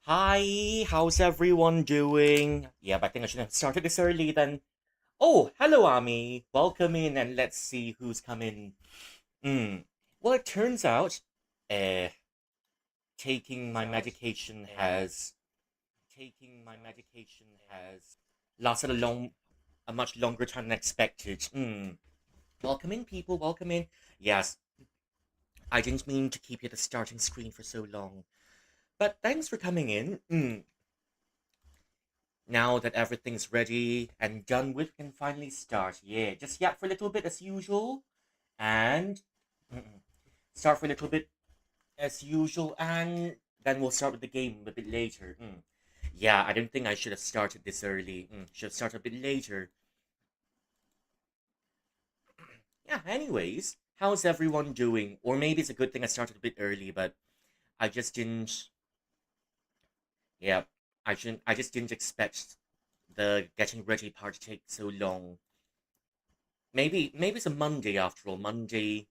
Hi, how's everyone doing? Yeah, but I think I should have started this early then. Oh, hello, Ami. Welcome in and let's see who's coming. Hmm. Well, it turns out, uh, taking my medication has lasted a much longer time than expected. Hmm. Welcome in, people. Welcome in. Yes, I didn't mean to keep you at the starting screen for so long, but thanks for coming in. Hmm. Now that everything's ready and done with, we can finally start. Yeah, just yap for a little bit as usual, and start for a little bit as usual, and then we'll start with the game a bit later. Yeah, I don't think I should have started this early. Should have started a bit later. Yeah, anyways, how's everyone doing? Or maybe it's a good thing I started a bit early, but I just didn't. Yeah, I shouldn't. I just didn't expect the getting ready part to take so long. Maybe it's a Monday after all. Monday,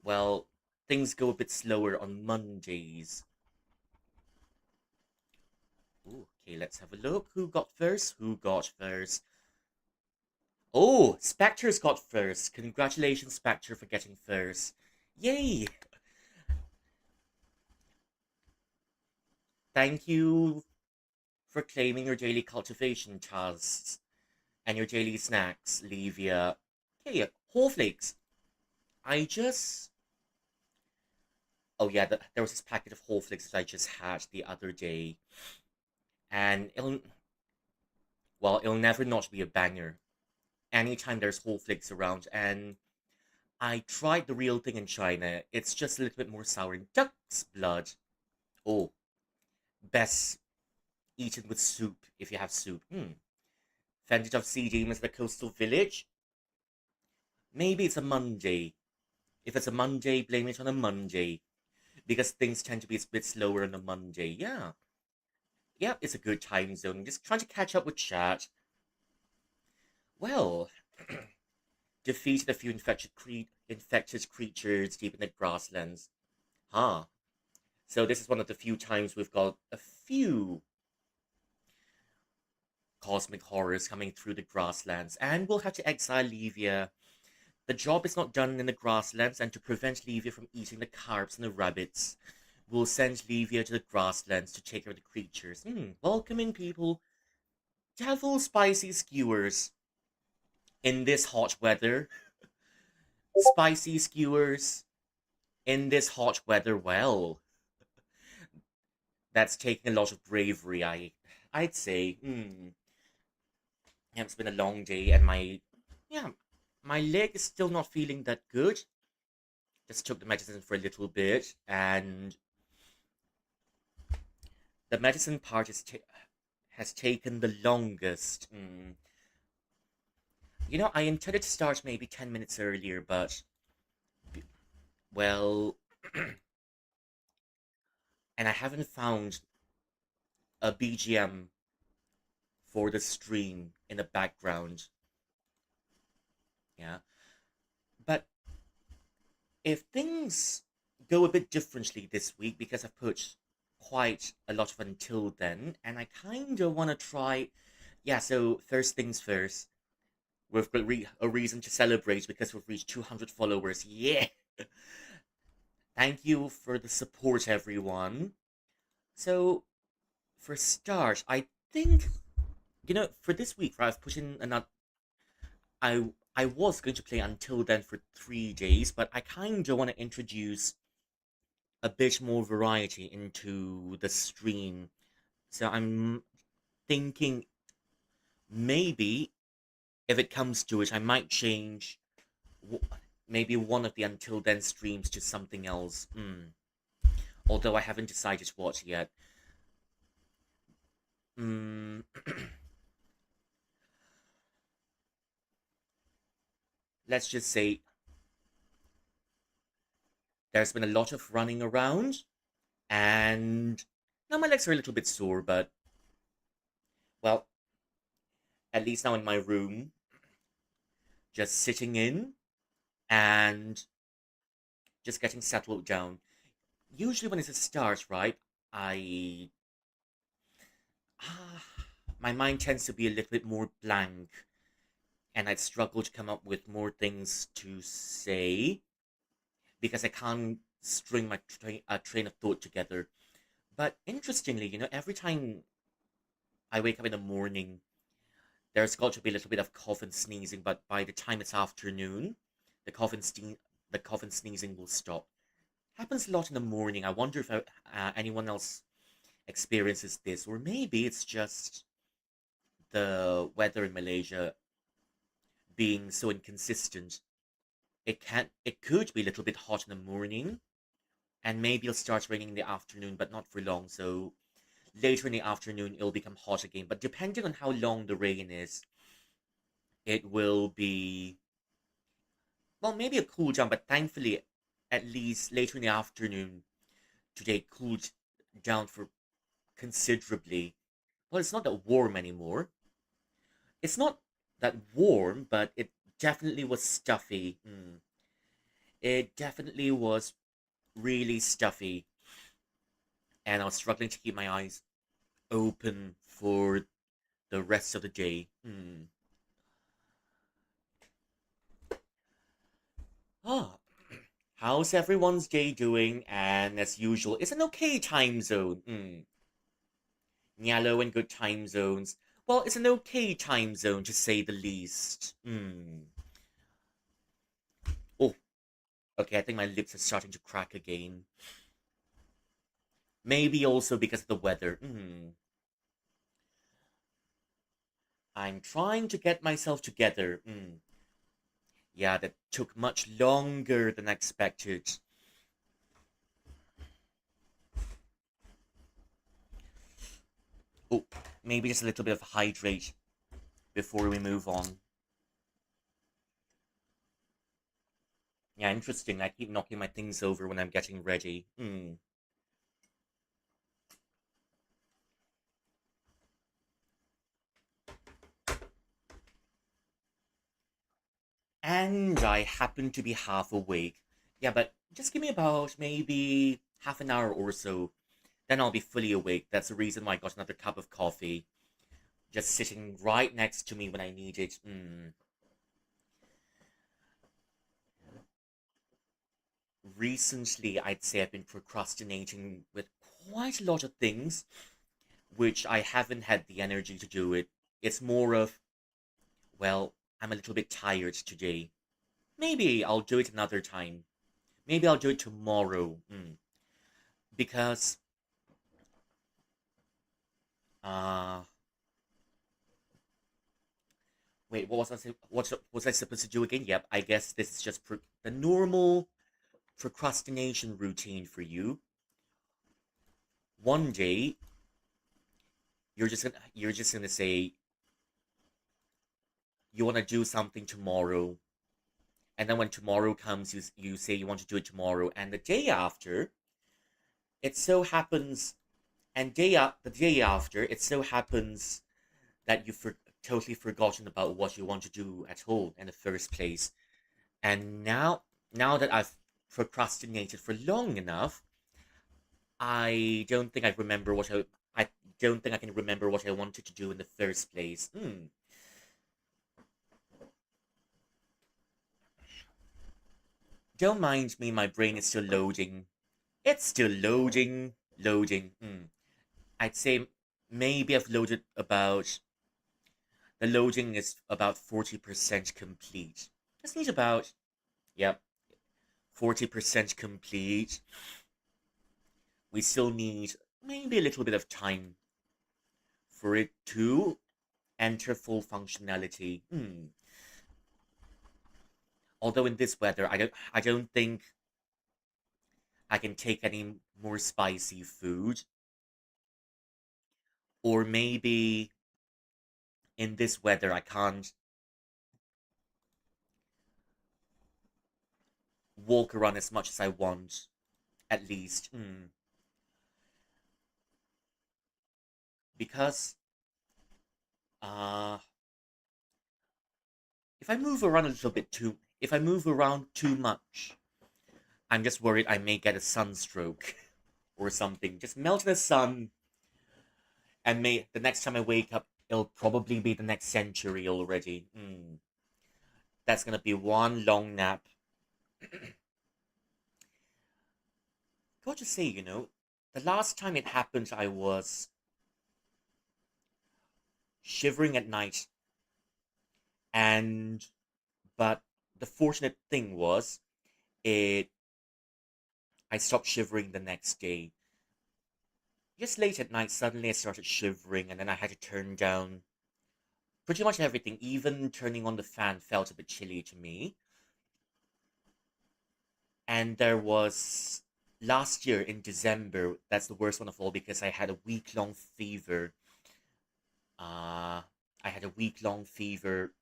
well, things go a bit slower on Mondays. Ooh, okay, let's have a look. Who got first? Who got first? Oh, Spectre's got first. Congratulations, Spectre, for getting first. Yay! Thank you for claiming your daily cultivation tasks and your daily snacks, Levia. Okay, whole flakes. I just. Oh, yeah, there was this packet of whole flakes that I just had the other day. And it'll never not be a banger anytime there's whole flakes around. And I tried the real thing in China. It's just a little bit more sour. Duck's blood. Oh, best eaten with soup if you have soup. Fended of sea demons in the coastal village. Maybe it's a Monday. If it's a Monday, blame it on a Monday. Because things tend to be a bit slower on a Monday. Yeah. Yeah, it's a good time zone. Just trying to catch up with chat. Well, defeated a few infected creatures deep in the grasslands. Huh. So this is one of the few times we've got a few cosmic horrors coming through the grasslands, and we'll have to exile Levia. The job is not done in the grasslands, and to prevent Levia from eating the carps and the rabbits, we'll send Levia to the grasslands to take care of the creatures. Welcome in, people. Devil spicy skewers in this hot weather. Spicy skewers in this hot weather. Well, that's taking a lot of bravery. I'd say. Yeah, it's been a long day, and yeah, my leg is still not feeling that good. Just took the medicine for a little bit, and the medicine part has taken the longest. I intended to start maybe 10 minutes earlier, but well, and I haven't found a BGM for the stream in the background. Yeah, but if things go a bit differently this week because I've put quite a lot of until then, and I kind of want to try. Yeah, so first things first, we've got a reason to celebrate because we've reached 200 followers. Yeah! Thank you for the support, everyone. So, for start, I think, for this week, right, I've put in another. I was going to play Until Then for 3 days, but I kind of want to introduce a bit more variety into the stream. So I'm thinking maybe if it comes to it, I might change maybe one of the Until Then streams to something else. Although I haven't decided what yet. Mm, let's just say there's been a lot of running around, and now my legs are a little bit sore, but well, at least now in my room, just sitting in and just getting settled down. Usually when it's a start, right? I ah, my mind tends to be a little bit more blank, and I'd struggle to come up with more things to say because I can't string my train of thought together. But interestingly, every time I wake up in the morning, there's got to be a little bit of cough and sneezing. But by the time it's afternoon, the cough and the cough and sneezing will stop. Happens a lot in the morning. I wonder if anyone else experiences this, or maybe it's just the weather in Malaysia being so inconsistent. It could be a little bit hot in the morning, and maybe it'll start raining in the afternoon, but not for long. So later in the afternoon, it'll become hot again. But depending on how long the rain is, it will be, well, maybe a cool down. But thankfully, at least later in the afternoon today, cooled down for considerably. Well, it's not that warm anymore. It's not that warm, but it definitely was stuffy. It definitely was really stuffy, and I was struggling to keep my eyes open for the rest of the day. Ah, how's everyone's day doing? And as usual, it's an okay time zone. Yellow and good time zones. Well, it's an okay time zone to say the least. Oh, okay, I think my lips are starting to crack again. Maybe also because of the weather. I'm trying to get myself together. Yeah, that took much longer than expected. Oh, maybe just a little bit of hydrate before we move on. Yeah, interesting. I keep knocking my things over when I'm getting ready. And I happen to be half awake. Yeah, but just give me about maybe half an hour or so. Then I'll be fully awake. That's the reason why I got another cup of coffee. Just sitting right next to me when I need it. Recently, I'd say I've been procrastinating with quite a lot of things, which I haven't had the energy to do it. It's more of, well, I'm a little bit tired today. Maybe I'll do it another time. Maybe I'll do it tomorrow. Because, uh, wait, what was I supposed to do again? Yep, I guess this is just the normal procrastination routine for you. One day, you're just gonna say you want to do something tomorrow, and then when tomorrow comes, you say you want to do it tomorrow, and the day after, it so happens, the day after, it so happens that you've totally forgotten about what you want to do at all in the first place. And now that I've procrastinated for long enough, I don't think I remember what I don't think I can remember what I wanted to do in the first place. Don't mind me, my brain is still loading. It's still loading. I'd say maybe I've loaded about the loading is about 40% complete. Just need about, yep, 40% complete. We still need maybe a little bit of time for it to enter full functionality. Although in this weather, I don't think I can take any more spicy food. Or maybe in this weather, I can't walk around as much as I want. At least, because uh, if I move around too much, I'm just worried I may get a sunstroke. or something. Just melt in the sun, and may the next time I wake up, it'll probably be the next century already. That's gonna be one long nap. Got to say, the last time it happened, I was shivering at night, and but the fortunate thing was, it I stopped shivering the next day. Just late at night, suddenly I started shivering, and then I had to turn down pretty much everything. Even turning on the fan felt a bit chilly to me. And there was last year in December, that's the worst one of all because I had a week long fever. Uh, I had a week long fever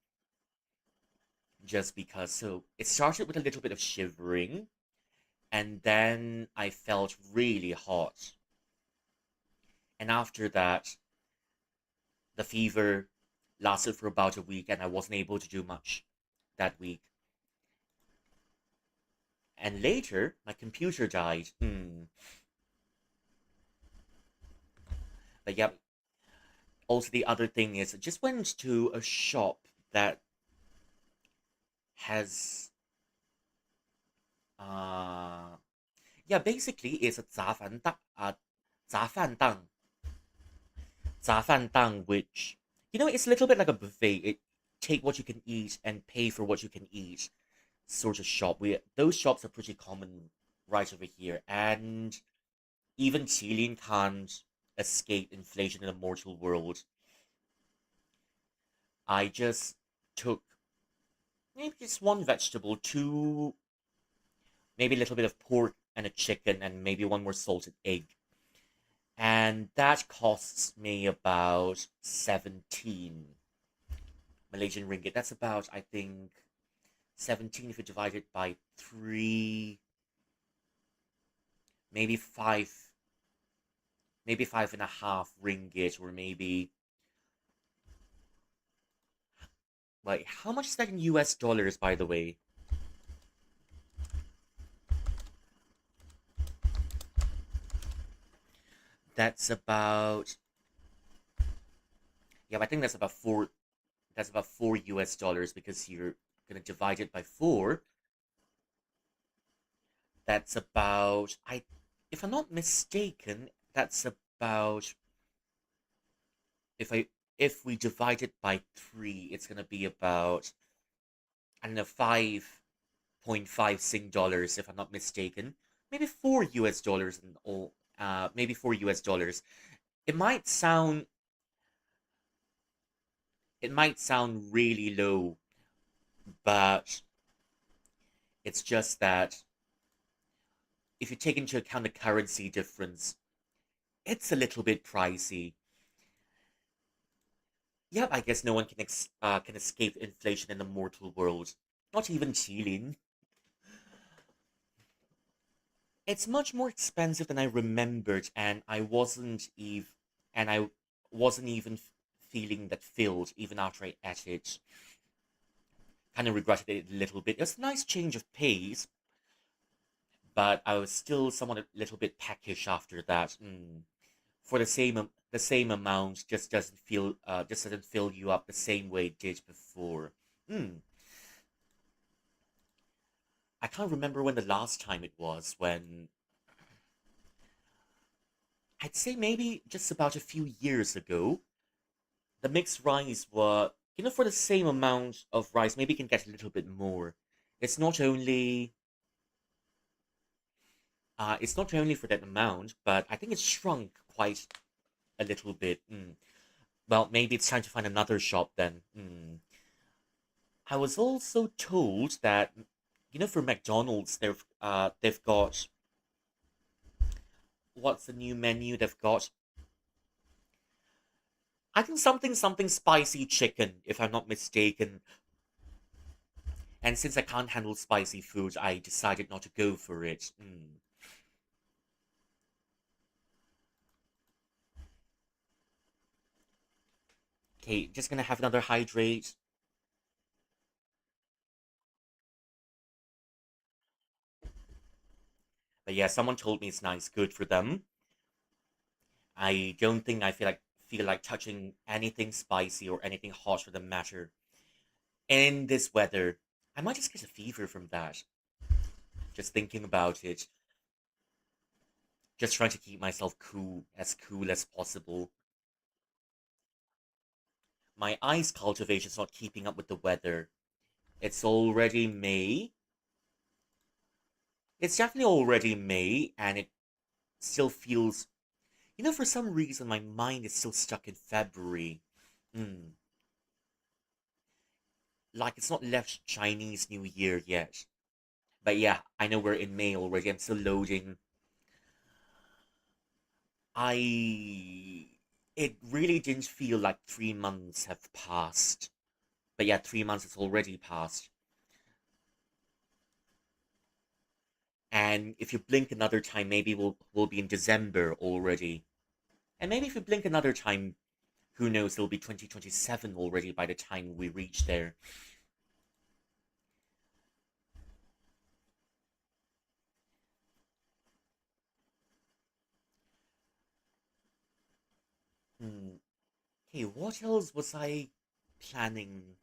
just because. So it started with a little bit of shivering, and then I felt really hot. And after that, the fever lasted for about a week, and I wasn't able to do much that week. And later, my computer died. But yeah, also the other thing is, I just went to a shop that has, uh, yeah, basically it's a 杂饭档, which, it's a little bit like a buffet. It take what you can eat and pay for what you can eat sort of shop. Those shops are pretty common right over here, and even Chilean can't escape inflation in a mortal world. I just took maybe just one vegetable, two, maybe a little bit of pork and a chicken, and maybe one more salted egg. And that costs me about 17 Malaysian ringgit. That's about, I think, 17 if you divide it by three, maybe maybe 5.5 ringgit, or maybe, like, how much is that in US dollars, by the way? That's about, yeah, I think that's about four US dollars because you're gonna divide it by four. That's about, if I'm not mistaken, that's about, if I if we divide it by three, it's gonna be about, I don't know, 5.5 Sing dollars if I'm not mistaken. Maybe four US dollars and all. Maybe four US dollars. It might sound it might sound really low, but it's just that if you take into account the currency difference, it's a little bit pricey. Yep, I guess no one can escape inflation in the mortal world. Not even Chilin. It's much more expensive than I remembered, and I wasn't even feeling that filled even after I ate it. Kind of regretted it a little bit. It was a nice change of pace, but I was still somewhat a little bit peckish after that. For the same amount, just doesn't fill you up the same way it did before. Mm. I can't remember when the last time it was when I'd say maybe just about a few years ago. The mixed rice were, for the same amount of rice, maybe you can get a little bit more. It's not only it's not only for that amount, but I think it's shrunk quite a little bit. Well, maybe it's time to find another shop then. I was also told that, for McDonald's, they've got, what's the new menu they've got? I think something something spicy chicken, if I'm not mistaken. And since I can't handle spicy food, I decided not to go for it. Okay, just gonna have another hydrate. But yeah, someone told me it's nice, good for them. I don't think I feel like touching anything spicy or anything hot for the matter. In this weather, I might just get a fever from that. Just thinking about it. Just trying to keep myself cool as possible. My ice cultivation is not keeping up with the weather. It's already May. It's definitely already May, and it still feels. For some reason, my mind is still stuck in February. Hmm. Like it's not left Chinese New Year yet. But yeah, I know we're in May already. I'm still loading. I. It really didn't feel like 3 months have passed. But yeah, 3 months has already passed. And if you blink another time, maybe we'll be in December already. And maybe if you blink another time, who knows, it'll be 2027 already by the time we reach there. Hmm. Hey, what else was I planning?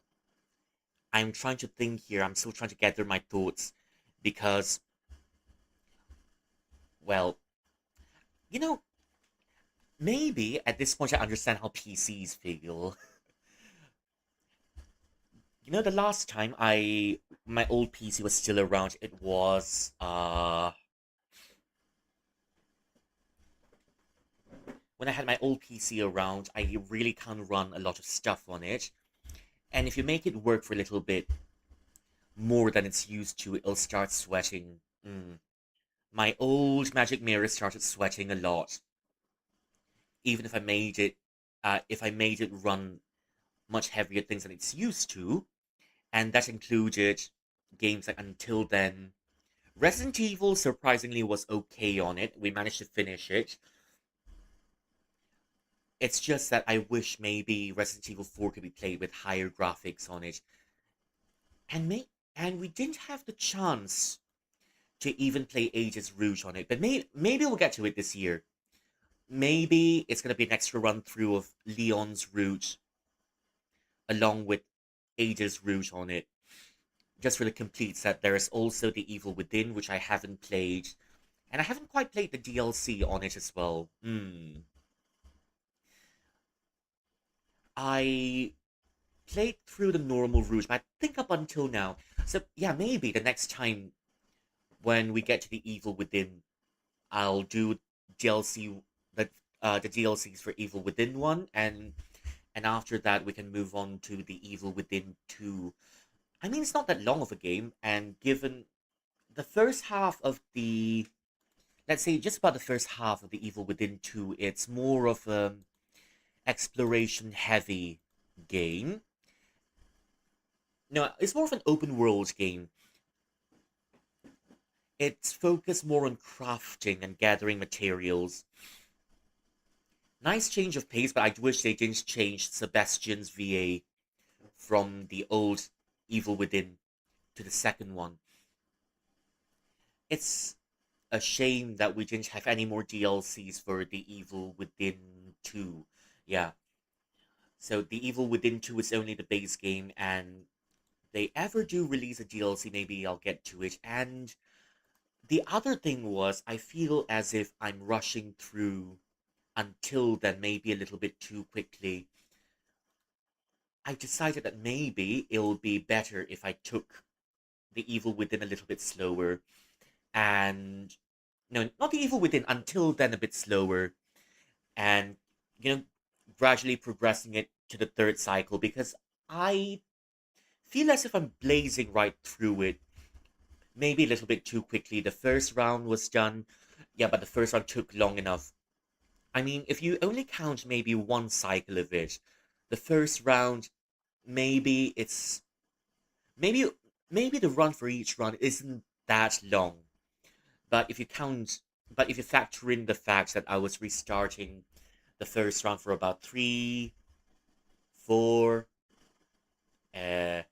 I'm trying to think here. I'm still trying to gather my thoughts because, well, you know, maybe at this point I understand how PCs feel. The last time my old PC was still around, it was when I had my old PC around, I really can't run a lot of stuff on it. And if you make it work for a little bit more than it's used to, it'll start sweating. My old Magic Mirror started sweating a lot, even if I made it run much heavier things than it's used to, and that included games like Until Then. Resident Evil surprisingly was okay on it. We managed to finish it. It's just that I wish maybe Resident Evil 4 could be played with higher graphics on it. And and we didn't have the chance to even play Ages Rouge on it. But maybe we'll get to it this year. Maybe it's gonna be an extra run through of Leon's Rouge along with Ages Rouge on it. Just for the complete set. There is also The Evil Within, which I haven't played. And I haven't quite played the DLC on it as well. I played through the normal Rouge, but I think up until now. So yeah, maybe the next time when we get to the Evil Within, I'll do DLC the DLCs for Evil Within 1, and after that we can move on to the Evil Within 2. I mean, it's not that long of a game, and given the first half of the let's say just about the first half of the Evil Within 2, it's more of a exploration heavy game. No, it's more of an open world game. It's focused more on crafting and gathering materials. Nice change of pace, but I wish they didn't change Sebastian's VA from the old Evil Within to the second one. It's a shame that we didn't have any more DLCs for the Evil Within 2. Yeah. So the Evil Within 2 is only the base game, and they ever do release a DLC, maybe I'll get to it. And the other thing was, I feel as if I'm rushing through Until Then maybe a little bit too quickly. I decided that maybe it'll be better if I took the Evil Within a little bit slower, and no, not the Evil Within, Until Then a bit slower, and you know, gradually progressing it to the third cycle because I feel as if I'm blazing right through it. Maybe a little bit too quickly. The first round was done, yeah, but the first round took long enough. I mean, if you only count maybe one cycle of it, the first round, maybe it's maybe maybe the run for each run isn't that long. But if you count, but if you factor in the fact that I was restarting the first round for about three, four, I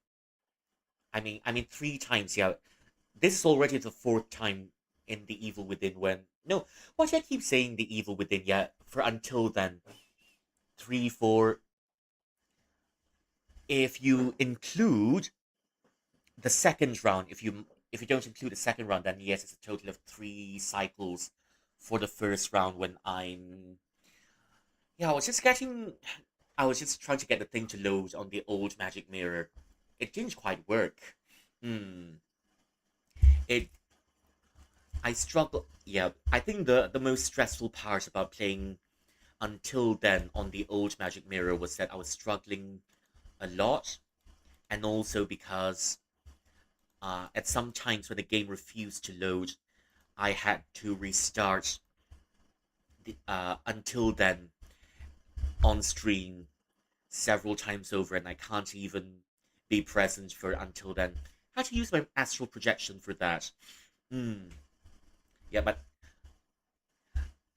mean three times. Yeah, this is already the fourth time in the Evil Within when no, why do I keep saying the Evil Within? Yeah, for Until Then, 3, 4. If you include the second round, if you don't include the second round, then yes, it's a total of 3 cycles for the first round when I'm. Yeah, I was just trying to get the thing to load on the old magic mirror. It didn't quite work. Hmm. It I struggle. Yeah, I think the most stressful part about playing Until Then on the old magic mirror was that I was struggling a lot, and also because at some times when the game refused to load, I had to restart Until Then on stream several times over, and I can't even be present for Until Then. I had to use my astral projection for that. Hmm. Yeah, but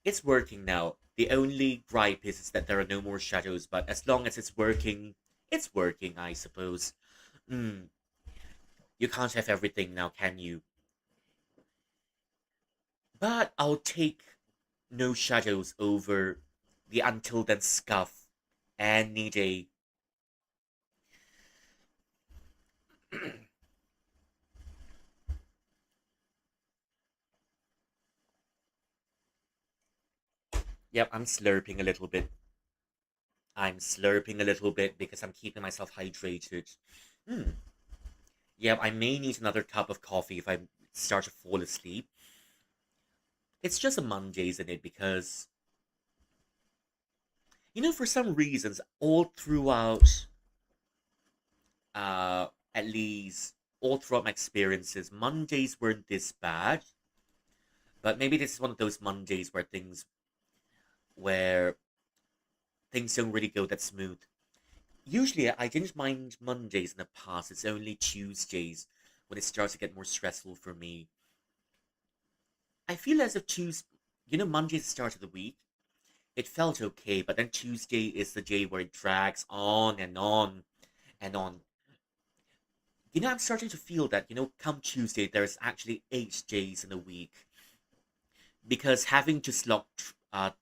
it's working now. The only gripe is that there are no more shadows, but as long as it's working, I suppose. Hmm. You can't have everything now, can you? But I'll take no shadows over the Until Then scuff any day. Yep, I'm slurping a little bit. I'm slurping a little bit because I'm keeping myself hydrated. Hmm. Yeah, I may need another cup of coffee if I start to fall asleep. It's just a Mondays in it because, for some reasons, all throughout, uh, at least all throughout my experiences, Mondays weren't this bad. But maybe this is one of those Mondays where things don't really go that smooth. Usually, I didn't mind Mondays in the past. It's only Tuesdays when it starts to get more stressful for me. I feel as if Monday's the start of the week. It felt okay, but then Tuesday is the day where it drags on and on and on. I'm starting to feel that, come Tuesday, there's actually 8 days in a week because having to slog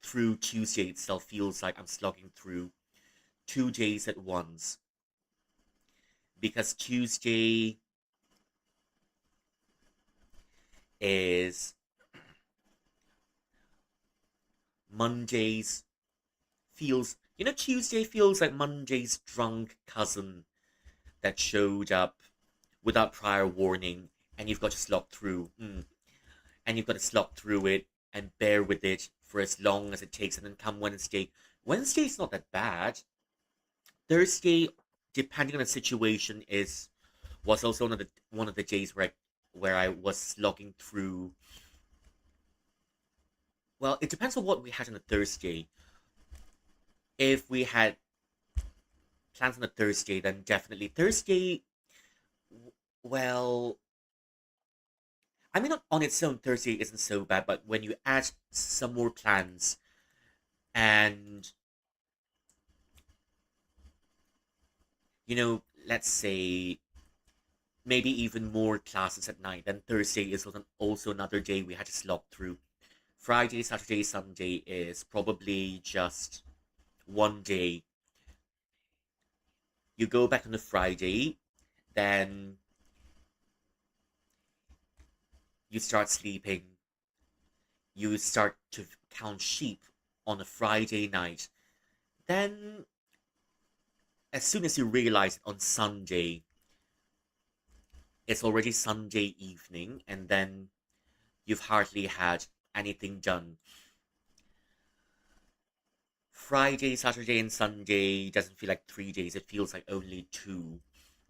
through Tuesday itself feels like I'm slogging through 2 days at once because is Monday's Tuesday feels like Monday's drunk cousin that showed up without prior warning, and you've got to slog through. And you've got to slog through it and bear with it for as long as it takes, and then come Wednesday's not that bad. Thursday, depending on the situation, is was also one of the days where I was slogging through. Well, it depends on what we had on a Thursday. If we had plans on a Thursday, then definitely Thursday. Well, I mean, on its own, Thursday isn't so bad, but when you add some more plans and, let's say maybe even more classes at night, then Thursday is also another day we had to slog through. Friday, Saturday, Sunday is probably just one day. You go back on the Friday, then you start sleeping, you start to count sheep on a Friday night. Then, as soon as you realize on Sunday, it's already Sunday evening, and then you've hardly had anything done. Friday, Saturday, and Sunday doesn't feel like 3 days, it feels like only two.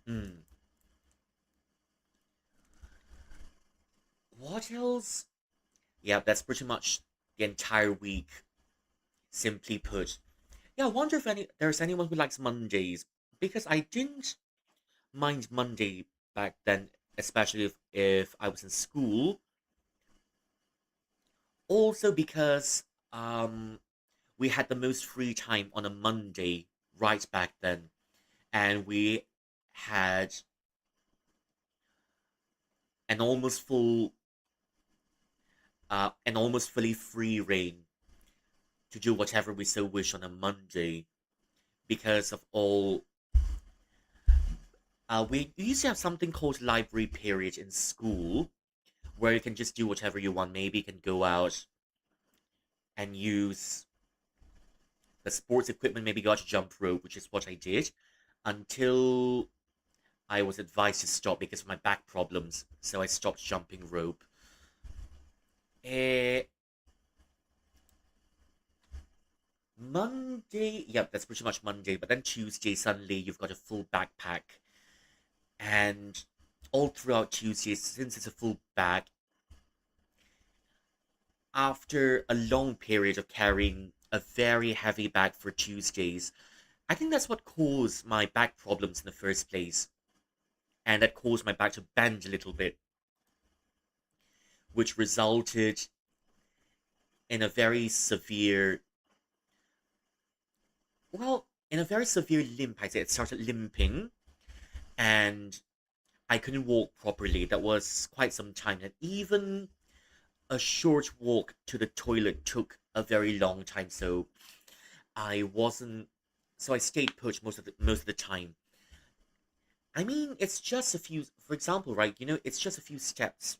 Hmm. What else? Yeah, that's pretty much the entire week, simply put. Yeah, I wonder if there's anyone who likes Mondays, because I didn't mind Monday back then, especially if I was in school. Also because we had the most free time on a Monday right back then, and we had an almost full an almost fully free reign to do whatever we so wish on a Monday because of all. We used to have something called library period in school where you can just do whatever you want. Maybe you can go out and use the sports equipment, maybe go out to jump rope, which is what I did until I was advised to stop because of my back problems. So I stopped jumping rope. Eh, Monday, yeah, that's pretty much Monday. But then Tuesday, suddenly you've got a full backpack, and all throughout Tuesday, since it's a full bag, after a long period of carrying a very heavy bag for Tuesdays, I think that's what caused my back problems in the first place, and that caused my back to bend a little bit, which resulted in a very severe, well, in a very severe limp. I say it started limping, and I couldn't walk properly. That was quite some time, and even a short walk to the toilet took a very long time. So I wasn't. So I stayed put most of the time. I mean, it's just a few. For example, right? It's just a few steps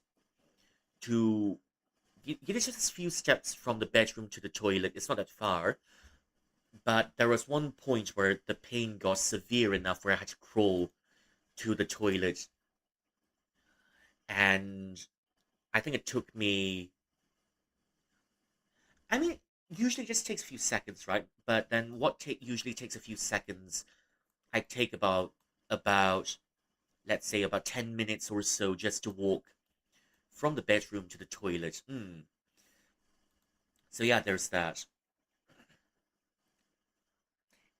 to. It's just a few steps from the bedroom to the toilet. It's not that far. But there was one point where the pain got severe enough where I had to crawl to the toilet, and I think it took me. I mean, usually it just takes a few seconds, right? But then usually takes a few seconds, I take about let's say about 10 minutes or so just to walk from the bedroom to the toilet. So yeah, there's that.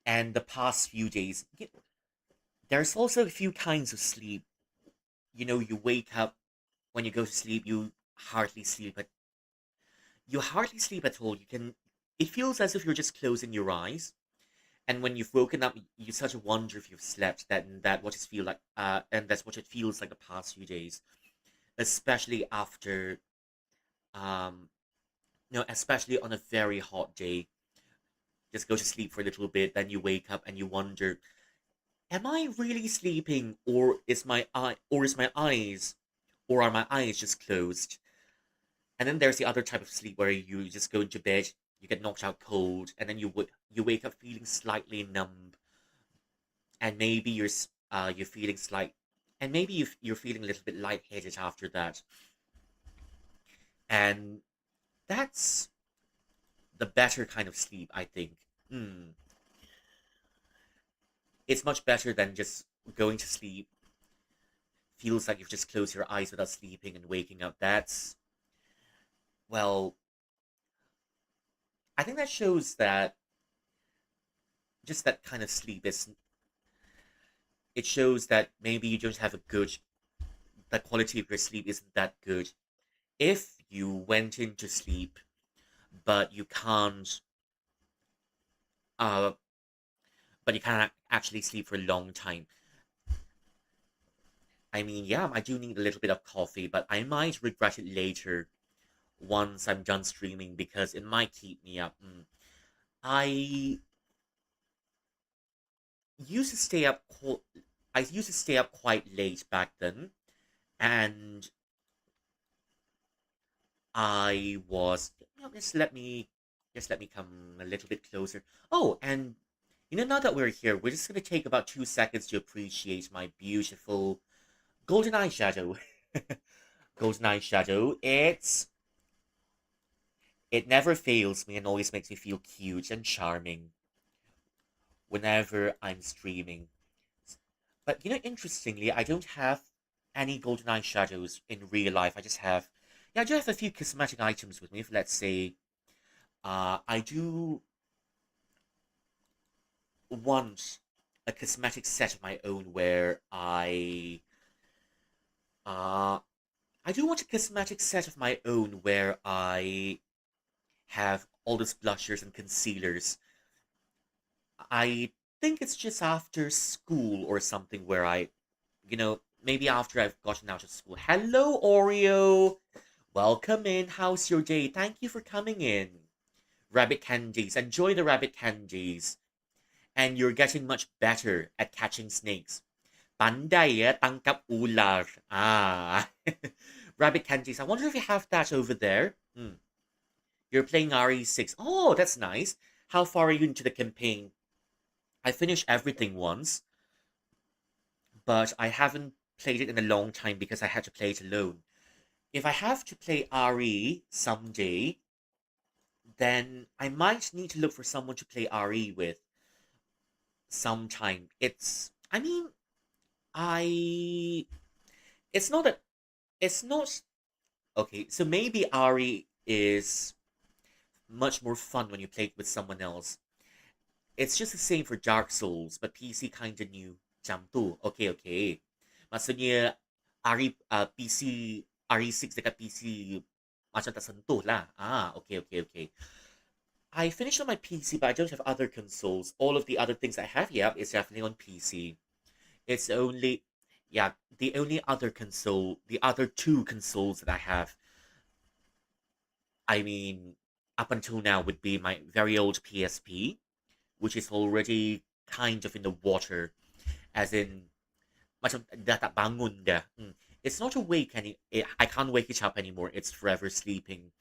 And the past few days, there's also a few kinds of sleep. You wake up when you go to sleep, hardly sleep at you hardly sleep at all. It feels as if you're just closing your eyes. And when you've woken up, you start to wonder if you've slept. And that's what it feels like the past few days, especially after, um, especially on a very hot day. Just go to sleep for a little bit, then you wake up and you wonder, am I really sleeping, or are my eyes just closed? And then there's the other type of sleep where you just go into bed, you get knocked out cold, and then you wake up feeling slightly numb, and maybe you're feeling and maybe you're feeling a little bit lightheaded after that, and that's the better kind of sleep, I think. Hmm. It's much better than just going to sleep. Feels like you've just closed your eyes without sleeping and waking up. Well, I think that shows that just that kind of sleep is. It shows that maybe you don't have the quality of your sleep isn't that good. If you went into sleep, but uh, you can't actually sleep for a long time. I mean, yeah, I do need a little bit of coffee, but I might regret it later once I'm done streaming because it might keep me up. I used to stay up. I used to stay up quite late back then, and I was. Just let me come a little bit closer. Oh, and now that we're here, we're just gonna take about 2 seconds to appreciate my beautiful golden eyeshadow. Golden eyeshadow. It never fails me and always makes me feel cute and charming whenever I'm streaming. But interestingly, I don't have any golden eyeshadows in real life. Yeah, I do have a few cosmetic items with me. If let's say, I do want a cosmetic set of my own where uh, I do want a cosmetic set of my own where I have all these blushers and concealers. I think it's just after school or something where maybe after I've gotten out of school. Hello, Oreo. Welcome in. How's your day? Thank you for coming in. Rabbit candies. Enjoy the rabbit candies. And you're getting much better at catching snakes. Pandai ya tangkap ular. Ah. Rabbit candies. I wonder if you have that over there. Hmm. You're playing RE6. Oh, that's nice. How far are you into the campaign? I finished everything once, but I haven't played it in a long time because I had to play it alone. If I have to play RE someday, then I might need to look for someone to play RE with sometime. I mean, I, it's not that, it's not, okay, so maybe RE is much more fun when you play it with someone else. It's just the same for Dark Souls, but PC kinda new. Macam tu. Okay, okay. Maksudnya, PC, RE6 dekat PC macam tak sentuh lah. Ah, okay, okay, okay. I finished on my PC, but I don't have other consoles. All of the other things I have, yeah, is definitely on PC. It's only, yeah, the only other console, the other two consoles that I have, I mean, up until now would be my very old PSP, which is already kind of in the water, as in, macam dah tak bangun dah. It's not awake I can't wake it up anymore. It's forever sleeping.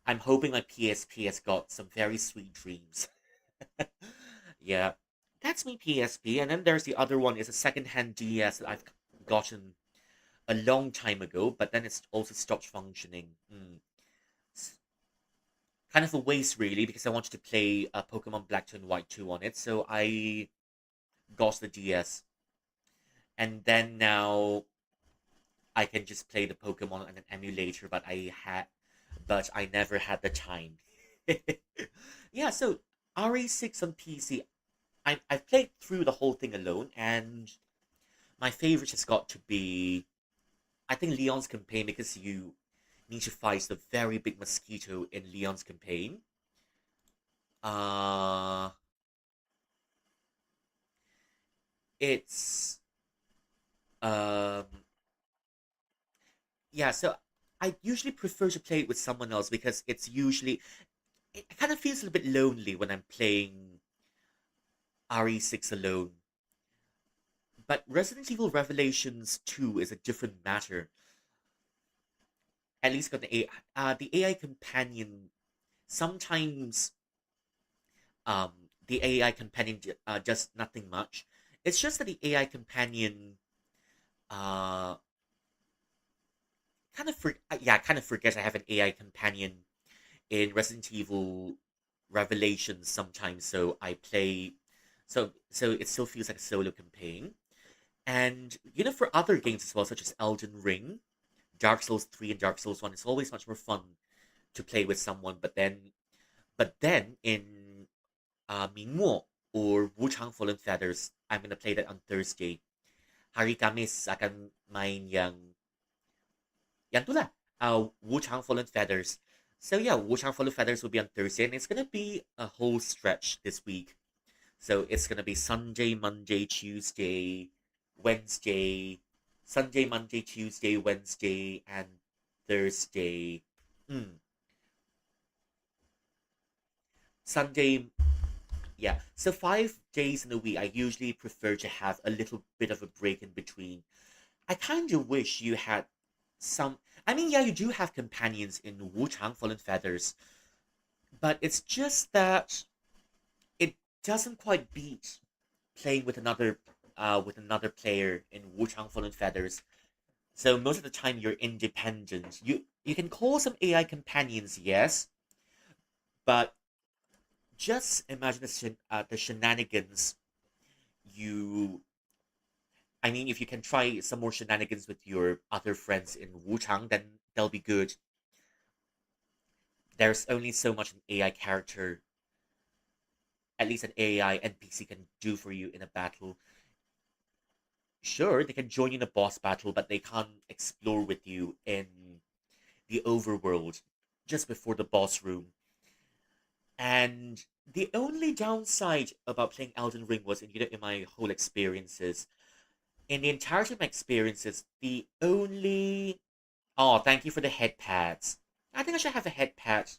I'm hoping my PSP has got some very sweet dreams. Yeah, that's my PSP. And then there's the other one. It's a secondhand DS that I've gotten a long time ago, but then it's also stopped functioning. It's kind of a waste, really, because I wanted to play Pokemon Black and White 2 on it, so I got the DS. And then now I can just play the Pokemon on an emulator, but I never had the time. Yeah, so RE6 on PC, I've played through the whole thing alone, and my favorite has got to be, I think, Leon's campaign, because you need to fight the very big mosquito in Leon's campaign. Uh, it's um yeah, so I usually prefer to play it with someone else because it kind of feels a little bit lonely when I'm playing RE6 alone. But Resident Evil Revelations 2 is a different matter. At least got the AI companion. Sometimes the AI companion does nothing much. It's just that the AI companion uh kind of forget I have an AI companion in Resident Evil Revelations sometimes. So it still feels like a solo campaign. And for other games as well, such as Elden Ring, Dark Souls 3 and Dark Souls 1, it's always much more fun to play with someone. But then in Mingmo or Wu-Chang Fallen Feathers, I'm gonna play that on Thursday. Hari Kamis akan main yang tu lah, Wu-Chang Fallen Feathers. So yeah, Wu-Chang Fallen Feathers will be on Thursday, and it's gonna be a whole stretch this week. So it's gonna be Sunday, Monday, Tuesday, Wednesday, Sunday, Monday, Tuesday, Wednesday, and Thursday. Sunday, yeah. So 5 days in a week. I usually prefer to have a little bit of a break in between. I kind of wish you had some. I mean, yeah, you do have companions in Wu Tang Fallen Feathers, but it's just that it doesn't quite beat playing with another player in Wu Tang Fallen Feathers. So most of the time you're independent. You can call some AI companions, yes, but just imagine the shenanigans you. I mean, if you can try some more shenanigans with your other friends in Wu Tang, then they'll be good. There's only so much an AI character, at least an AI NPC, can do for you in a battle. Sure, they can join you in a boss battle, but they can't explore with you in the overworld just before the boss room. And the only downside about playing Elden Ring was, in my whole experiences, in the entirety of my experiences, the only Oh, thank you for the head pads. I think I should have a head pad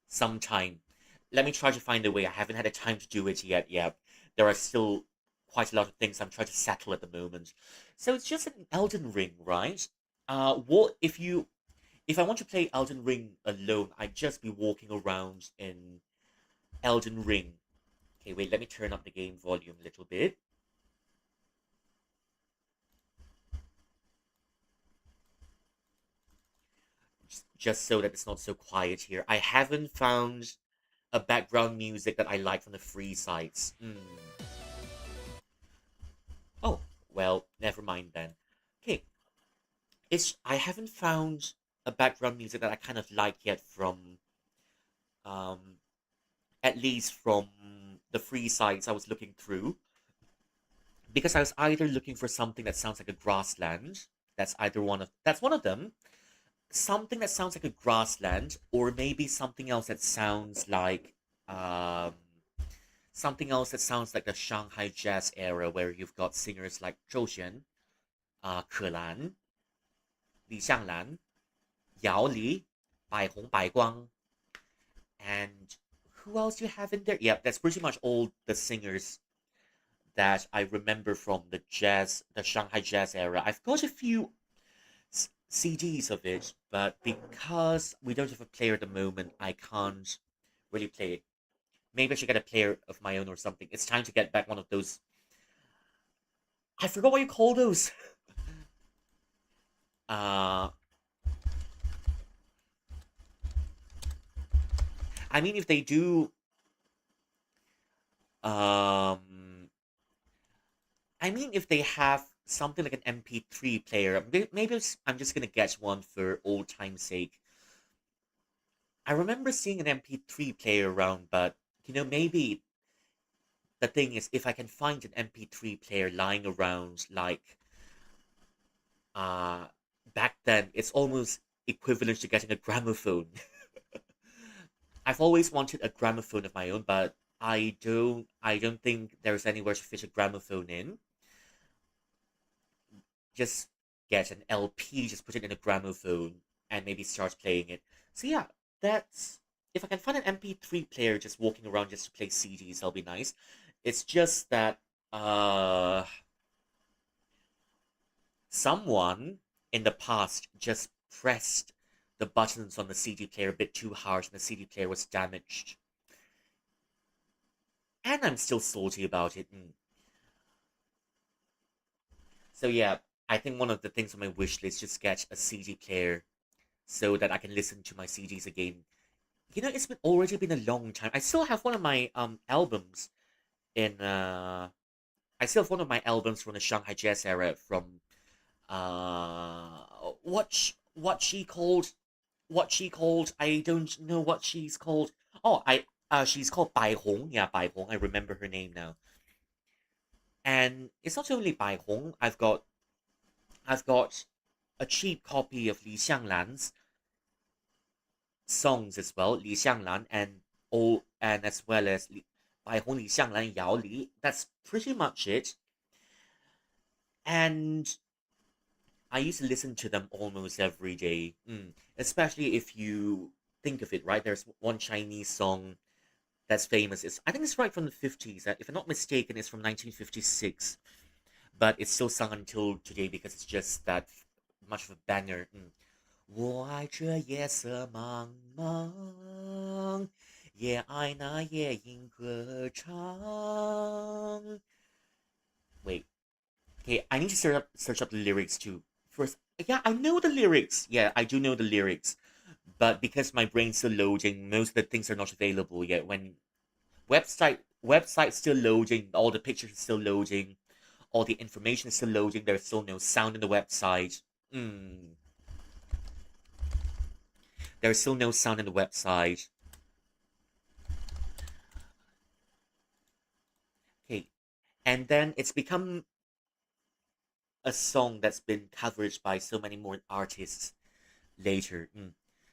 sometime. Let me try to find a way. I haven't had a time to do it yet. Yeah, there are still quite a lot of things I'm trying to settle at the moment. So it's just an Elden Ring, right? What if I want to play Elden Ring alone? I'd just be walking around in Elden Ring. Okay, wait. Let me turn up the game volume a little bit, just so that it's not so quiet here. I haven't found a background music that I like from the free sites. Oh, well, never mind then. Okay, it's I haven't found a background music that I kind of like yet from um at least from the free sites I was looking through because I was either looking for something that sounds like a grassland, that's one of them, something that sounds like a grassland, or maybe um something else that sounds like the Shanghai jazz era where you've got singers like Zhou Xuan, Ke Lan, Li Xianglan, Yao Li, Bai Hong, Bai Guang, and who else you have in there? Yep, that's pretty much all the singers that I remember from the Shanghai jazz era. I've got a few CDs of it, but because we don't have a player at the moment, I can't really play it. Maybe I should get a player of my own or something. It's time to get back one of those. I forgot what you call those. Uh, I mean, if they do, um, I mean, if they have something like an MP3 player, maybe I'm just gonna get one for old time's sake. I remember seeing an MP3 player around, but maybe the thing is, if I can find an MP3 player lying around, like uh, back then, it's almost equivalent to getting a gramophone. I've always wanted a gramophone of my own, but I don't think there's anywhere to fit a gramophone in. Just get an LP, just put it in a gramophone, and maybe start playing it. So yeah, that's if I can find an MP3 player just walking around just to play CDs, that'll be nice. It's just that uh someone in the past just pressed the buttons on the CD player a bit too hard and the CD player was damaged. And I'm still salty about it. So yeah, I think one of the things on my wish list is just get a CD player so that I can listen to my CDs again. It's been already been a long time. I still have one of my albums in I still have one of my albums from the Shanghai Jazz era from what she called I don't know what she's called. Oh, I she's called Bai Hong. Yeah, Bai Hong. I remember her name now. And it's not only Bai Hong. I've got a cheap copy of Li Xianglan's songs as well, Li Xianglan and as well as Bai Hong, Li Xianglan, Yao Li. That's pretty much it. And I used to listen to them almost every day. Especially if you think of it, right? There's one Chinese song that's famous. I think it's right from the 50s. If I'm not mistaken, it's from 1956. But it's still sung until today because it's just that much of a banger. 我爱这夜色茫茫，也爱那夜莺歌唱。Wait, okay, I need to search up the lyrics too. First, yeah, I know the lyrics. Yeah, I do know the lyrics, but because my brain's still loading, most of the things are not available yet. When website still loading, all the pictures are still loading, all the information is still loading. There's still no sound in the website. Mm, there's still no sound in the website. Okay, and then it's become a song that's been covered by so many more artists later.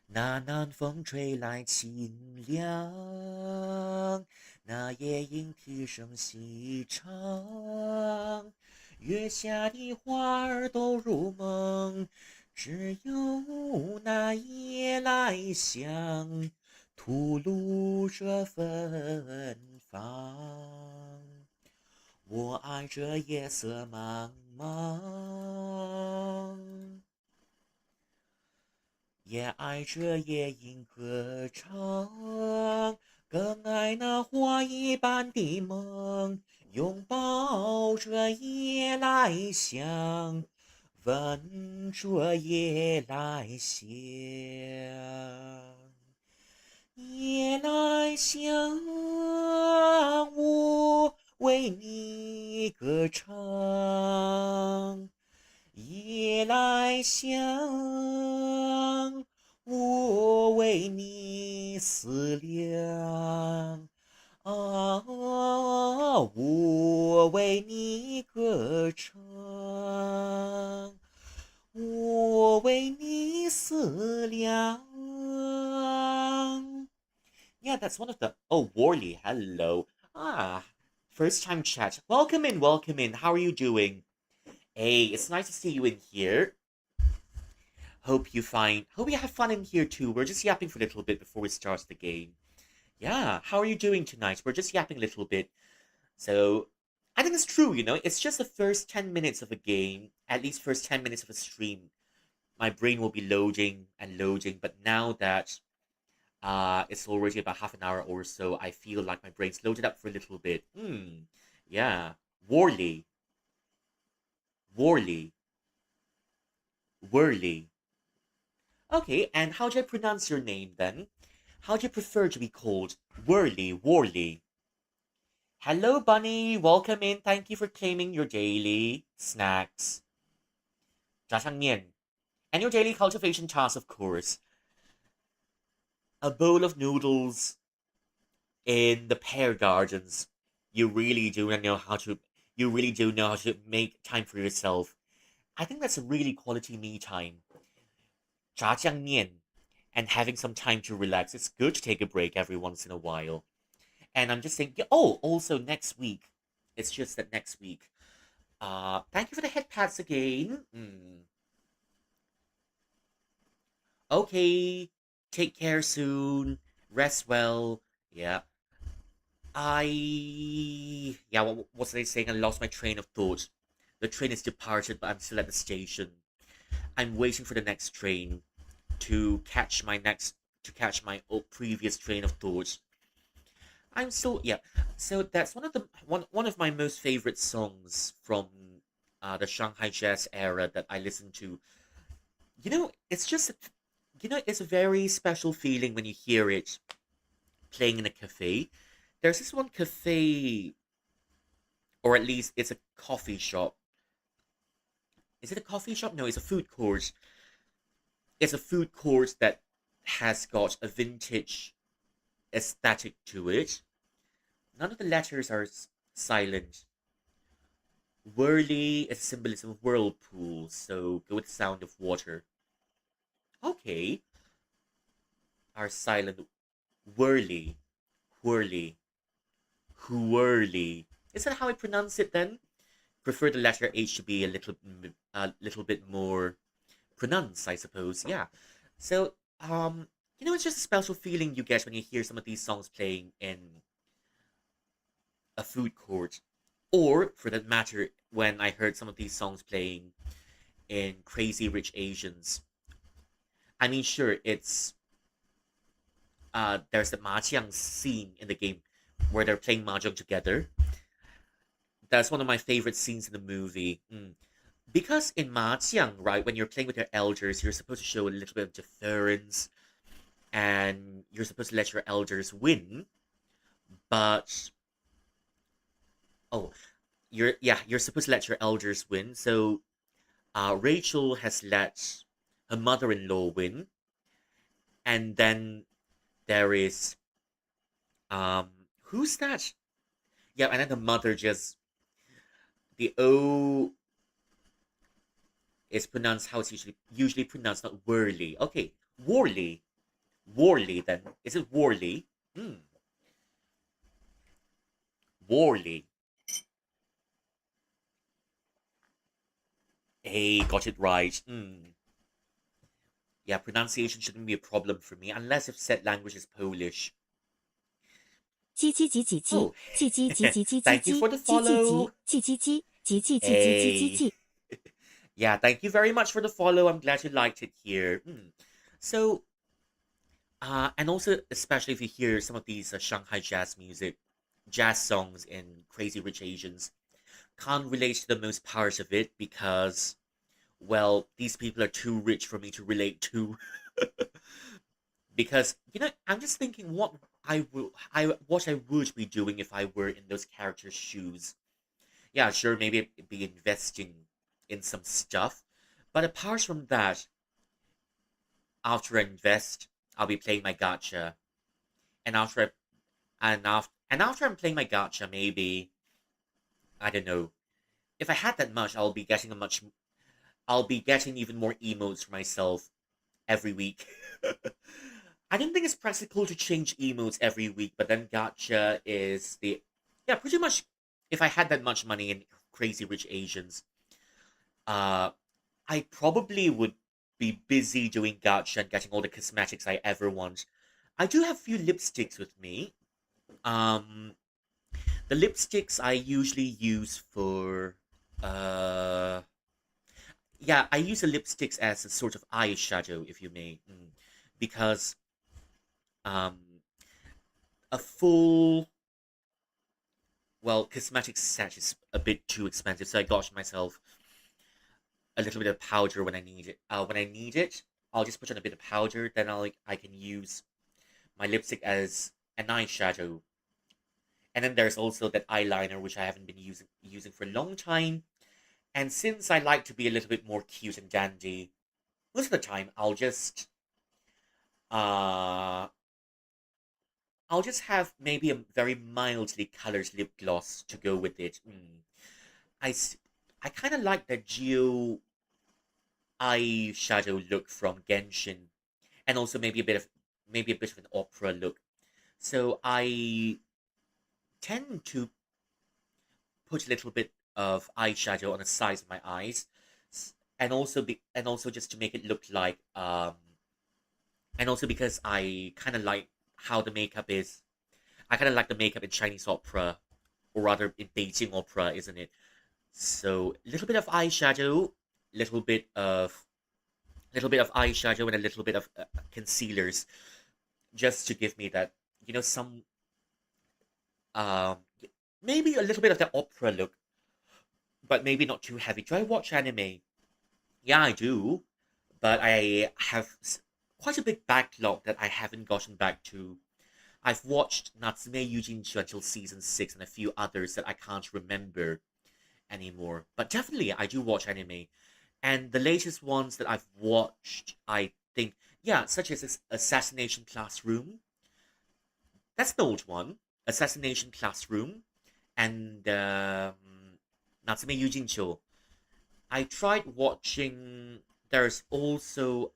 那南风吹来清凉，那夜莺啼声细唱，月下的花儿都入梦，只有那夜来香吐露着芬芳。我爱这夜色茫茫，也爱这夜莺歌唱，更爱那花一般的梦，拥抱着夜来香，闻着夜来香。夜来香，我为你歌唱。夜来香，我为你思量。啊，我为你歌唱，我为你思量。Yeah, that's one of the. Oh, Worley, hello. Ah, first time chat. Welcome in, welcome in. How are you doing? Hey, it's nice to see you in here. Hope you have fun in here too. We're just yapping for a little bit before we start the game. Yeah, how are you doing tonight? We're just yapping a little bit. So, I think it's true, it's just the first 10 minutes of a game, at least first 10 minutes of a stream. My brain will be loading and loading, but now that it's already about half an hour or so, I feel like my brain's loaded up for a little bit. Yeah. Worley. Worley. Worley. Okay, and how do I pronounce your name then? How do you prefer to be called? Worley, Worley. Hello, Bunny. Welcome in. Thank you for claiming your daily snacks. 炸酱面. And your daily cultivation task, of course. A bowl of noodles in the pear gardens. You really do know how to. You really do know how to make time for yourself. I think that's a really quality me time. 炸酱面 and having some time to relax. It's good to take a break every once in a while. And I'm just thinking, oh, also next week. It's just that next week. Thank you for the head pats again. Okay, take care soon. Rest well. Yeah. Yeah, what was I saying? I lost my train of thought. The train has departed, but I'm still at the station. I'm waiting for the next train to catch my previous train of thought. I'm so yeah. So that's one of my most favorite songs from the Shanghai jazz era that I listen to. It's just it's a very special feeling when you hear it playing in a cafe. There's this one cafe, or at least it's a coffee shop. Is it a coffee shop? No, it's a food court. It's a food court that has got a vintage aesthetic to it. None of the letters are silent. Whirly is a symbolism of whirlpool, so go with the sound of water. Okay. Are silent. Whirly. Whirly. Whirly. Is that how I pronounce it then? Prefer the letter H to be a little bit more pronounced, I suppose. Yeah. So, it's just a special feeling you get when you hear some of these songs playing in a food court, or for that matter, when I heard some of these songs playing in Crazy Rich Asians. I mean, sure, there's the mahjong scene in the game where they're playing mahjong together. That's one of my favorite scenes in the movie. Because in mahjong, right, when you're playing with your elders, you're supposed to show a little bit of deference, and you're supposed to let your elders win. But oh, you're supposed to let your elders win. So Rachel has let her mother-in-law win, and then there is um who's that? Yeah, and then the mother just the O is pronounced how it's usually pronounced, not Worley. Okay, Worley, Worley. Then is it Worley? Worley. Hey, got it right. Yeah, pronunciation shouldn't be a problem for me unless if said language is Polish. 叽叽叽叽叽，Oh, 叽叽叽叽叽叽 thank you 叽，for the 叽叽叽，follow. 叽叽叽，叽叽叽叽叽叽 Hey. 叽。Yeah, thank you very much for the follow. I'm glad you liked it here. So, and also, especially if you hear some of these Shanghai jazz music, jazz songs in Crazy Rich Asians, can't relate to the most part of it because, well, these people are too rich for me to relate to. Because I'm just thinking what I would be doing if I were in those characters' shoes. Yeah, sure, maybe I'd be investing in some stuff, but apart from that, after I invest, I'll be playing my gacha, and after I'm playing my gacha, maybe I don't know. If I had that much, I'll be getting even more emotes for myself every week. I don't think it's practical to change emotes every week, but then gacha is the yeah, pretty much. If I had that much money in Crazy Rich Asians, uh, I probably would be busy doing gacha and getting all the cosmetics I ever want. I do have a few lipsticks with me. Um, the lipsticks I usually use for uh yeah, I use the lipsticks as a sort of eyeshadow, if you may, because um a full cosmetic set is a bit too expensive, so I got myself a little bit of powder when I need it. When I need it, I'll just put on a bit of powder. Then I can use my lipstick as an eyeshadow. And then there's also that eyeliner which I haven't been using for a long time. And since I like to be a little bit more cute and dandy, most of the time uh I'll just have maybe a very mildly colored lip gloss to go with it. I s- I kind of like that Geo eyeshadow look from Genshin, and also maybe a bit of an opera look. So I tend to put a little bit of eyeshadow on the sides of my eyes, and also just to make it look like and also because I kind of like how the makeup is. I kind of like the makeup in Chinese opera, or rather in Beijing opera, isn't it? So a little bit of eyeshadow, little bit of little bit of eyeshadow, and a little bit of concealers, just to give me that some um maybe a little bit of the opera look, but maybe not too heavy. Do I watch anime? Yeah, I do, but I have quite a big backlog that I haven't gotten back to. I've watched Natsume Yujincho until season 6 and a few others that I can't remember anymore. But definitely, I do watch anime. And the latest ones that I've watched, I think, yeah, such as Assassination Classroom. That's the old one. Assassination Classroom. And Natsume Yujincho. I tried watching. There's also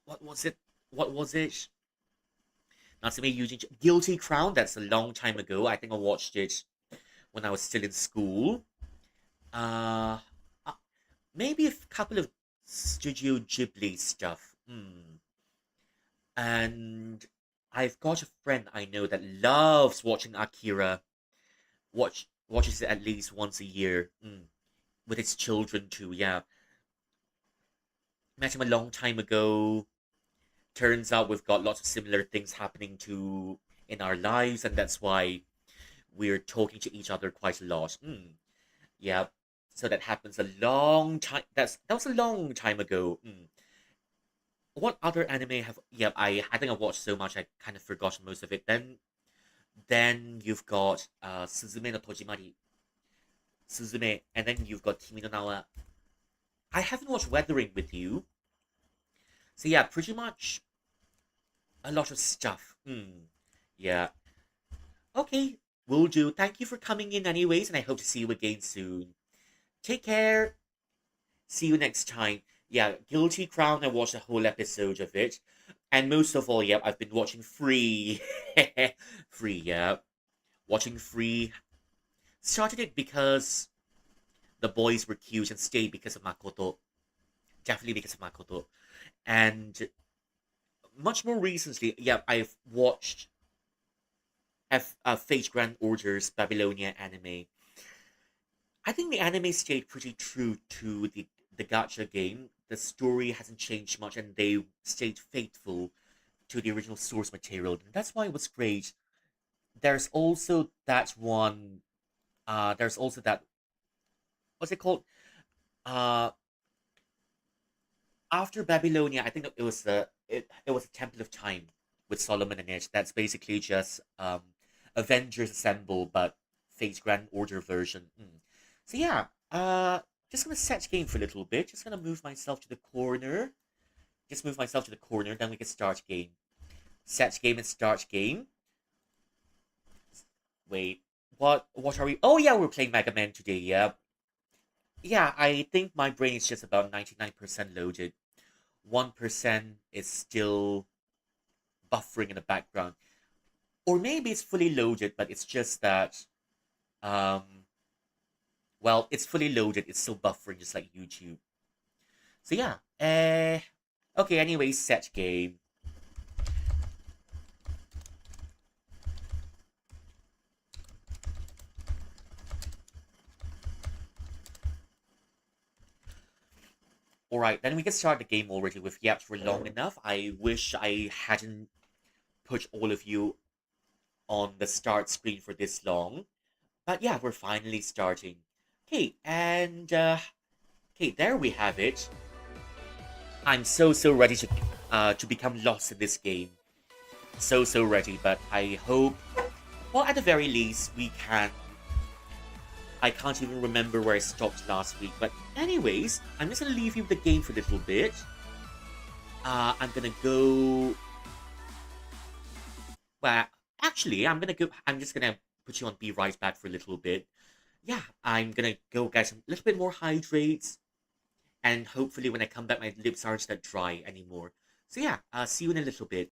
what was it? What was it? Natsume Yujincho. Guilty Crown. That's a long time ago. I think I watched it when I was still in school. Uh, uh, Maybe a couple of Studio Ghibli stuff. And I've got a friend I know that loves watching Akira. Watches it at least once a year. With its children too. Yeah, met him a long time ago. Turns out we've got lots of similar things happening to in our lives, and that's why we're talking to each other quite a lot. Yeah, so that happens a long time. That was a long time ago. What other anime have? Yeah, I think I watched so much I kind of forgot most of it. Then you've got Suzume no Tojimari, Suzume, and then you've got Kimi no Nawa. I haven't watched Weathering with You, so yeah, pretty much a lot of stuff. Yeah. Okay, will do. Thank you for coming in, anyways, and I hope to see you again soon. Take care. See you next time. Yeah, Guilty Crown. I watched a whole episode of it, and most of all, yeah, I've been watching Free. Free, yeah, watching Free. Started it because the boys were cute and stayed because of Makoto. Definitely because of Makoto. And much more recently, yeah, I've watched Fate Grand Order's Babylonia anime. I think the anime stayed pretty true to the gacha game. The story hasn't changed much, and they stayed faithful to the original source material. And that's why it was great. There's also that one. There's also that. What's it called? Uh, After Babylonia, I think it was it was a Temple of Time with Solomon and it. That's basically just Avengers Assemble, but Fate's Grand Order version. So yeah, just gonna set game for a little bit. Just gonna move myself to the corner. Just move myself to the corner, then we can start game. Set game and start game. Wait, what are we? Oh yeah, we're playing Mega Man today. Yeah, yeah. I think my brain is just about 99% loaded. 1% is still buffering in the background. Or maybe it's fully loaded, but it's just that, um, well, it's fully loaded, it's still buffering just like YouTube. So yeah, okay, anyway, set game. Alright, then we can start the game already with yaps for long enough. I wish I hadn't put all of you on the start screen for this long. But yeah, we're finally starting. Okay, and okay, there we have it. I'm so ready to become lost in this game. So ready, but I hope, well, at the very least, we can. I can't even remember where I stopped last week, but anyways, I'm just gonna leave you with the game for a little bit. I'm gonna go. Well, actually, I'm gonna go. I'm just gonna put you on be right back for a little bit. Yeah, I'm gonna go get some little bit more hydrates, and hopefully, when I come back, my lips aren't that dry anymore. So yeah, see you in a little bit.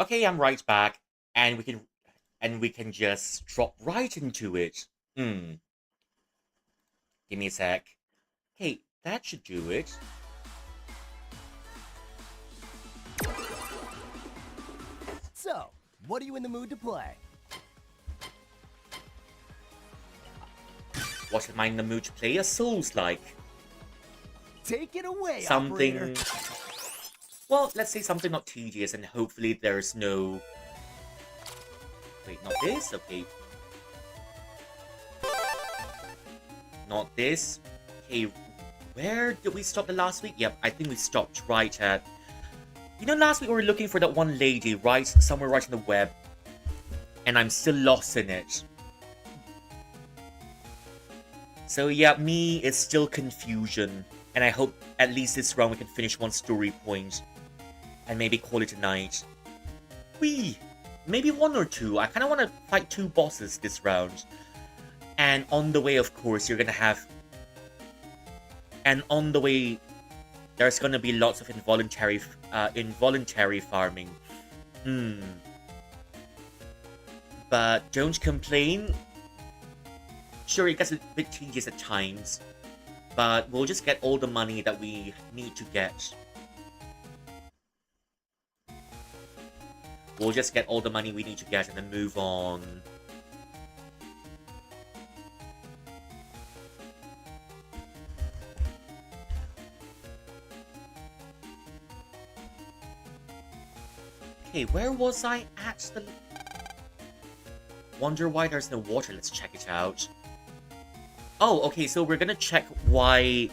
Okay, I'm right back, and we can just drop right into it. Hmm. Give me a sec. Okay, that should do it. So, what are you in the mood to play? What am I in the mood to play? A Souls-like. Take it away, Something. operator. Well, let's say something not tedious, and hopefully there's no. Wait, not this? Okay. not this. Okay, where did we stop the last week? Yep, I think we stopped right at... You know, last week we were looking for that one lady, right? Somewhere right on the web. And I'm still lost in it. So yeah, me is still confusion. And I hope at least this round we can finish one story point. And maybe call it a night. Maybe one or two. I kind of want to fight 2 bosses this round. And on the way, of course, you're going to have... And on the way, there's going to be lots of involuntary farming. But don't complain. Sure, it gets a bit tedious at times. But we'll just get all the money that we need to get. We'll just get all the money we need to get and then move on. Okay, where was I at the... Wonder why there's no water. Let's check it out. Oh, okay, so we're gonna check why...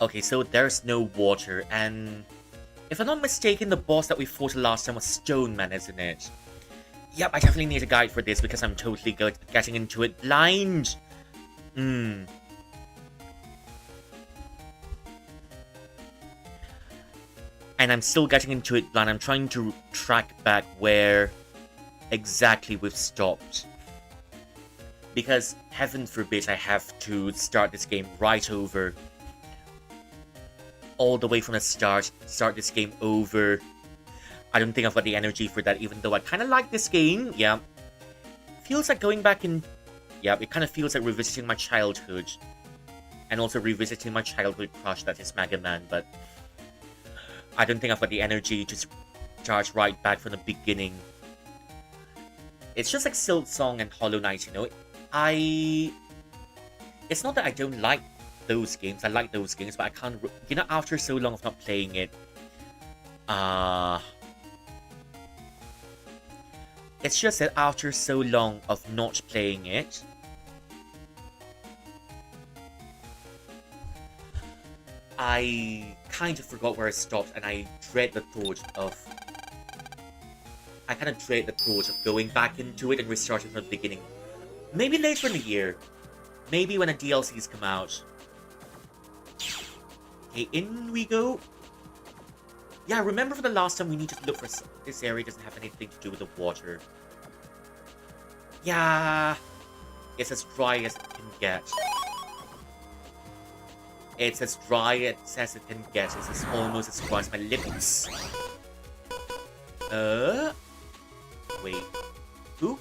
Okay, so there's no water, and... If I'm not mistaken, the boss that we fought last time was Stone Man, isn't it? Yep, I definitely need a guide for this because I'm totally getting into it blind. And I'm still getting into it blind. I'm trying to track back where exactly we've stopped. Because, heaven forbid, I have to start this game right over. All the way from the start this game over. I don't think I've got the energy for that, even though I kind of like this game. Yeah. Feels like going back in... Yeah, it kind of feels like revisiting my childhood. And also revisiting my childhood crush, that is Megaman, but... I don't think I've got the energy to start right back from the beginning. It's just like Silk Song and Hollow Knight, you know? It's not that I don't like those games. I like those games, but I can't... You know, after so long of not playing it... It's just that after so long of not playing it... I kind of forgot where I stopped, and I dread the thought of... I kind of dread the thought of going back into it and restarting from the beginning. Maybe later in the year. Maybe when the DLCs come out. Okay, in we go. Yeah, remember for the last time we needed to look for... This area doesn't have anything to do with the water. Yeah. It's as dry as it can get. It's as dry as it can get. It's almost as dry as my lips. Wait. Who?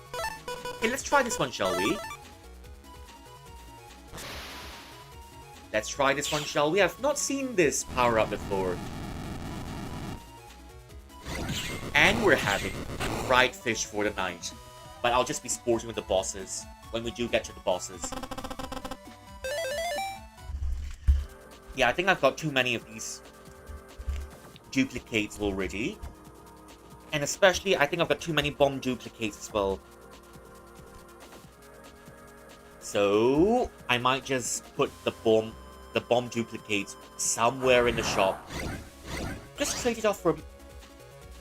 Okay, let's try this one, shall we? Let's try this one, shall we? I've not seen this power-up before. And we're having fried fish for the night. But I'll just be sporting with the bosses when we do get to the bosses. Yeah, I think I've got too many of these duplicates already. And especially, I think I've got too many bomb duplicates as well. So, I might just put the bomb duplicates somewhere in the shop. Just trade it off for a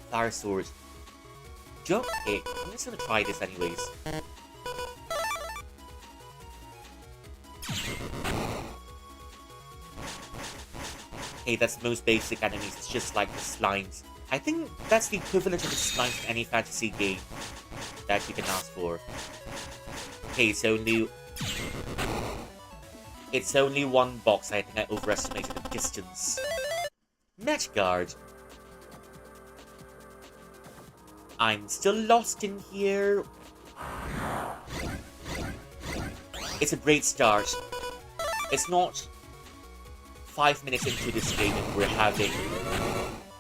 fire sword. Okay, I'm just gonna try this anyways. Hey, that's the most basic enemies. It's just like the slimes. I think that's the equivalent of the slimes in any fantasy game that you can ask for. Okay, it's only one box. I think I overestimated the distance. Net guard. I'm still lost in here. It's a great start. It's not 5 minutes into this game and we're having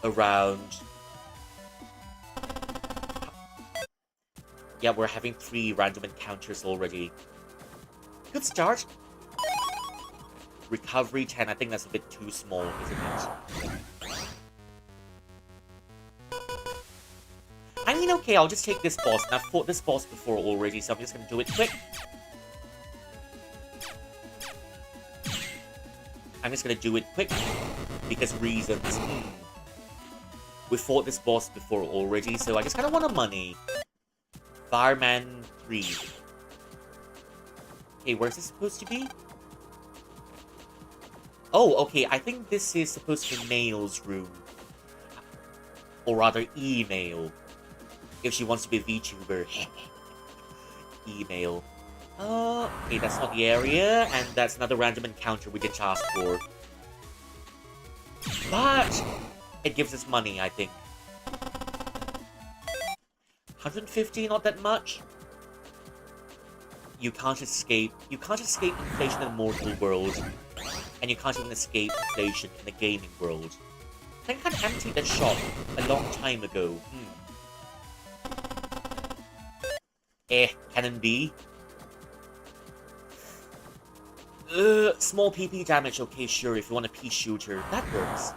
around... Yeah, we're having 3 random encounters already. Good start. Recovery 10, I think that's a bit too small, isn't it? I'm mean, okay, I'll just take this boss. And I've fought this boss before already, so I'm just gonna do it quick. I'm just gonna do it quick. Because reasons. We fought this boss before already, so I just kinda want a money. Fireman 3. Okay, where's this supposed to be? Oh, okay, I think this is supposed to be Mail's room. Or rather, email. If she wants to be a VTuber. Email. Okay, that's not the area, and that's another random encounter we didn't ask for. But it gives us money, I think. 150, not that much. You can't escape. You can't escape inflation in the mortal world. And you can't even escape inflation in the gaming world. I think I emptied that shop a long time ago. Cannon B. Small PP damage, okay, sure, if you want a pea shooter. That works.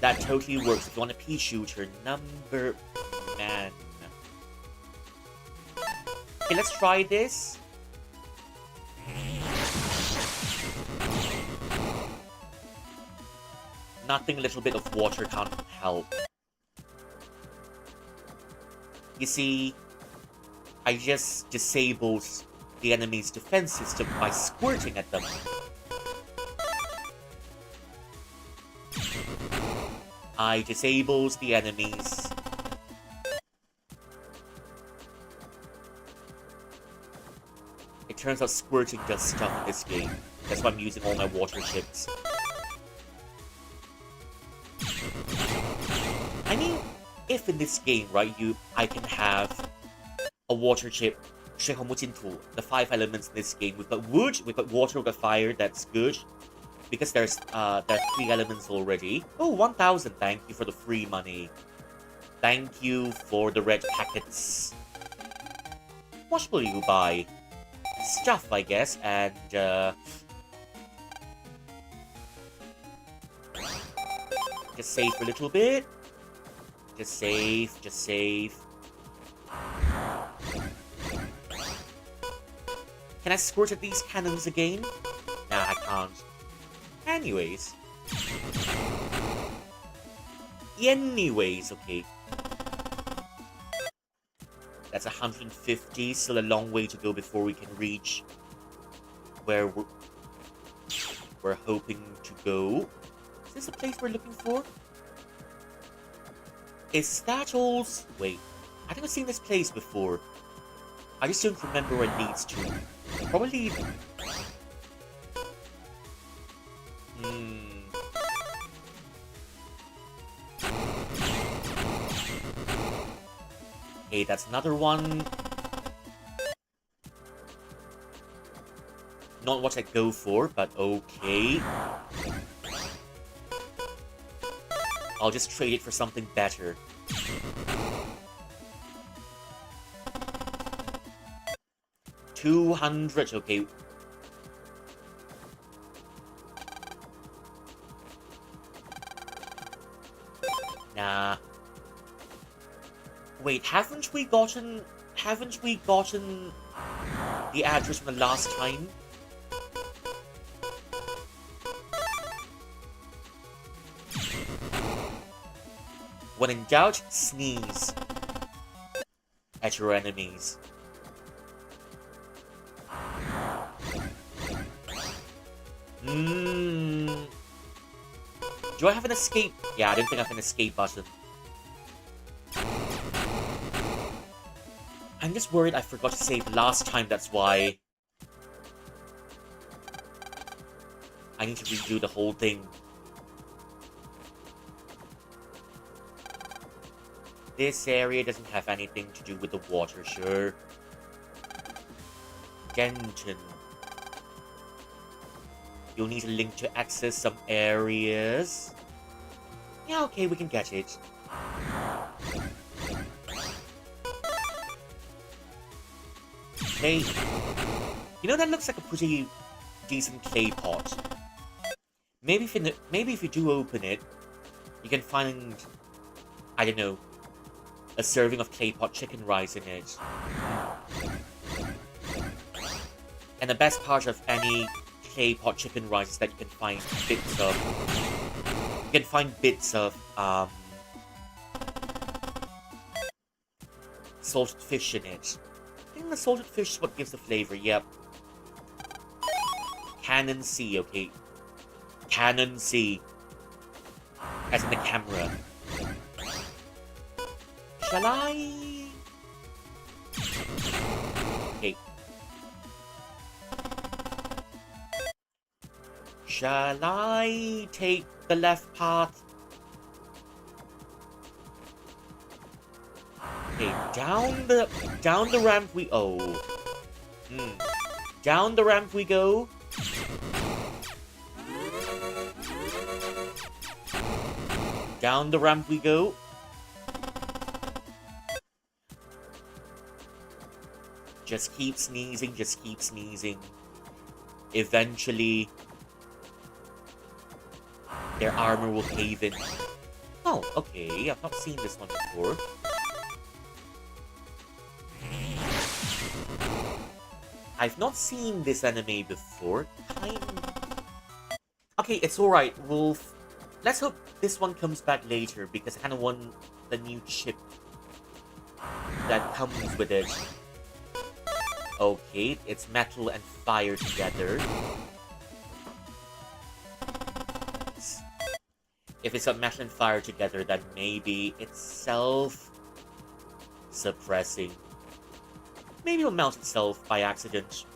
That totally works if you want a pea shooter. Number... man. Okay, let's try this. Nothing, a little bit of water can't help. You see, I just disabled the enemy's defense system by squirting at them. I disabled the enemies. It turns out squirting does stuff in this game. That's why I'm using all my water chips. I mean, if in this game, right, I can have a water chip, 水红木净土, the 5 elements in this game. We've got wood, we've got water, we've got fire, that's good. Because there are 3 elements already. Oh, 1,000, thank you for the free money. Thank you for the red packets. What will you buy? Stuff, I guess, and just save for a little bit. Just save, just save. Can I squirt at these cannons again? Nah, I can't. Anyways. Okay. That's 150, still a long way to go before we can reach where we're hoping to go. Is this the place we're looking for? Is that all... wait, I think I've seen this place before. I just don't remember where it leads to. Probably... Okay, that's another one. Not what I go for, but okay. I'll just trade it for something better. $200, okay. Nah. Wait, haven't we gotten the address from the last time? When in doubt, sneeze at your enemies. Do I have an escape? Yeah, I don't think I have an escape button. I'm just worried I forgot to save last time, that's why. I need to redo the whole thing. This area doesn't have anything to do with the water, sure. Denton. You'll need a link to access some areas. Yeah, okay, we can get it. Hey, you know, that looks like a pretty decent clay pot. Maybe if you do open it, you can find, I don't know, a serving of clay pot chicken rice in it. And the best part of any clay pot chicken rice is that you can find bits of salted fish in it. I think the salted fish is what gives the flavor. Yep. Canon C, okay. Canon C. As in the camera. Shall I? Okay. Shall I take the left path? Okay, down the ramp we down the ramp we go. Down the ramp we go. Just keep sneezing, just keep sneezing. Eventually, their armor will cave in. Oh, okay, I've not seen this one before. I've not seen this anime before. Okay, it's alright. Let's hope this one comes back later because I kind of want the new chip that comes with it. Okay, it's metal and fire together. If it's a metal and fire together, then maybe it's self-suppressing. Maybe it'll melt itself by accident.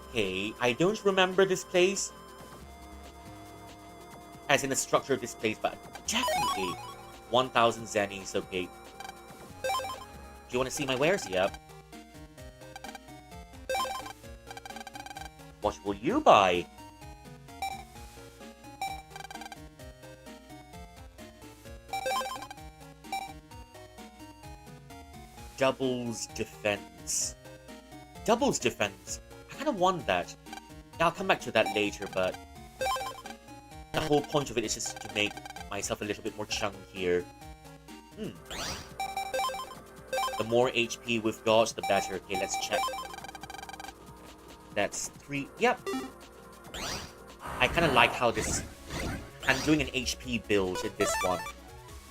Okay, I don't remember this place. As in the structure of this place, but definitely 1,000 zennies, okay. Do you want to see my wares? Yep. What will you buy? Doubles defense. Doubles defense. I kind of want that. Yeah, I'll come back to that later, but the whole point of it is just to make myself a little bit more chunkier. The more HP we've got, the better. Okay, let's check. That's 3. Yep. I kind of like how this... I'm doing an HP build in this one.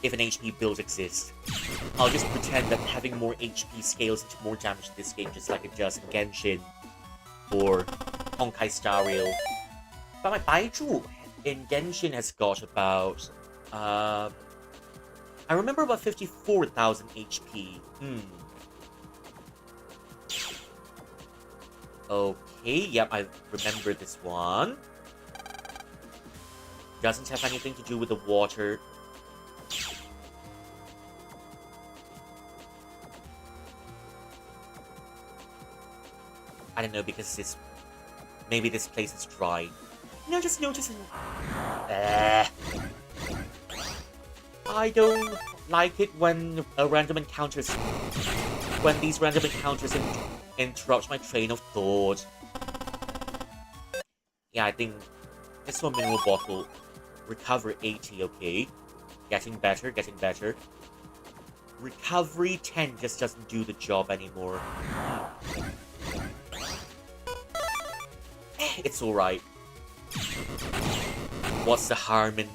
If an HP build exists. I'll just pretend that having more HP scales into more damage in this game, just like it does in Genshin or Honkai Star Rail. But my Baiju in Genshin has got about... I remember about 54,000 HP. Okay, yep, I remember this one. Doesn't have anything to do with the water. I don't know, because this... Maybe this place is dry. You know, just noticing... I don't like it when random encounters... When these random encounters interrupt my train of thought. Yeah, I think... This one mineral bottle. Recover 80, okay. Getting better, getting better. Recovery 10 just doesn't do the job anymore. It's alright. What's the harm in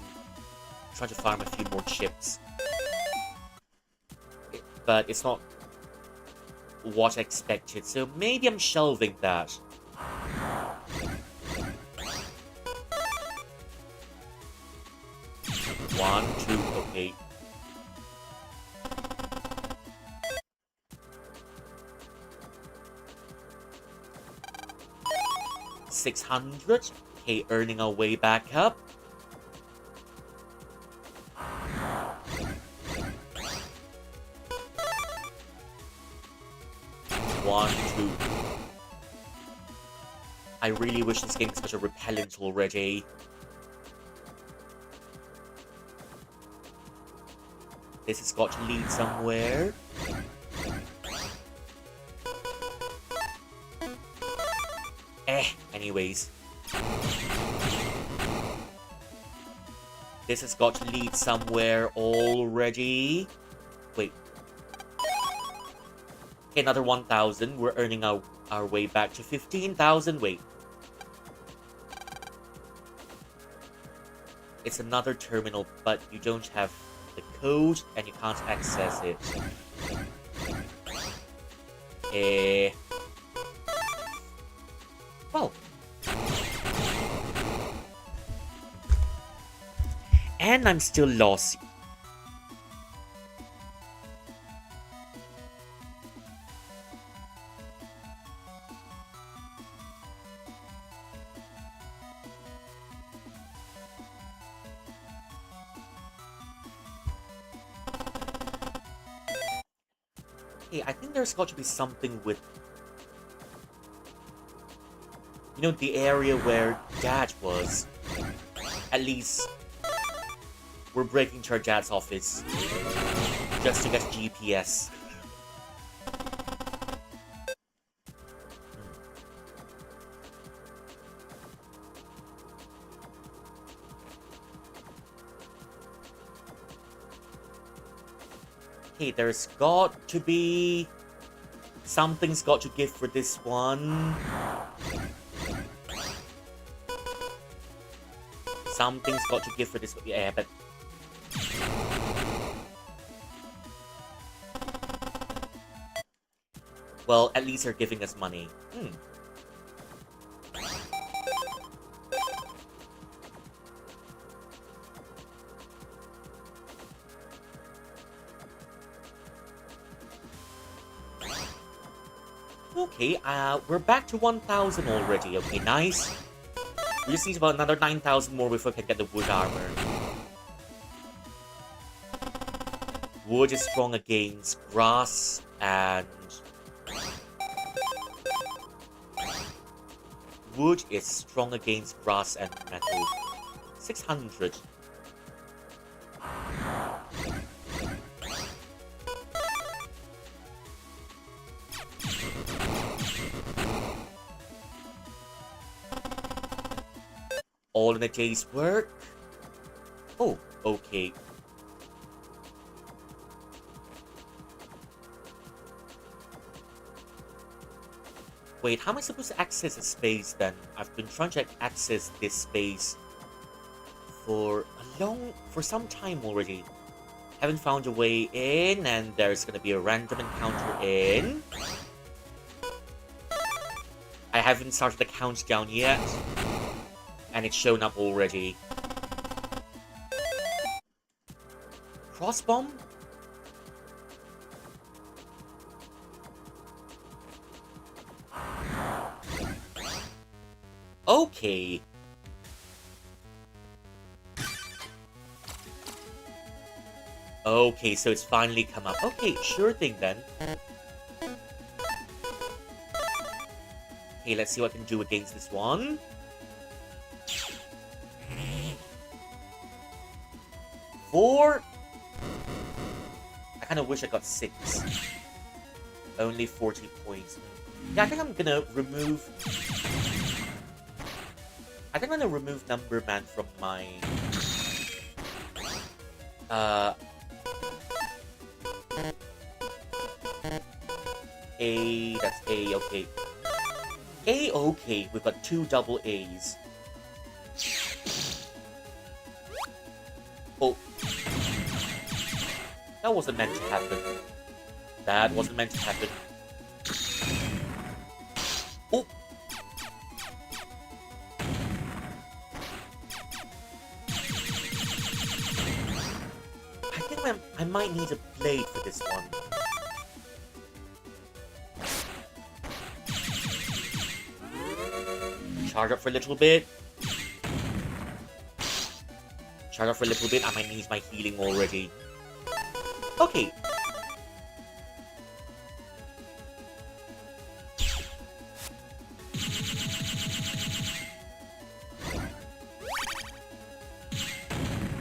trying to farm a few more chips? But it's not what I expected, so maybe I'm shelving that. One, two, okay. $600. Okay, earning our way back up. One, two. I really wish this game was such a repellent already. This has got to lead somewhere. Anyways. This has got to lead somewhere already. Wait. Okay, another 1,000. We're earning our way back to 15,000. Wait. It's another terminal, but you don't have the code and you can't access it. Well. And I'm still lost. Okay, I think there's got to be something with... You know, the area where Dad was. At least... We're breaking to our dad's office. Just to get GPS. Okay, there's got to be... Something's got to give for this one. Something's got to give for this one. Yeah, but... Well, at least they're giving us money. Okay, we're back to 1,000 already. Okay, nice. We just need about another 9,000 more before we can get the wood armor. Wood is strong against grass and... Wood is strong against grass and metal. 600. All in a day's work? Oh, okay. Wait, how am I supposed to access a space then? I've been trying to access this space for some time already. Haven't found a way in, and there's gonna be a random encounter in. I haven't started the countdown yet, and it's shown up already. Crossbomb? Okay. Okay, so it's finally come up. Okay, sure thing then. Okay, let's see what I can do against this one. Four. I kind of wish I got 6. Only 40 points. Yeah, I think I'm gonna remove... I think I'm gonna remove Number Man from my... A, that's A, okay. A, okay, we've got 2 double A's. Oh. That wasn't meant to happen. That wasn't meant to happen. Oh! I think I might need a blade for this one. Charge up for a little bit. Charge up for a little bit. I might need my healing already. Okay.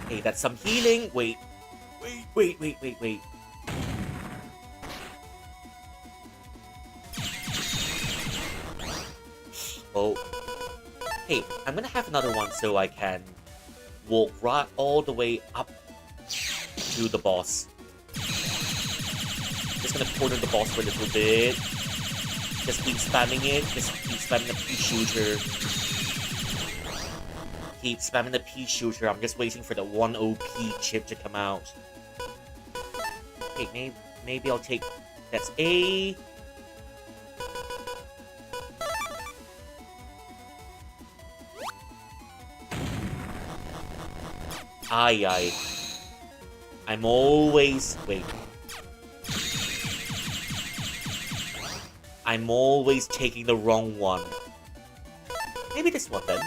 Okay, that's some healing. Wait. Wait. Oh. Hey, I'm gonna have another one so I can walk right all the way up to the boss. Just gonna corner the boss for a little bit. Just keep spamming it. Just keep spamming the pea shooter. Keep spamming the pea shooter. I'm just waiting for the 1 OP chip to come out. Okay, maybe I'll take... That's A. Aye. I'm always... Wait. I'm always taking the wrong one. Maybe this one then.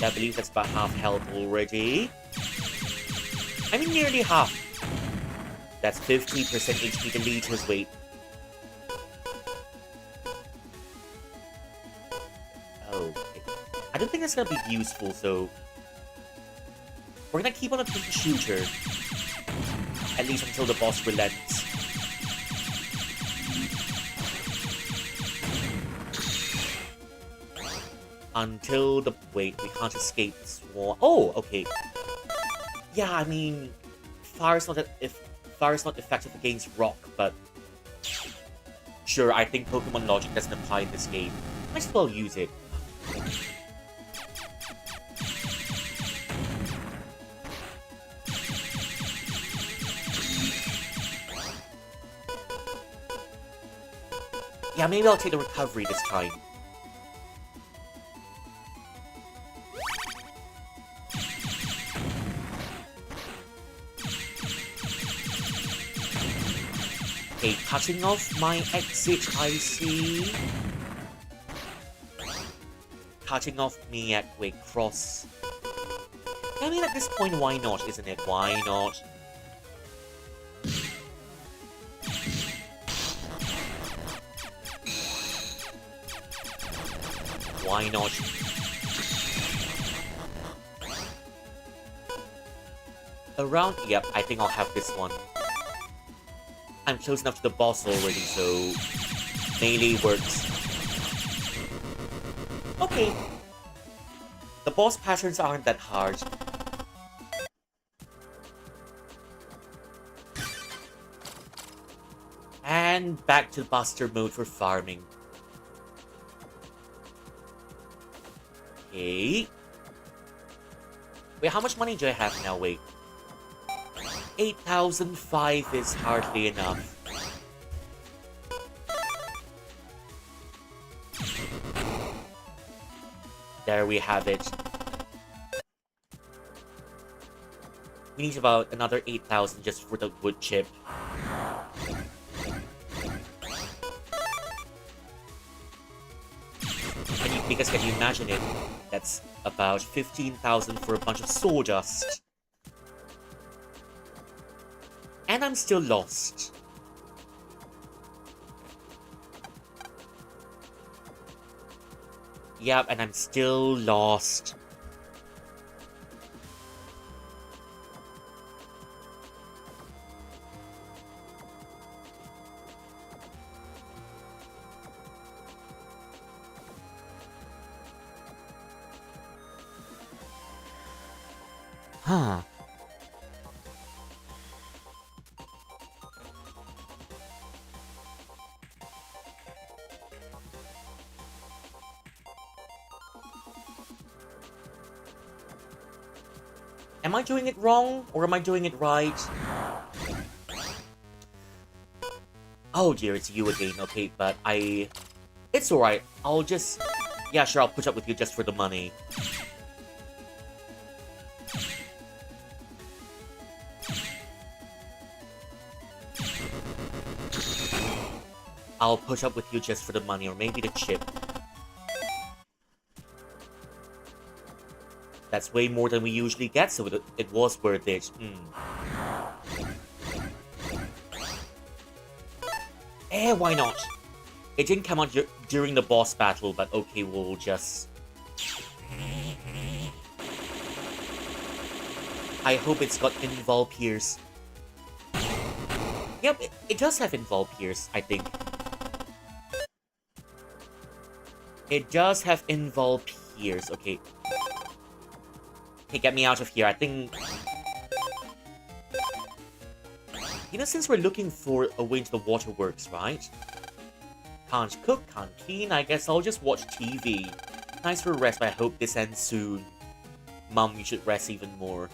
I believe that's about half health already. I mean, nearly half. That's 50% HP deleters, wait. Okay. I don't think that's gonna be useful, so... We're gonna keep on a pea shooter. At least until the boss relents. Until the... Wait, we can't escape the swarm. Oh, okay. Yeah, I mean... Fire's not effective against rock, but... Sure, I think Pokemon logic doesn't apply in this game. Might as well use it. Yeah, maybe I'll take the recovery this time. Okay, cutting off my exit, I see. Cutting off me at, wait, cross. I mean, at this point, why not, isn't it? Why not? Why not? Around... Yep, I think I'll have this one. I'm close enough to the boss already, so... melee works. Okay. The boss patterns aren't that hard. And back to Buster mode for farming. Okay. Wait, how much money do I have now? Wait. 8,005 is hardly enough. There we have it. We need about another 8,000 just for the wood chip. Because can you imagine it? That's about 15,000 for a bunch of sawdust. And I'm still lost. Yep, and I'm still lost. Huh. Am I doing it wrong, or am I doing it right? Oh dear, it's you again. Okay, but it's alright. I'll just... Yeah, sure, I'll put up with you just for the money. I'll put up with you just for the money, or maybe the chip. That's way more than we usually get, so it was worth it. Why not? It didn't come out during the boss battle, but okay, we'll just... I hope it's got Invul Pierce. Yep, it does have Invul Pierce, I think. It does have Invul ears. Okay. Okay, get me out of here. I think... You know, since we're looking for a way into the waterworks, right? Can't cook, can't clean, I guess I'll just watch TV. Nice for a rest, but I hope this ends soon. Mum, you should rest even more.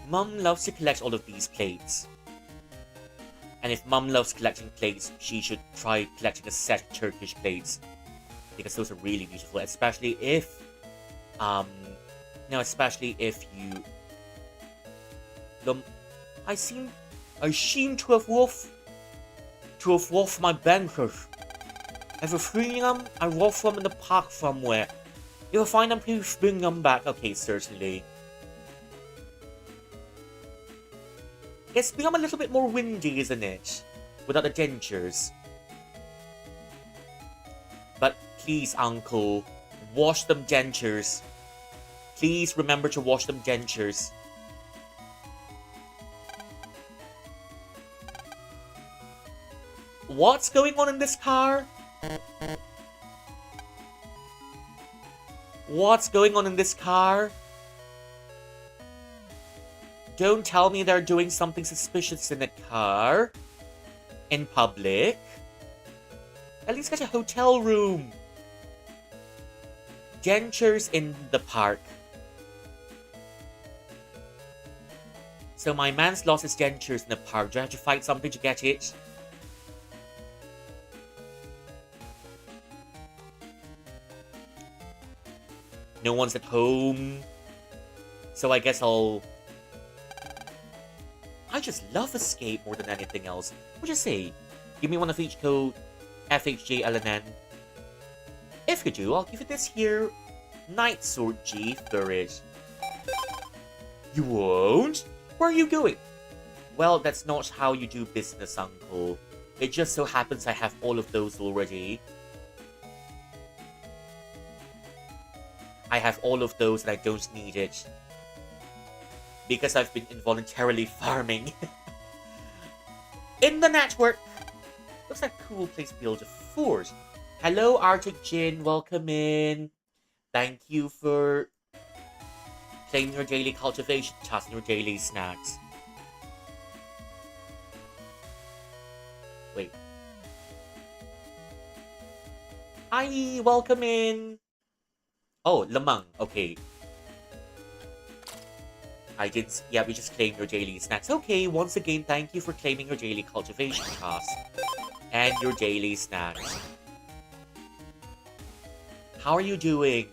Mum loves to collect all of these plates. And if Mum loves collecting plates, she should try collecting a set of Turkish plates. Because those are really beautiful, especially if... especially if you... I seem to have lost my benches. If you find them, I lost them in the park somewhere. If you find them, please bring them back. Okay, certainly. It's become a little bit more windy, isn't it? Without the dentures. But please, Uncle, wash them dentures. Please remember to wash them dentures. What's going on in this car? What's going on in this car? Don't tell me they're doing something suspicious in the car. In public. At least get a hotel room. Dentures in the park. So my man's lost his dentures in the park. Do I have to fight something to get it? No one's at home. So I guess I just love Escape more than anything else. What'd you say? Give me one of each code. FHJLNN. If you do, I'll give you this here Night Sword G for it. You won't? Where are you going? Well, that's not how you do business, Uncle. It just so happens I have all of those already. I have all of those and I don't need it. Because I've been involuntarily farming. In the network! Looks like a cool place to build a fort. Hello, Arctic Jin. Welcome in. Thank you for claiming your daily cultivation task and your daily snacks. Wait. Hi, welcome in. Oh, Lamang. Okay. Yeah, we just claimed your daily snacks. Okay, once again, thank you for claiming your daily cultivation task. And your daily snacks. How are you doing?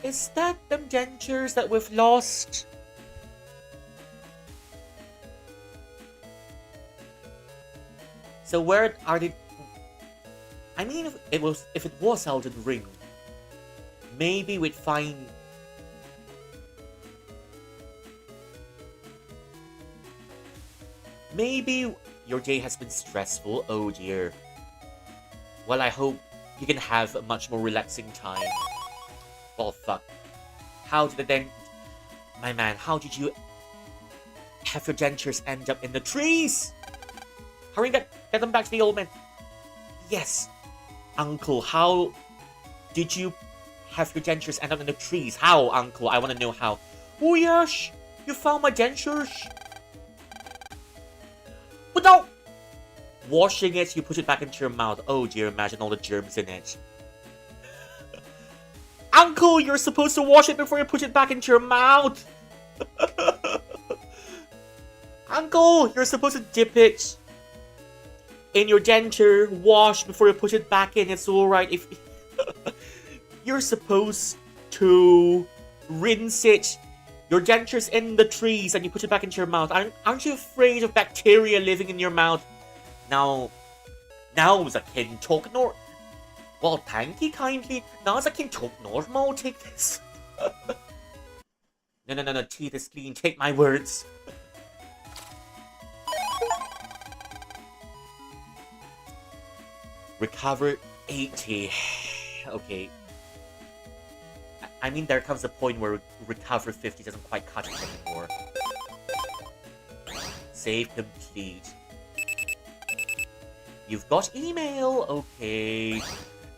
Is that them dentures that we've lost? So where are they? I mean, if it was Elden Ring, maybe we'd find... Maybe your day has been stressful. Oh dear. Well, I hope you can have a much more relaxing time. Well, fuck. How did it then... My man, how did you have your dentures end up in the trees? Hurry, get them back to the old man. Yes. Uncle, how did you have your dentures end up in the trees? How, Uncle? I want to know how. Oh, yes. You found my dentures. But no! Washing it, you put it back into your mouth. Oh dear, imagine all the germs in it. Uncle, you're supposed to wash it before you put it back into your mouth. Uncle, you're supposed to dip it in your denture, wash before you put it back in. It's alright if... You're supposed to rinse it. Your denture's in the trees and you put it back into your mouth. Aren't you afraid of bacteria living in your mouth? Now as a kid talk well, thank you kindly. Now as a kid talk normal, take this. No, teeth is clean, take my words. Recover 80. Okay. I mean, there comes a point where recover 50 doesn't quite cut it anymore. Save complete. You've got email, okay.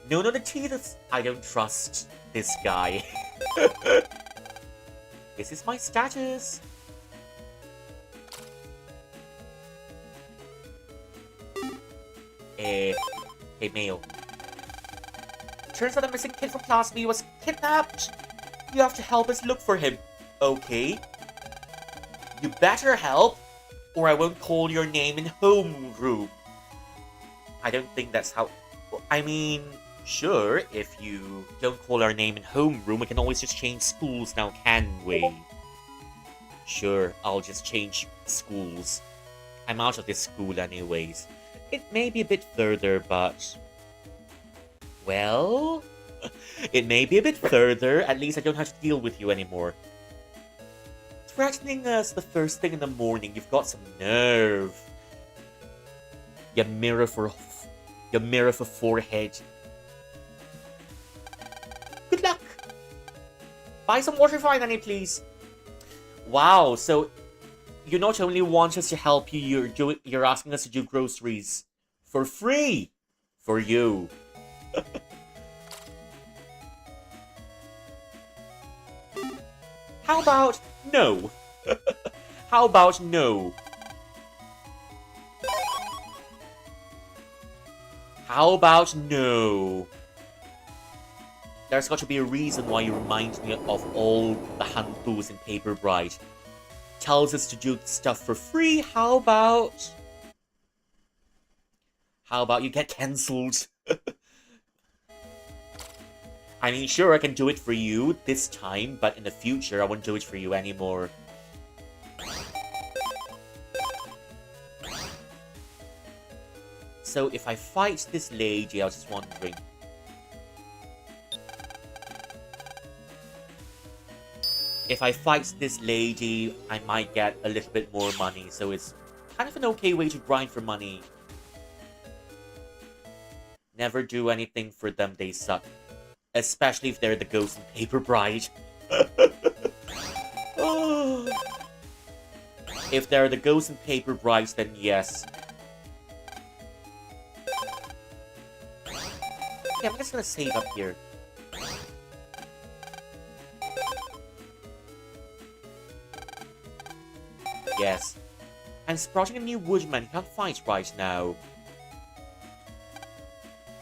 No, the teeth. I don't trust this guy. This is my status. Hey, mail. Turns out the missing kid from Class B was kidnapped. You have to help us look for him. Okay. You better help, or I won't call your name in homeroom. I don't think that's how... I mean, sure, if you don't call our name in homeroom, we can always just change schools now, can we? Sure, I'll just change schools. I'm out of this school anyways. It may be a bit further, but... Well... It may be a bit further, at least I don't have to deal with you anymore. Threatening us the first thing in the morning, you've got some nerve. You mirror for forehead. Good luck! Buy some water for Annie, please. Wow, so you not only want us to help you, you're asking us to do groceries for free for you. How about no? How about no? How about no? There's got to be a reason why you remind me of all the handfuls in Paper Bright. Tells us to do stuff for free. How about you get cancelled? I mean, sure, I can do it for you this time, but in the future, I won't do it for you anymore. So, if I fight this lady, I was just wondering. If I fight this lady, I might get a little bit more money, so it's kind of an okay way to grind for money. Never do anything for them, they suck. Especially if they're the ghost in Paper Bride. Oh. If they're the ghost in Paper Brides, then yes. Yeah, I'm just gonna save up here. Yes. I'm sprouting a new woodman. He can't fight right now.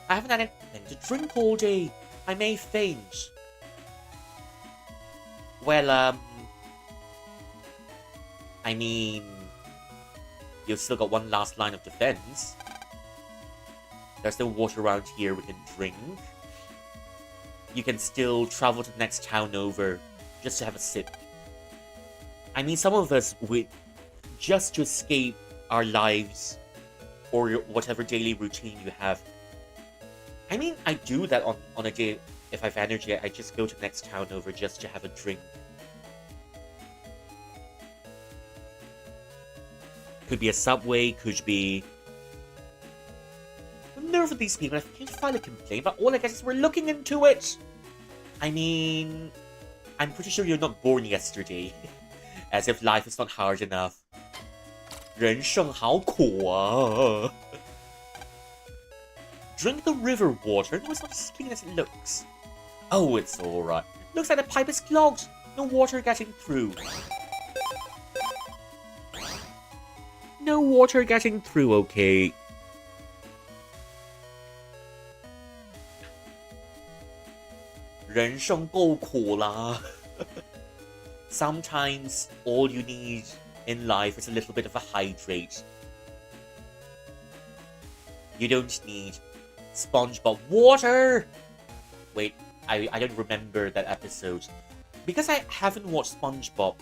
I haven't had anything to drink all day. I may faint. Well, I mean... You've still got one last line of defense. There's no water around here we can drink. You can still travel to the next town over just to have a sip. I mean, some of us would just to escape our lives or whatever daily routine you have. I mean, I do that on a day. If I have energy, I just go to the next town over just to have a drink. Could be a Subway, could be... I'm nervous with these people. I can't file a complaint, but all I guess is we're looking into it. I mean... I'm pretty sure you're not born yesterday. As if life is not hard enough. 人生好苦啊 Drink the river water. No, it's not as clean as it looks. Oh, it's alright. Looks like the pipe is clogged. No water getting through. No water getting through, okay. "人生够苦啦." Sometimes all you need in life is a little bit of a hydrate. You don't need SpongeBob water! Wait, I don't remember that episode. Because I haven't watched SpongeBob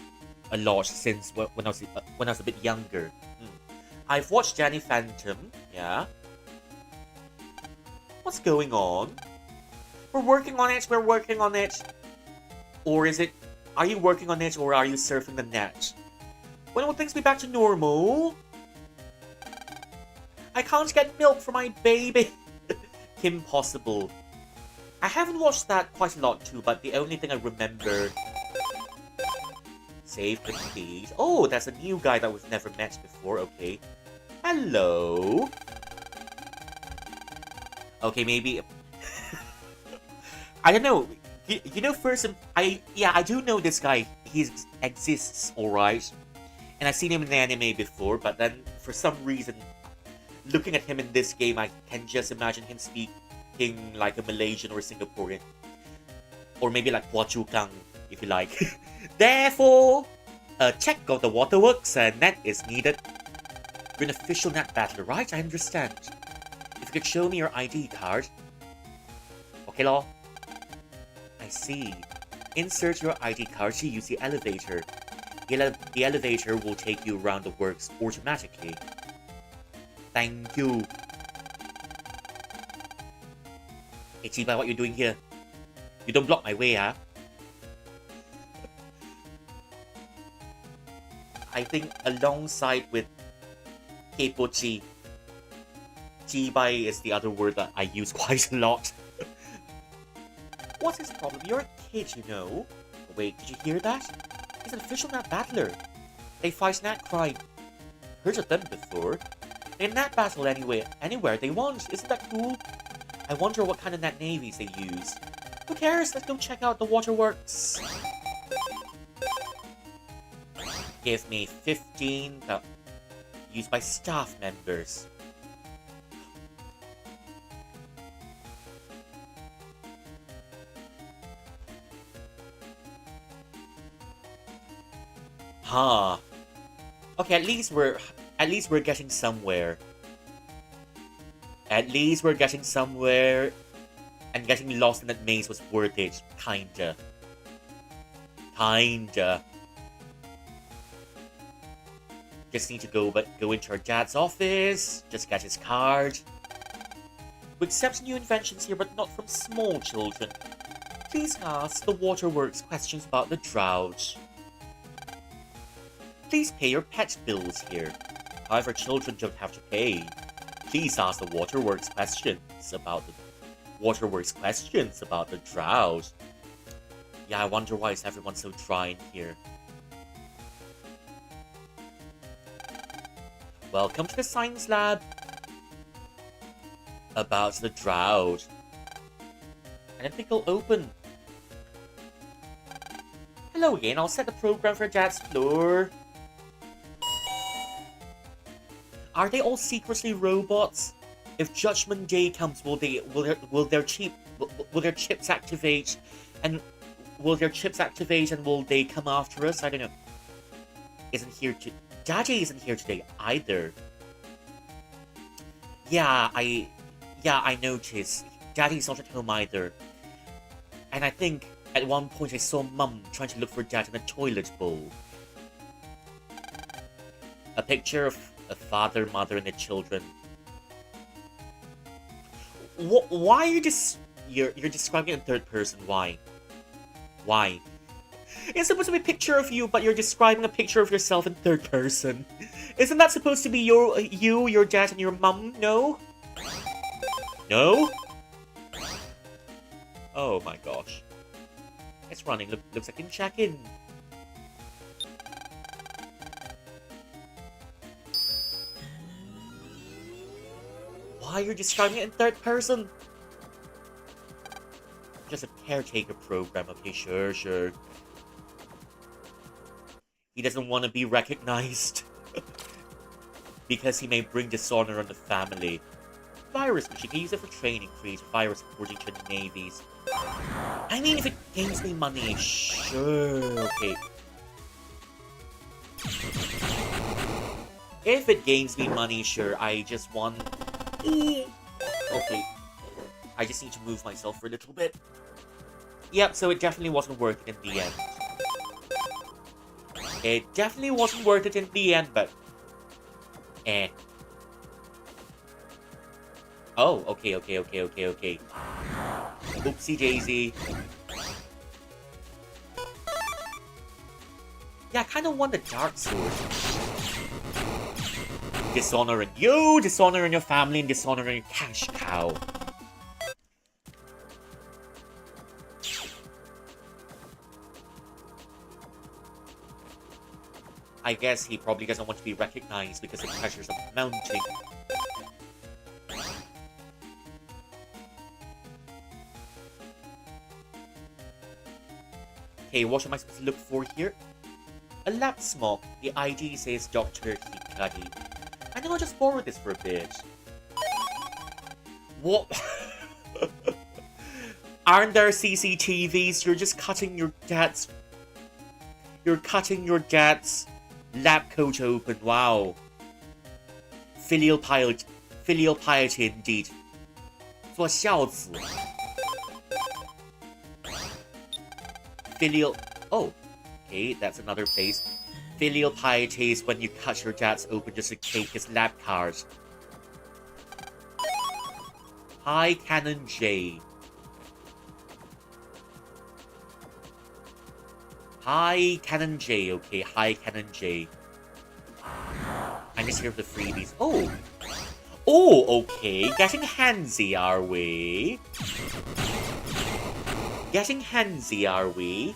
a lot since when I was a bit younger. I've watched Danny Phantom, yeah. What's going on? We're working on it, we're working on it. Or is it, are you working on it or are you surfing the net? When will things be back to normal? I can't get milk for my baby. Kim Possible. I haven't watched that quite a lot too, but the only thing I remember... Save complete. Oh, that's a new guy that we've never met before, okay. Hello. Okay, maybe. I don't know. You know, first, I do know this guy. He exists, all right, and I've seen him in the anime before. But then, for some reason, looking at him in this game, I can just imagine him speaking like a Malaysian or a Singaporean, or maybe like Hua Chu Kang, if you like. Therefore, a check of the waterworks net is needed. You're an official net battler, right? I understand. If you could show me your ID card. Okay, law. I see. Insert your ID card to use the elevator. The elevator will take you around the works automatically. Thank you. Hey, Chiba, what you doing here? You don't block my way, huh? I think alongside with Keipochi, Chibai is the other word that I use quite a lot. What's his problem? You're a kid, you know. Wait, did you hear that? He's an official Nat battler. They fight Nat crime. Heard of them before. They Nat battle anywhere they want. Isn't that cool? I wonder what kind of Nat navies they use. Who cares? Let's go check out the waterworks. Give me 15 used by staff members. Huh. Okay, at least we're getting somewhere. At least we're getting somewhere, and getting lost in that maze was worth it, kinda. Just need to go into our dad's office, just get his card. We accept new inventions here, but not from small children. Please ask the waterworks questions about the drought. Please pay your pet bills here. However, children don't have to pay. Please ask the waterworks questions about the drought. Yeah, I wonder why is everyone so dry in here. Welcome to the science lab. About the drought. I don't think it'll open. Hello again, I'll set the program for Dad's floor. Are they all secretly robots? If Judgment Day comes, will their chips activate, and will they come after us? I don't know. Daddy isn't here today either. Yeah, I noticed. Daddy's not at home either. And I think at one point I saw Mum trying to look for Dad in a toilet bowl. A picture of a father, mother, and the children. Why are you you're describing it in third person? Why? Why? It's supposed to be a picture of you, but you're describing a picture of yourself in third person. Isn't that supposed to be your dad, and your mum? No? No? Oh my gosh. It's running. Looks like I can check in. Why you're describing it in third person? Just a caretaker program. Okay, sure. He doesn't want to be recognized. Because he may bring dishonor on the family. Virus machine. Can use it for training, create a virus according to the navies. I mean, if it gains me money, sure. Okay. If it gains me money, sure. I just want... Okay. I just need to move myself for a little bit. Yep, so it definitely wasn't worth it in the end. It definitely wasn't worth it in the end, but... Oh, okay. Oopsie daisy. Yeah, I kind of want the dark sword. Dishonoring you, dishonoring your family, and dishonoring your cash cow. I guess he probably doesn't want to be recognized because the pressures are mounting. Okay, what am I supposed to look for here? A lap smock. The ID says Dr. Hikari. I know I'll just borrow this for a bit. What? Aren't there CCTVs? You're just cutting your dad's... You're cutting your dad's lab coat open. Wow. Filial piety indeed. 做孝子. Filial... Oh. Okay, that's another place. Filial piety is when you cut your dad's open just to take his lab card. Hi, Canon J. Hi, Canon J, okay. Hi, Canon J. I'm just here for the freebies. Oh! Oh, okay. Getting handsy, are we? Getting handsy, are we?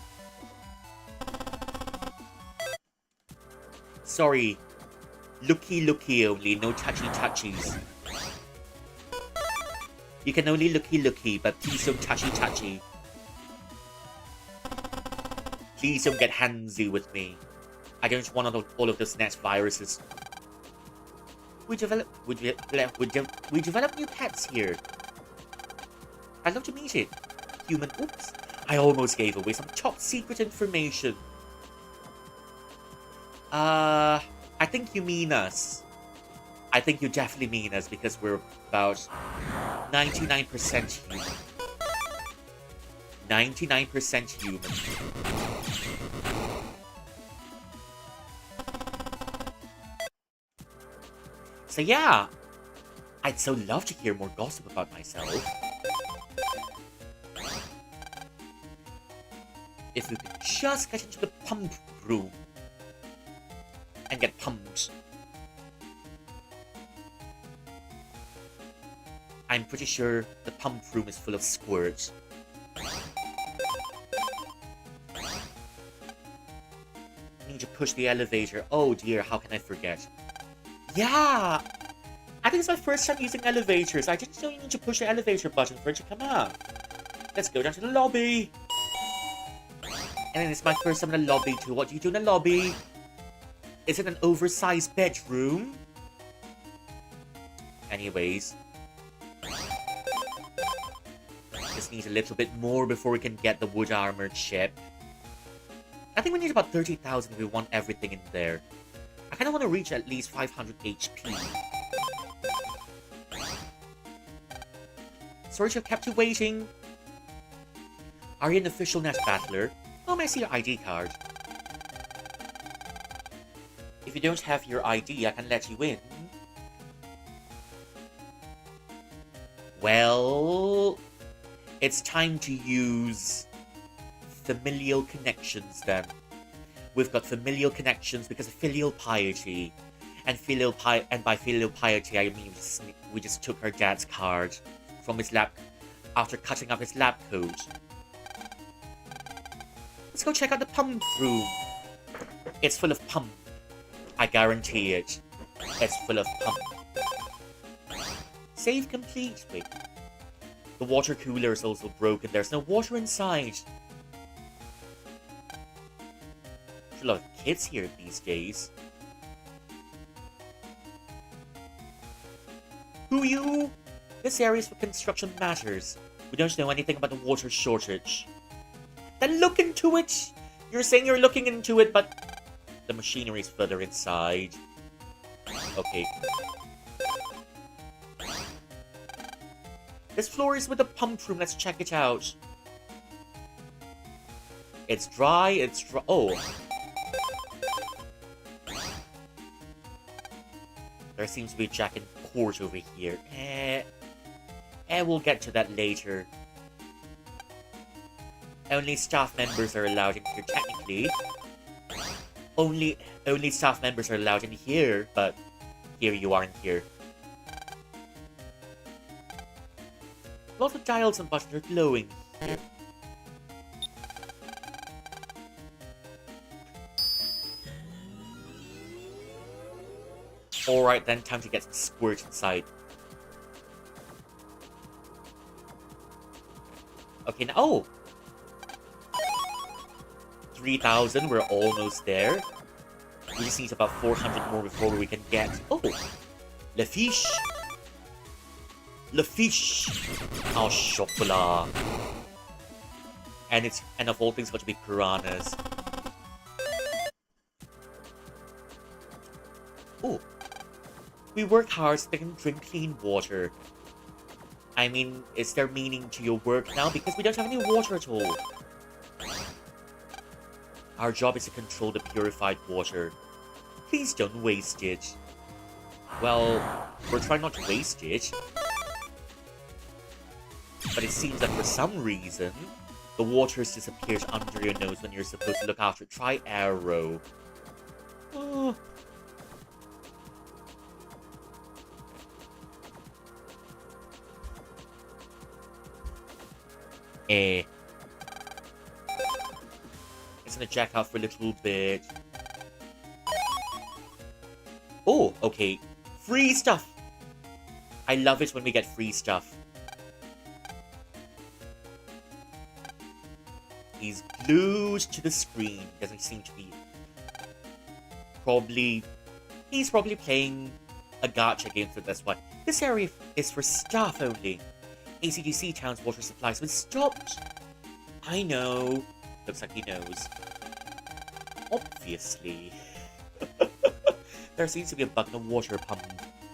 Sorry. Looky only, no touchy-touchies. You can only looky, but please don't touchy-touchy. Please don't get handsy with me. I don't want all of those net viruses. We develop new pets here. I'd love to meet it. Human. Oops. I almost gave away some top secret information. I think you mean us. I think you definitely mean us because we're about 99% human. 99% human. So yeah, I'd so love to hear more gossip about myself. If we could just get into the pump room and get pumped. I'm pretty sure the pump room is full of squirts. Need to push the elevator. Oh dear, how can I forget? Yeah! I think it's my first time using elevators. I didn't know you need to push the elevator button for it to come up. Let's go down to the lobby. And then it's my first time in the lobby too. What do you do in the lobby? Is it an oversized bedroom? Anyways. Just need a little bit more before we can get the wood armored ship. I think we need about 30,000 if we want everything in there. I kind of want to reach at least 500 HP. Sorry to have kept you waiting. Are you an official net battler? Oh, may I see your ID card? If you don't have your ID, I can let you in. Well, it's time to use familial connections then. We've got familial connections because of filial piety. And by filial piety, I mean we just took our dad's card from his lab after cutting up his lab coat. Let's go check out the pump room. It's full of pump. I guarantee it. It's full of pump. Save complete. Wait. The water cooler is also broken. There's no water inside. There's a lot of kids here these days. Who you? This area is for construction matters. We don't know anything about the water shortage. Then look into it! You're saying you're looking into it, but the machinery is further inside. Okay. This floor is with the pump room. Let's check it out. It's dry. Oh. There seems to be a jack in court over here. We'll get to that later. Only staff members are allowed in here, technically. Only staff members are allowed in here, but here you aren't here. Lots of dials and buttons are glowing here. Alright then, time to get some squirt inside. Okay, now... Oh! 3,000. We're almost there. We just need about 400 more before we can get... Oh! Le fiche! Le fiche! Oh, chocolat. And of all things, got to be piranhas. Oh! We work hard so they can drink clean water. I mean, is there meaning to your work now? Because we don't have any water at all. Our job is to control the purified water. Please don't waste it. Well, we're trying not to waste it. But it seems that for some reason, the water disappears under your nose when you're supposed to look after it. Try arrow. Oh. It's gonna jack out for a little bit. Oh, okay. Free stuff! I love it when we get free stuff. He's glued to the screen. Doesn't seem to be... He's probably playing a gacha game, so that's why. This area is for staff only. ACDC Town's water supplies was stopped. I know. Looks like he knows. Obviously. There seems to be a bug in the water pump.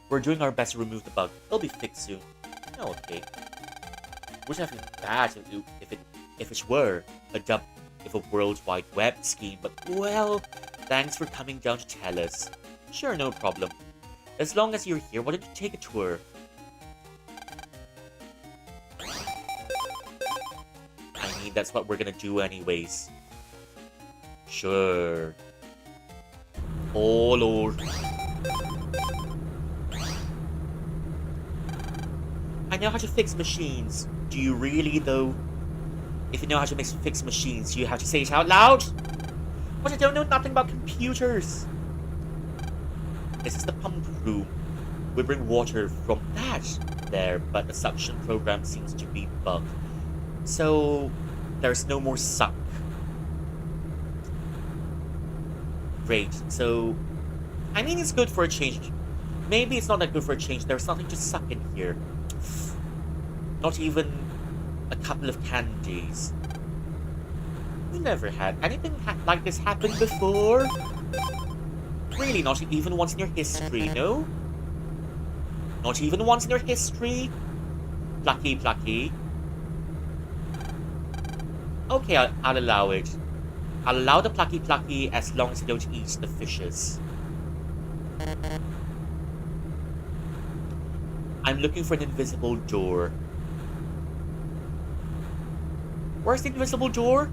We're doing our best to remove the bug. It'll be fixed soon. Oh, okay. Would have been bad if it were a World Wide Web scheme, but well, thanks for coming down to tell us. Sure, no problem. As long as you're here, why don't you take a tour? I mean, that's what we're gonna do anyways. Sure. Oh, Lord. I know how to fix machines. Do you really, though? If you know how to fix machines, you have to say it out loud? But I don't know nothing about computers. This is the pump room. We bring water from that there, but the suction program seems to be bugged. So, there's no more suck. Great, so... I mean, it's good for a change. Maybe it's not that good for a change. There's nothing to suck in here. Not even a couple of candies. You never had anything like this happen before? Really, not even once in your history, no? Not even once in your history? Plucky, plucky. Okay, I'll allow it. I'll allow the plucky plucky as long as you don't eat the fishes. I'm looking for an invisible door. Where's the invisible door?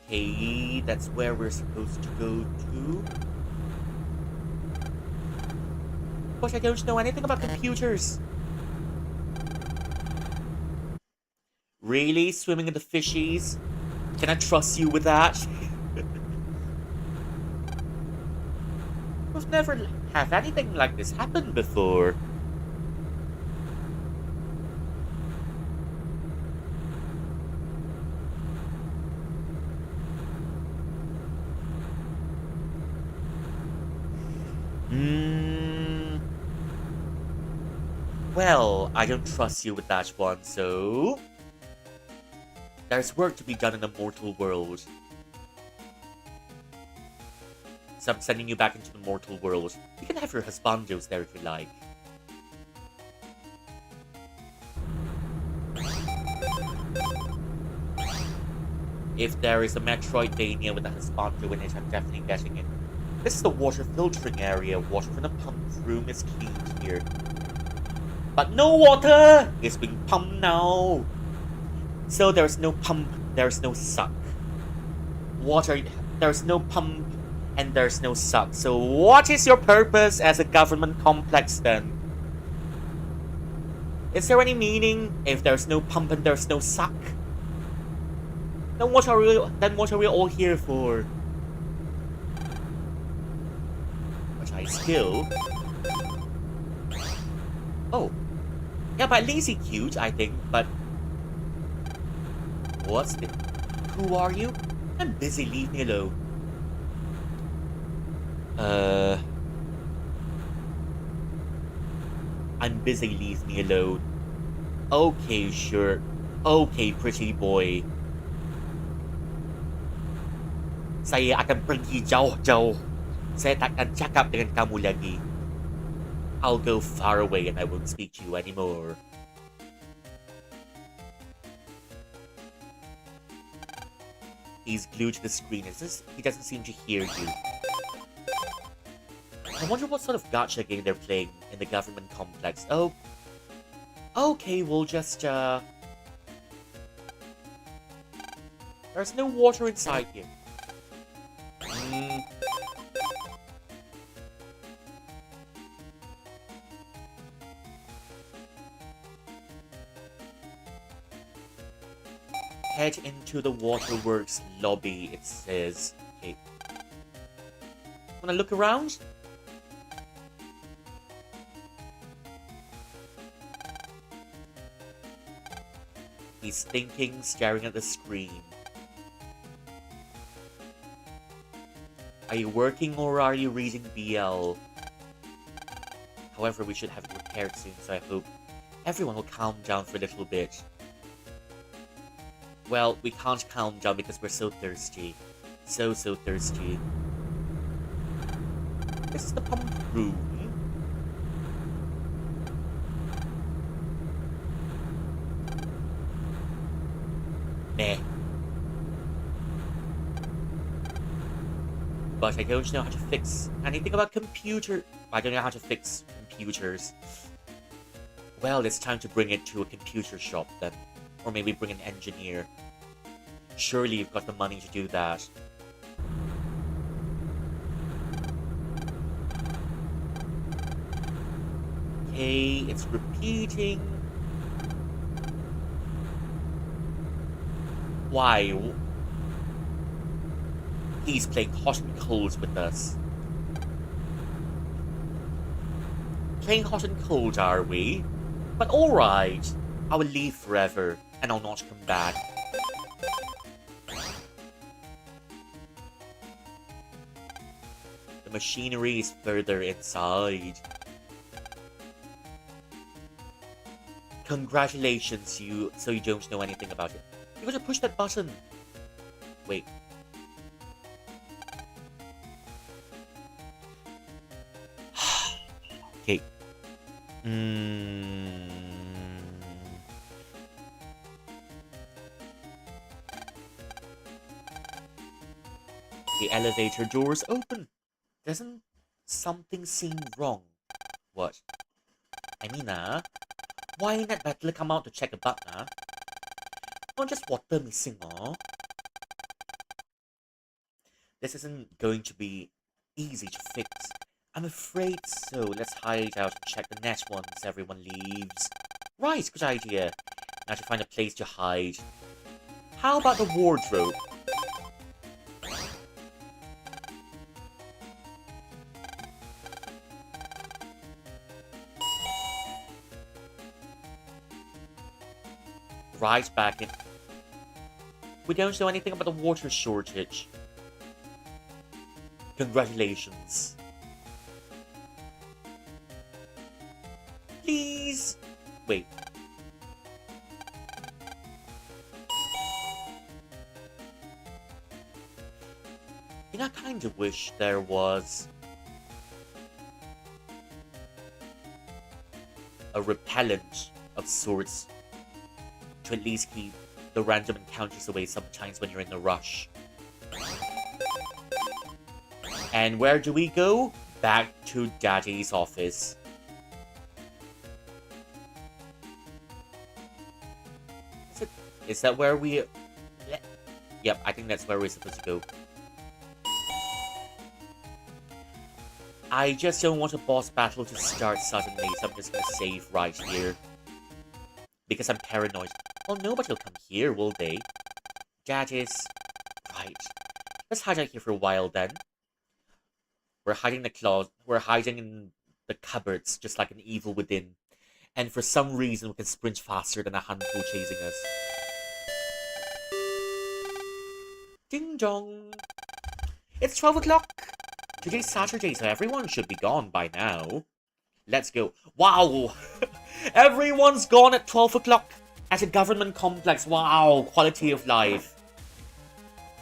Okay, that's where we're supposed to go to. But I don't know anything about computers. Really? Swimming in the fishies? Can I trust you with that? We've never had anything like this happen before. Well, I don't trust you with that one, so... There's work to be done in the mortal world. So I'm sending you back into the mortal world. You can have your husbandos there if you like. If there is a Metroidvania with a husbando in it, I'm definitely getting it. This is the water filtering area. Water from the pump room is cleaned here. But no water is being pumped now. So there's no pump, there's no suck. Water, there's no pump, and there's no suck. So what is your purpose as a government complex then? Is there any meaning if there's no pump and there's no suck? Then what are we all here for? my skill. Oh. Yeah, but at least he's cute, I think, but... What's this? Who are you? I'm busy, leave me alone. I'm busy, leave me alone. Okay, sure. Okay, pretty boy. Saya akan pergi jauh-jauh. Saya takkan cakap dengan kamu lagi. I'll go far away and I won't speak to you anymore. He's glued to the screen. He doesn't seem to hear you. I wonder what sort of gacha game they're playing in the government complex. Oh. Okay, we'll just, There's no water inside here. Head into the waterworks lobby, it says. Okay. Wanna look around? He's thinking, staring at the screen. Are you working or are you reading BL? However, we should have it repaired soon, so I hope everyone will calm down for a little bit. Well, we can't calm down because we're so thirsty. So thirsty. This is the pump room. Meh. But I don't know how to fix anything about I don't know how to fix computers. Well, it's time to bring it to a computer shop then. Or maybe bring an engineer. Surely you've got the money to do that. Okay, it's repeating. Why? He's playing hot and cold with us. Playing hot and cold, are we? But alright. I will leave forever, and I'll not come back. The machinery is further inside. Congratulations, so you don't know anything about it. You gotta push that button. Wait. Okay. The elevator doors open. Doesn't something seem wrong? What? I mean, why ain't that butler come out to check the butler? Not just water missing, This isn't going to be easy to fix. I'm afraid so. Let's hide out and check the net once everyone leaves. Right, good idea. Now to find a place to hide. How about the wardrobe? Right back in. We don't know anything about the water shortage. Congratulations. Please. Wait. You know, I kind of wish there was a repellent of sorts to at least keep the random encounters away sometimes when you're in a rush. And where do we go? Back to Daddy's office. Is that where we... Yep, I think that's where we're supposed to go. I just don't want a boss battle to start suddenly, so I'm just gonna save right here. Because I'm paranoid. Well, nobody will come here, will they? Daddy's... Right. Let's hide out here for a while then. We're hiding in the closet. We're hiding in the cupboards, just like an evil within. And for some reason, we can sprint faster than a handful chasing us. Ding dong! It's 12 o'clock! Today's Saturday, so everyone should be gone by now. Let's go. Wow! Everyone's gone at 12 o'clock at a government complex. Wow! Quality of life.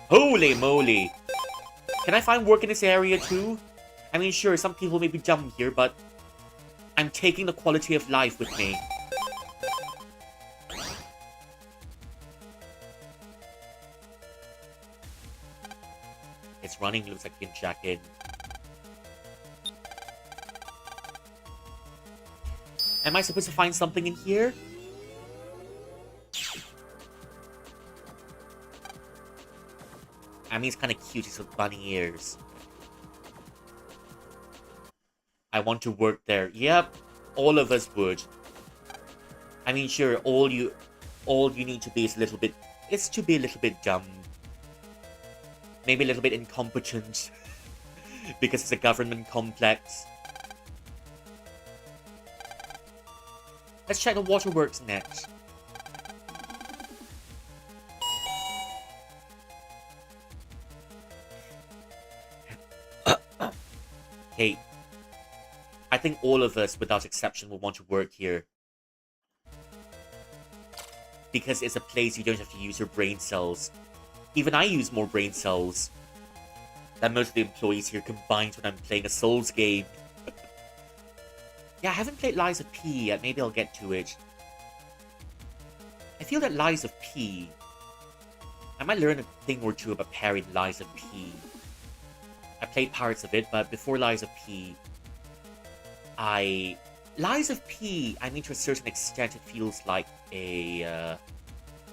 Holy moly! Can I find work in this area too? I mean, sure, some people may be dumb here, but I'm taking the quality of life with me. It's running, looks like we can check in. Am I supposed to find something in here? I mean, it's kind of cute, he's with bunny ears. I want to work there. Yep, all of us would. I mean, sure, all you need to be is to be a little bit dumb. Maybe a little bit incompetent. Because it's a government complex. Let's check the waterworks next. Hey, I think all of us, without exception, will want to work here. Because it's a place you don't have to use your brain cells. Even I use more brain cells than most of the employees here combined when I'm playing a Souls game. Yeah, I haven't played Lies of P yet. Maybe I'll get to it. I feel that Lies of P... I might learn a thing or two about parrying Lies of P. I played parts of it, but before Lies of P... Lies of P, I mean, to a certain extent, it feels like a...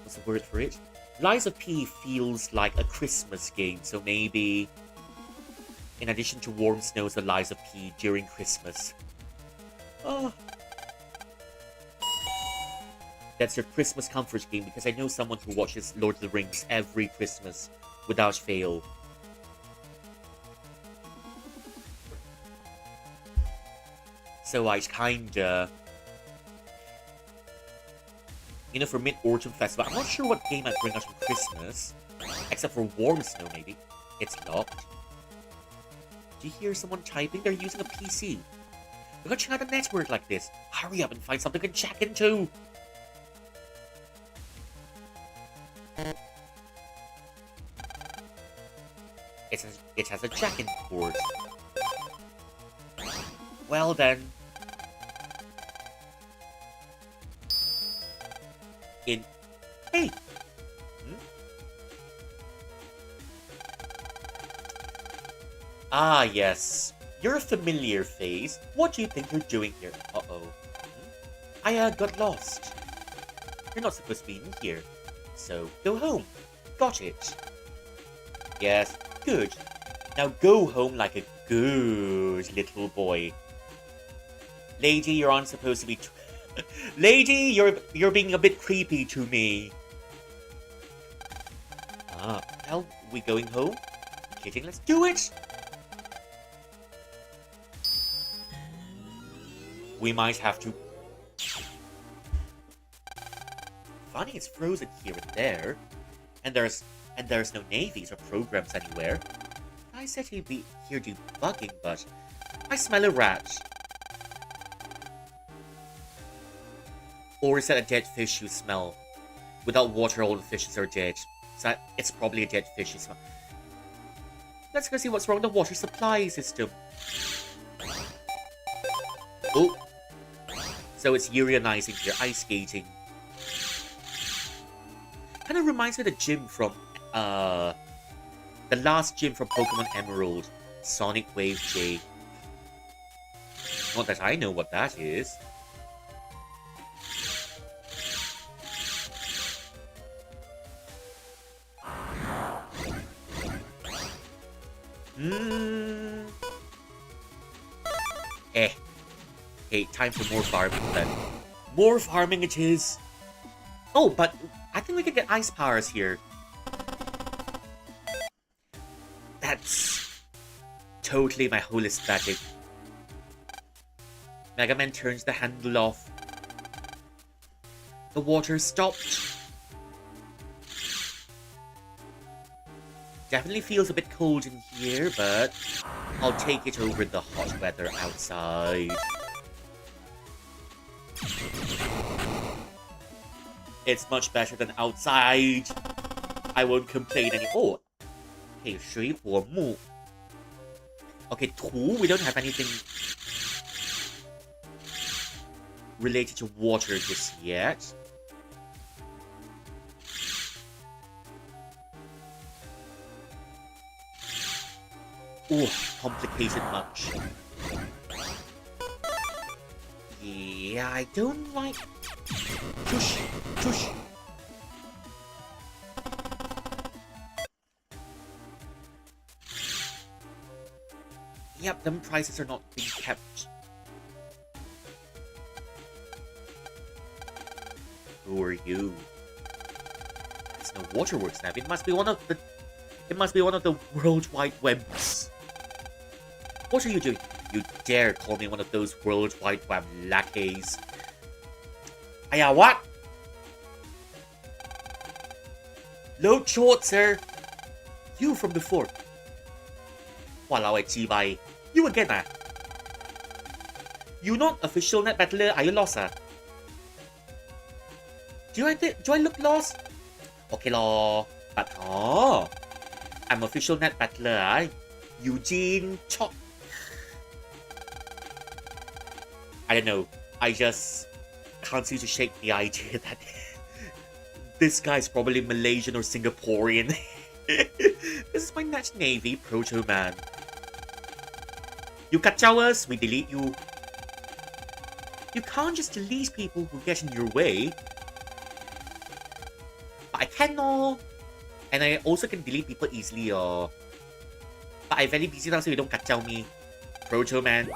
what's the word for it? Lies of P feels like a Christmas game, so maybe... in addition to Warm Snows, the Lies of P during Christmas. Oh. That's your Christmas comfort game, because I know someone who watches Lord of the Rings every Christmas, without fail. So I kinda... You know, for Mid-Autumn Festival, I'm not sure what game I'd bring out for Christmas. Except for Warm Snow, maybe. It's locked. Do you hear someone typing? They're using a PC. We're gonna check out a network like this. Hurry up and find something we can check into. It has a check-in port. Well then. Hey! Ah, yes. You're a familiar face. What do you think you're doing here? Uh-oh. I got lost. You're not supposed to be in here. So, go home. Got it. Yes, good. Now go home like a good little boy. Lady, you're not supposed to be... Lady, you're being a bit creepy to me. Ah, well, we going home? Kidding, let's do it! We might have to... Funny, it's frozen here and there. And there's no navies or programs anywhere. I said he'd be here debugging, but I smell a rat. Or is that a dead fish you smell? Without water, all the fishes are dead. So it's probably a dead fish you smell. Let's go see what's wrong with the water supply system. Oh. So it's urionizing here, ice skating. Kind of reminds me of the gym from, the last gym from Pokemon Emerald. Sonic Wave J. Not that I know what that is. Okay, time for more farming then. More farming it is! Oh, but I think we can get ice powers here. That's totally my whole aesthetic. Mega Man turns the handle off. The water stopped. Definitely feels a bit cold in here, but I'll take it over the hot weather outside. It's much better than outside. I won't complain anymore. Okay, 水果木. Okay, 土, we don't have anything related to water just yet. Oh, complicated much. Yeah, I don't like... Tush, tush. Yep, them prices are not being kept. Who are you? It's no waterworks now. It must be one of the... It must be one of the World Wide Webs. What are you doing? You dare call me one of those World Wide Web lackeys. Aya, what? Load short, sir. You from before. Walao eh, Jibai. You again, ah? You not official net battler, are you lost, ah? Do I look lost? Okay, lor. But, oh. I'm official net battler, ah? Eugene Chok. I don't know. I just can't seem to shake the idea that this guy's probably Malaysian or Singaporean. This is my next Navy Proto Man. You kacau us, we delete you. You can't just delete people who get in your way. But I can, no. And I also can delete people easily, But I'm very busy now, so you don't kacau me. Proto Man.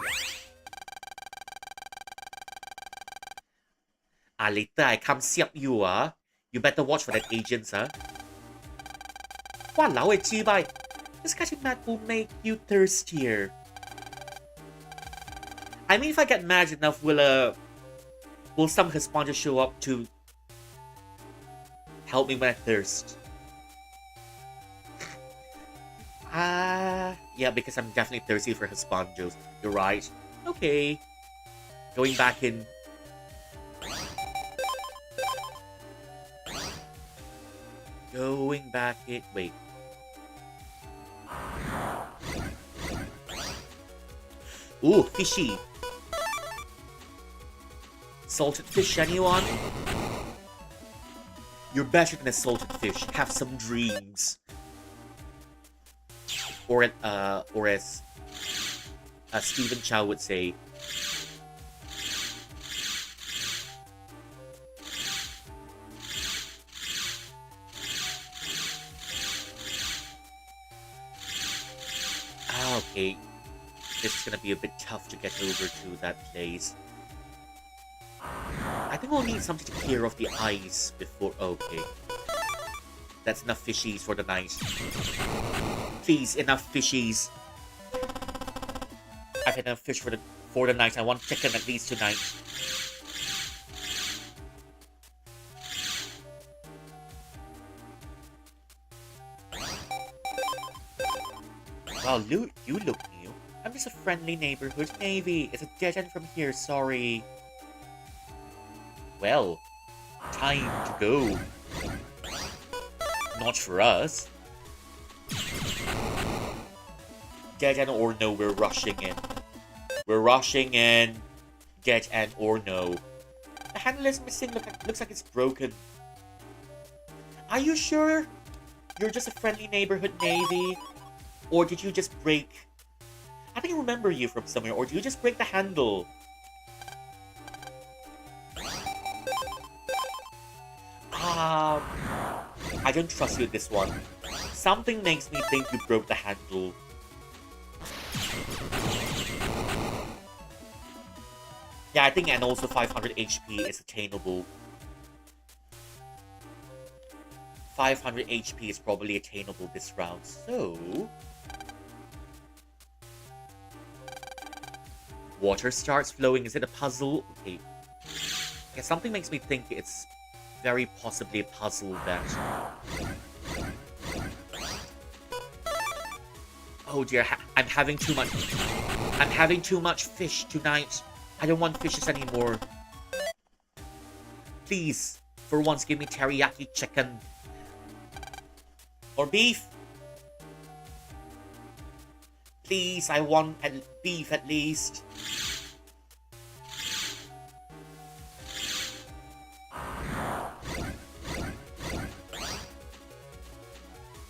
Later I come siap you, You better watch for that agents, Walao eh, Jibai. This catching mad will make you thirstier. I mean, if I get mad enough, will some Hispanic show up to help me when I thirst? Yeah, because I'm definitely thirsty for Hispanjos. You're right. Okay. Going back in. Going back in. Wait. Ooh, fishy. Salted fish, anyone? You're better than a salted fish. Have some dreams. Or as Stephen Chow would say. Okay. This is gonna be a bit tough to get over to that place. I think we'll need something to clear off the ice before... Okay. That's enough fishies for the night. Please, enough fishies. I've had enough fish for the night. I want chicken at least tonight. Wow, you look new. I'm just a friendly neighborhood navy. It's a dead end from here, sorry. Well, time to go. Not for us. Dead end or no, we're rushing in. We're rushing in. Dead end or no. The handle is missing. Looks like it's broken. Are you sure you're just a friendly neighborhood navy? Or did you just break... I think I remember you from somewhere. Or did you just break the handle? I don't trust you with this one. Something makes me think you broke the handle. Yeah, I think, and also 500 HP is attainable. 500 HP is probably attainable this round, so... Water starts flowing. Is it a puzzle? Okay. Yeah, something makes me think it's very possibly a puzzle that... Oh dear, I'm having too much... I'm having too much fish tonight. I don't want fishes anymore. Please, for once, give me teriyaki chicken. Or beef. Please, I want beef at least.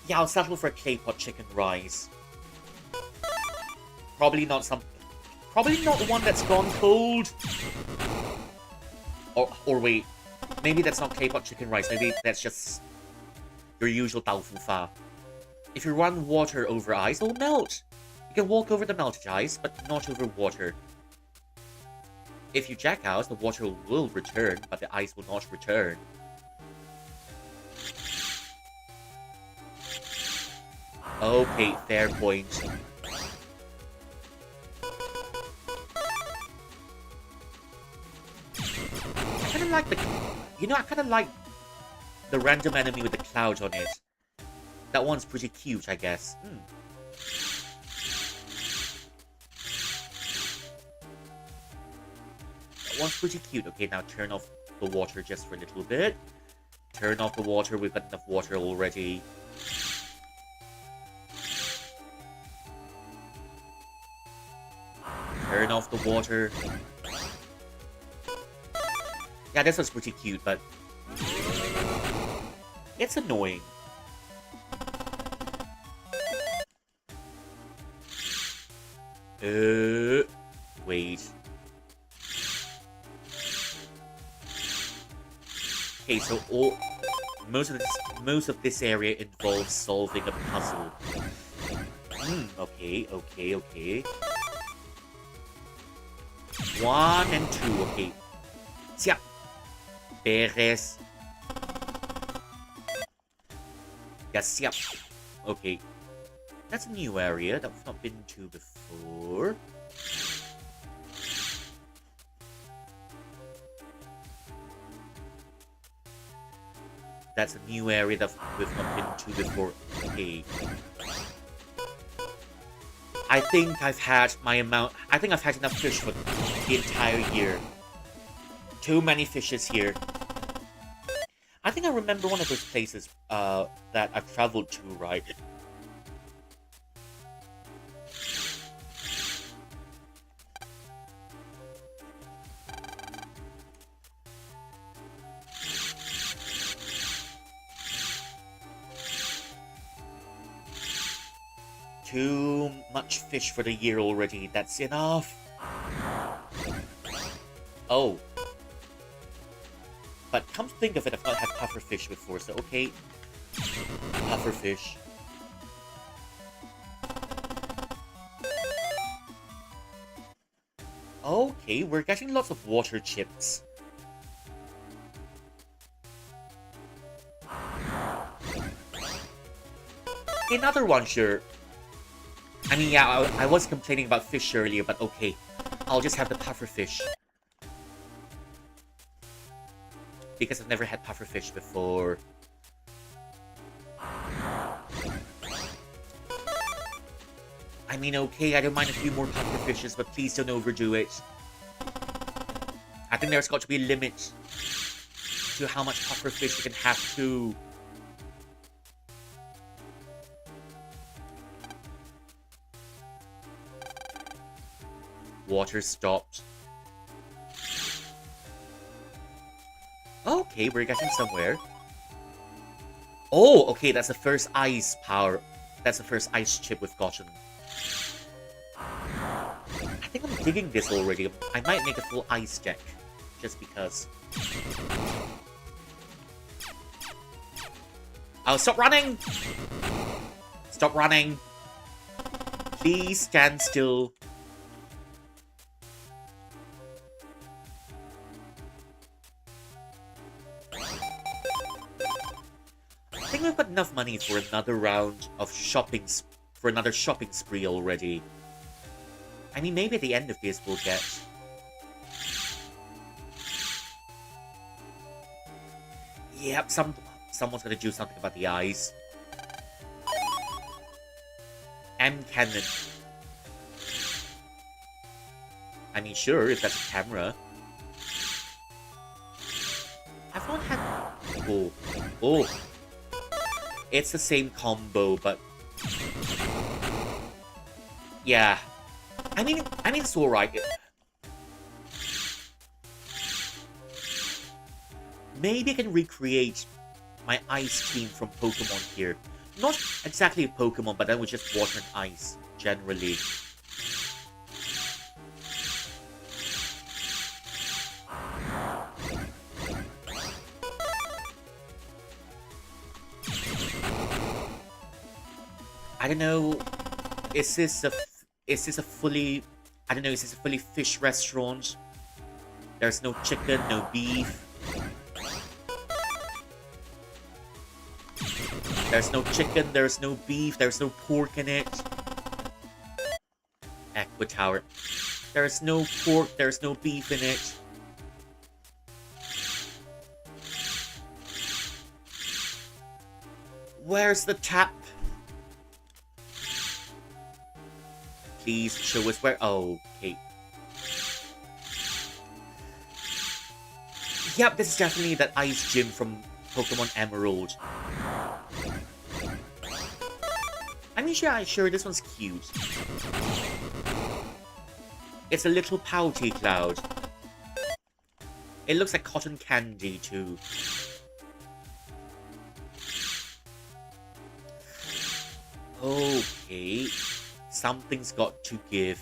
Yeah, I'll settle for clay pot chicken rice. Probably not the one that's gone cold. Or wait, maybe that's not clay pot chicken rice. Maybe that's just your usual tofu fa. If you run water over ice, it'll melt. You can walk over the melted ice, but not over water. If you jack out, the water will return, but the ice will not return. Okay, fair point. I kind of like the... You know, I kind of like the random enemy with the cloud on it. That one's pretty cute, I guess. That one's pretty cute. Okay, now turn off the water just for a little bit. Turn off the water. We've got enough water already. Turn off the water. Yeah, this was pretty cute, but... it's annoying. Wait. Okay, so most of this area involves solving a puzzle. Okay. 1 and 2, okay. Siap. Beres. Yeah, siap. Okay. That's a new area that we've not been to before. That's a new area that we've not been to before. Okay. I think I've had enough fish for the entire year. Too many fishes here. I think I remember one of those places that I've traveled to, right? Too much fish for the year already. That's enough. Oh. But come to think of it, I've not had pufferfish before, so okay. Pufferfish. Okay, we're getting lots of water chips. Another one, sure. I mean, yeah, I was complaining about fish earlier, but okay. I'll just have the pufferfish. Because I've never had pufferfish before. I mean, okay, I don't mind a few more pufferfishes, but please don't overdo it. I think there's got to be a limit to how much pufferfish you can have too. Water stopped. Okay, we're getting somewhere. Oh, okay, that's the first ice power. That's the first ice chip we've gotten. I think I'm digging this already. I might make a full ice deck. Just because. Oh, stop running! Stop running! Please stand still. I think we've got enough money for another round of shopping, for another shopping spree already. I mean, maybe at the end of this we'll get... Yep, someone's gonna do something about the eyes. M cannon. I mean, sure, if that's a camera. I've not had... Oh. Oh. It's the same combo, but... Yeah. I mean, it's alright. Maybe I can recreate my ice team from Pokemon here. Not exactly Pokemon, but then with just water and ice, generally. I don't know. Is this a fully... I don't know, is this a fully fish restaurant? There's no chicken, no beef. There's no chicken, there's no beef, there's no pork in it. Aqua Tower. There's no pork, there's no beef in it. Where's the tap? Please show us where... Oh, okay. Yep, this is definitely that ice gym from Pokemon Emerald. I mean, sure, this one's cute. It's a little pouty cloud. It looks like cotton candy, too. Okay. Something's got to give.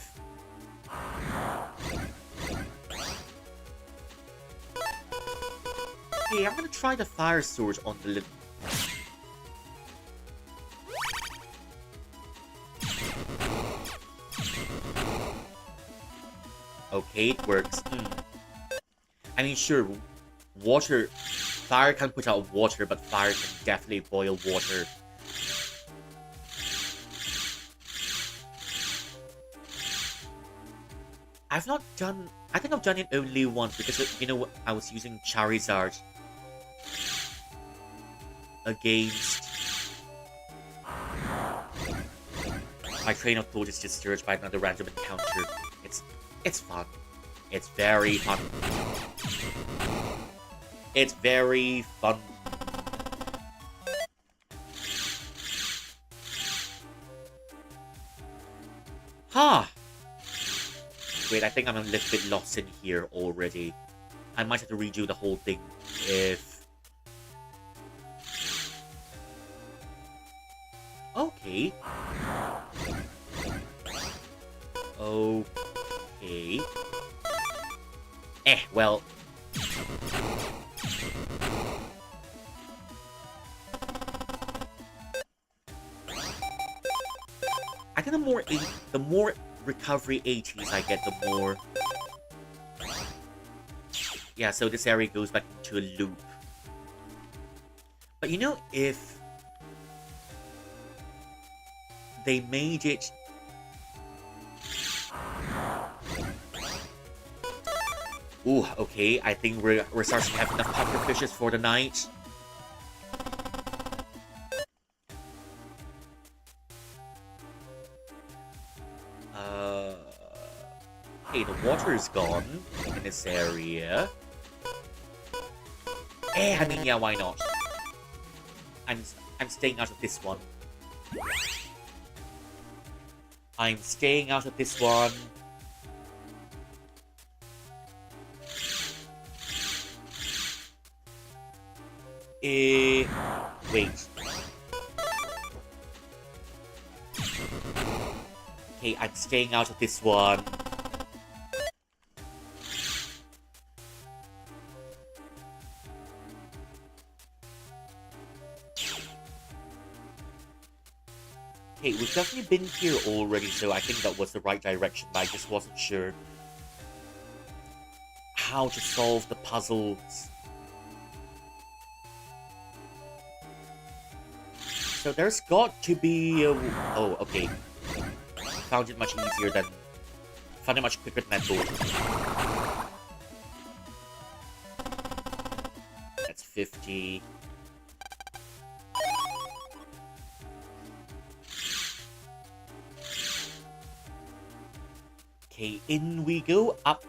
Hey, I'm gonna try the fire sword on the little... Okay, it works. I mean, sure, water... Fire can put out water, but fire can definitely boil water. I've not done... I think I've done it only once, because, you know, I was using Charizard against... My train of thought is disturbed by another random encounter. It's fun. It's very fun. It's very fun. Huh. Wait, I think I'm a little bit lost in here already. I might have to redo the whole thing if... Okay. Okay. Well... I think the more recovery 80s I get, the more... Yeah, so this area goes back into a loop. But you know, if they made it... Ooh, okay, I think we're starting to have enough puffer fishes for the night. Okay, the water is gone in this area. I mean, yeah, why not? I'm staying out of this one. I'm staying out of this one. Wait. Okay, I'm staying out of this one. Okay, we've definitely been here already, so I think that was the right direction, but I just wasn't sure how to solve the puzzles. So there's got to be a... Oh, okay. Found it much easier than found it much quicker than I thought. That's 50. Okay, in we go, up.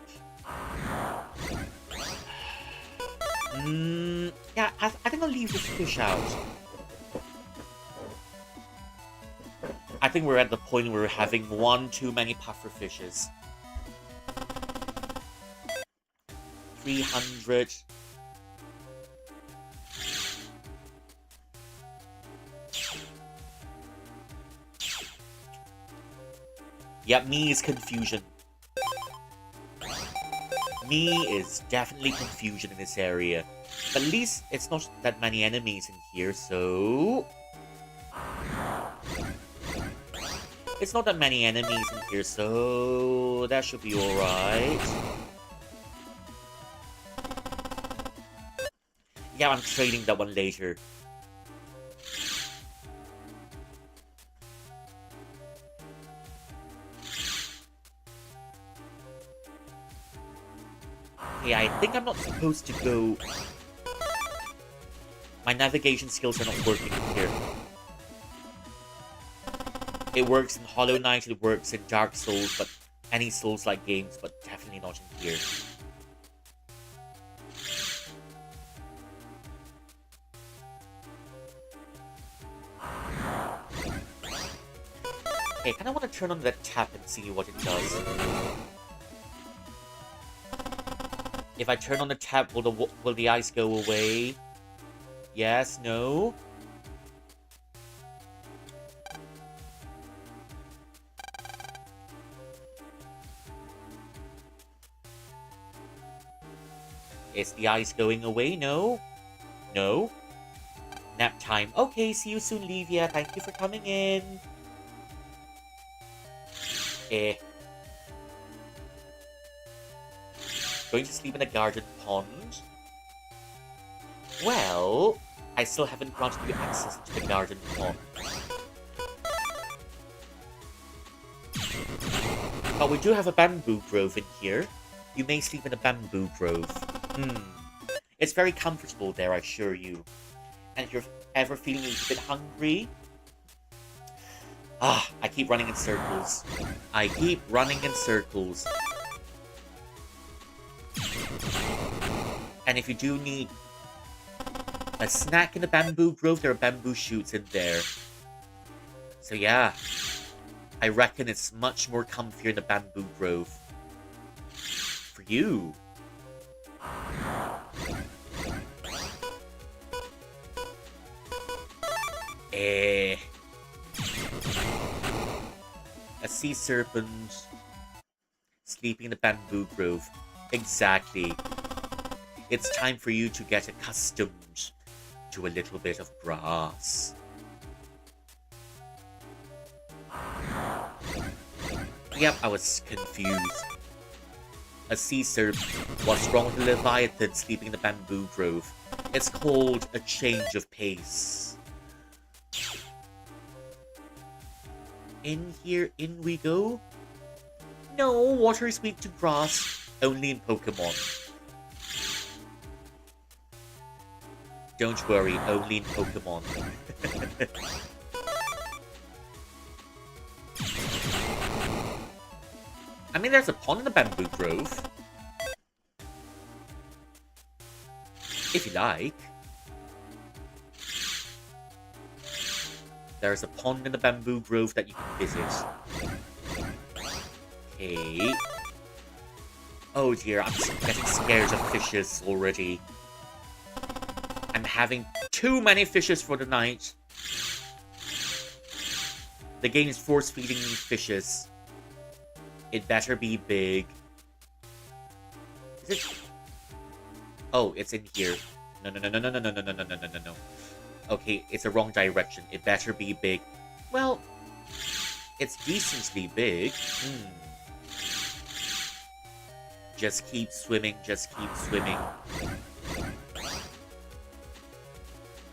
Yeah, I think I'll leave this fish out. I think we're at the point where we're having one too many puffer fishes. 300. Yep, me is confusion. Me is definitely confusion in this area. But at least it's not that many enemies in here, so... It's not that many enemies in here, so... That should be alright. Yeah, I'm trading that one later. Okay, I think I'm not supposed to go... My navigation skills are not working here. It works in Hollow Knight, it works in Dark Souls, but any Souls-like games, but definitely not in here. Okay, I kinda wanna turn on that tap and see what it does. If I turn on the tap, will the ice go away? Yes, no? Is the ice going away? No? No? Nap time. Okay, see you soon, Livia. Thank you for coming in. Going to sleep in a garden pond? Well, I still haven't granted you access to the garden pond. But we do have a bamboo grove in here. You may sleep in a bamboo grove. It's very comfortable there, I assure you. And if you're ever feeling a little bit hungry... I keep running in circles. I keep running in circles. And if you do need a snack in the bamboo grove, there are bamboo shoots in there. So yeah, I reckon it's much more comfier in the bamboo grove. For you. A sea serpent sleeping in the bamboo grove. Exactly. It's time for you to get accustomed to a little bit of grass. Yep, I was confused. A sea serpent. What's wrong with the Leviathan sleeping in the bamboo grove? It's called a change of pace. In here, in we go. No, water is weak to grass. Only in Pokemon. Don't worry, only in Pokemon. I mean, there's a pond in the bamboo grove. If you like. There's a pond in the bamboo grove that you can visit. Okay. Oh dear, I'm getting scared of fishes already. I'm having too many fishes for the night. The game is force-feeding me fishes. It better be big. Is it? Oh, it's in here. No, no, no, no, no, no, no, no, no, no, no, no, no. Okay, it's the wrong direction. It better be big. Well, it's decently big. Just keep swimming, just keep swimming.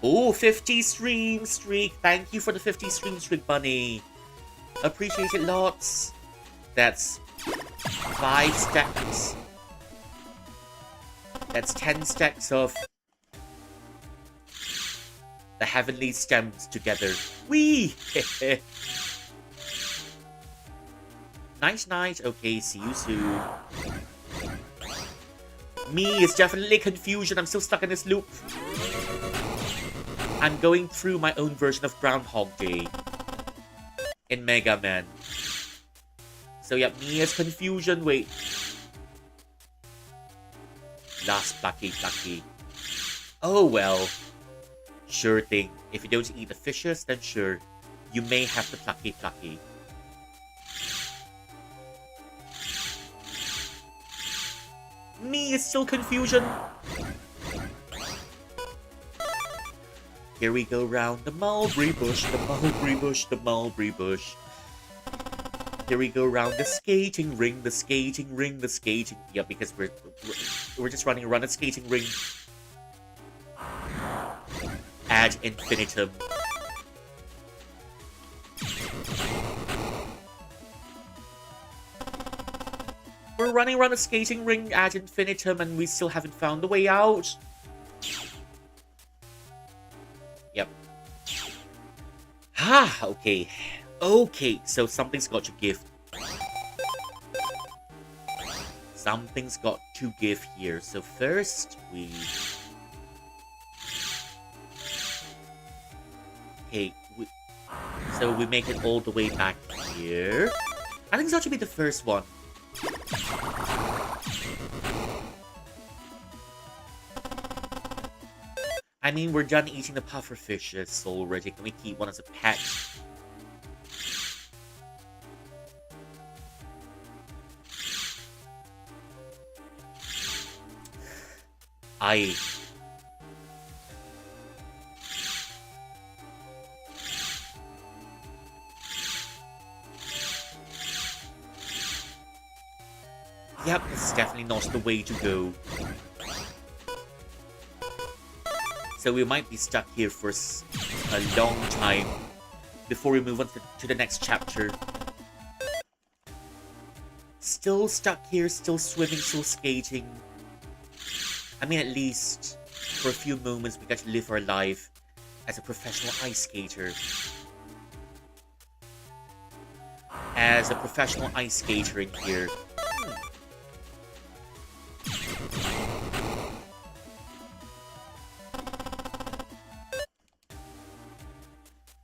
Oh, 50 stream streak. Thank you for the 50 stream streak, bunny. Appreciate it lots. That's 5 stacks. That's 10 stacks of the heavenly stems together. Whee! Nice. Okay, see you soon. Me is definitely confusion. I'm still stuck in this loop. I'm going through my own version of Groundhog Day in Mega Man. So yeah, me is confusion. Wait. Last plucky. Oh well. Sure thing. If you don't eat the fishes, then sure. You may have the plucky. Me is still confusion. Here we go round the mulberry bush. Here we go round the skating ring. Yeah, because we're just running around a skating ring. Ad infinitum. We're running around a skating ring ad infinitum and we still haven't found the way out. Yep. Okay. Okay, so something's got to give. Something's got to give here. So first, Okay, so we make it all the way back here. I think that should be the first one. I mean, we're done eating the puffer fishes already. Can we keep one as a pet? Yep, this is definitely not the way to go. So we might be stuck here for a long time before we move on to the next chapter. Still stuck here, still swimming, still skating. I mean, at least for a few moments we got to live our life as a professional ice skater. As a professional ice skater in here.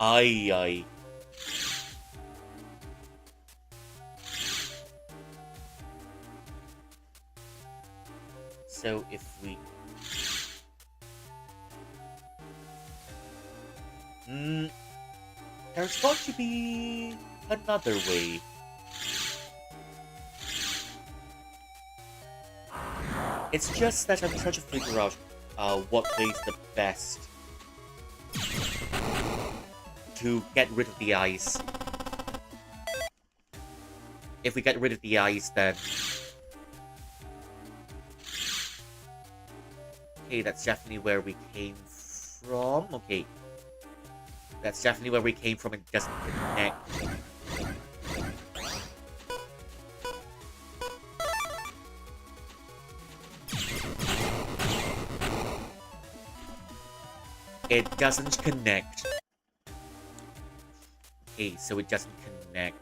Aye. So if we... there's got to be another way. It's just that I'm trying to figure out what way's the best to get rid of the ice. If we get rid of the ice, then... Okay, that's definitely where we came from. Okay. That's definitely where we came from. It doesn't connect. It doesn't connect. Okay, so it doesn't connect.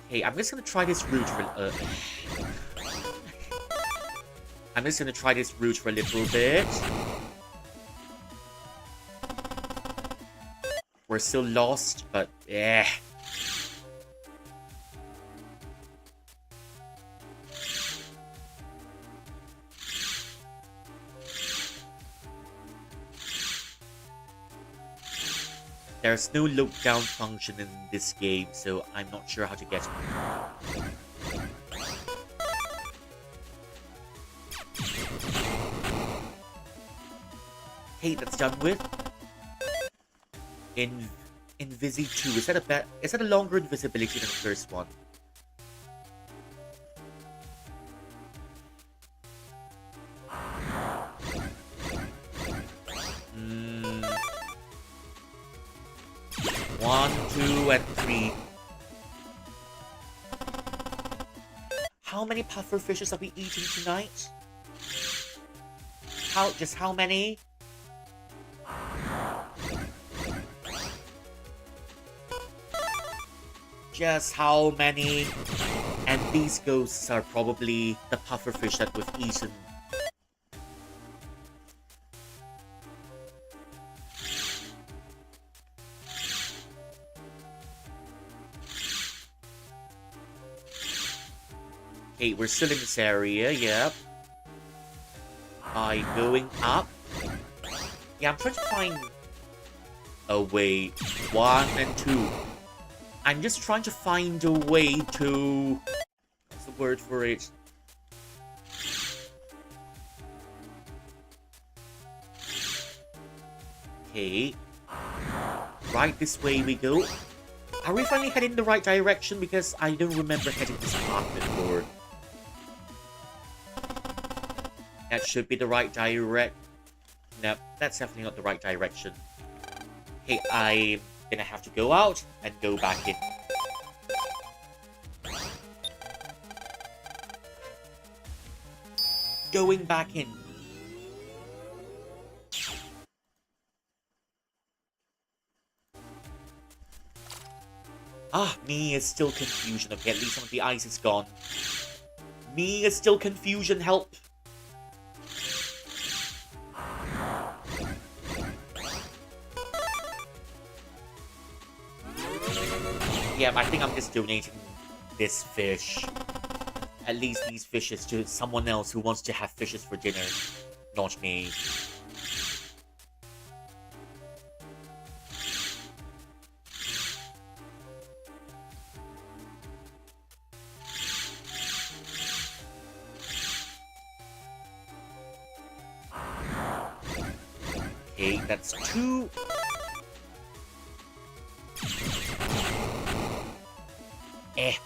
Okay, I'm just gonna try this route for I'm just gonna try this route for a little bit. We're still lost, but yeah. There's no look down function in this game, so I'm not sure how to get it. Okay, that's done with. Invisi 2. Is that a longer invisibility than the first one? 1, 2, and 3. How many puffer fishes are we eating tonight? How many? Just how many? And these ghosts are probably the puffer fish that we've eaten. Okay, we're still in this area, yep. By going up. Yeah, I'm trying to find a way. 1 and 2. I'm just trying to find a way to... What's the word for it? Okay. Right, this way we go. Are we finally heading in the right direction? Because I don't remember heading this path before. That should be the right direct. Nope, that's definitely not the right direction. Okay, I'm gonna have to go out and go back in. Going back in. Ah, me is still confusion. Okay, at least some of the ice is gone. Me is still confusion, help. Yeah, I think I'm just donating this fish. At least these fishes to someone else who wants to have fishes for dinner. Not me. Okay, that's 2.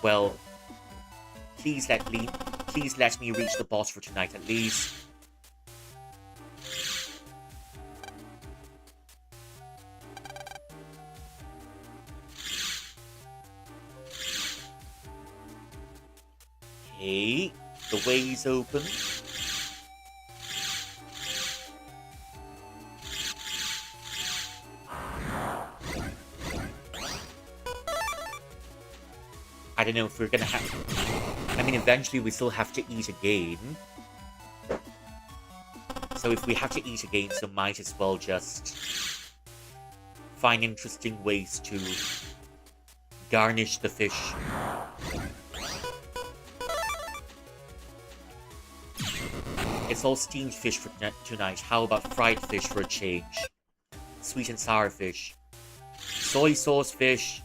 Well, please let me reach the boss for tonight at least. Okay, the way's open. I don't know if we're gonna have... I mean, eventually we still have to eat again. So if we have to eat again, so might as well just find interesting ways to garnish the fish. It's all steamed fish for tonight. How about fried fish for a change? Sweet and sour fish. Soy sauce fish.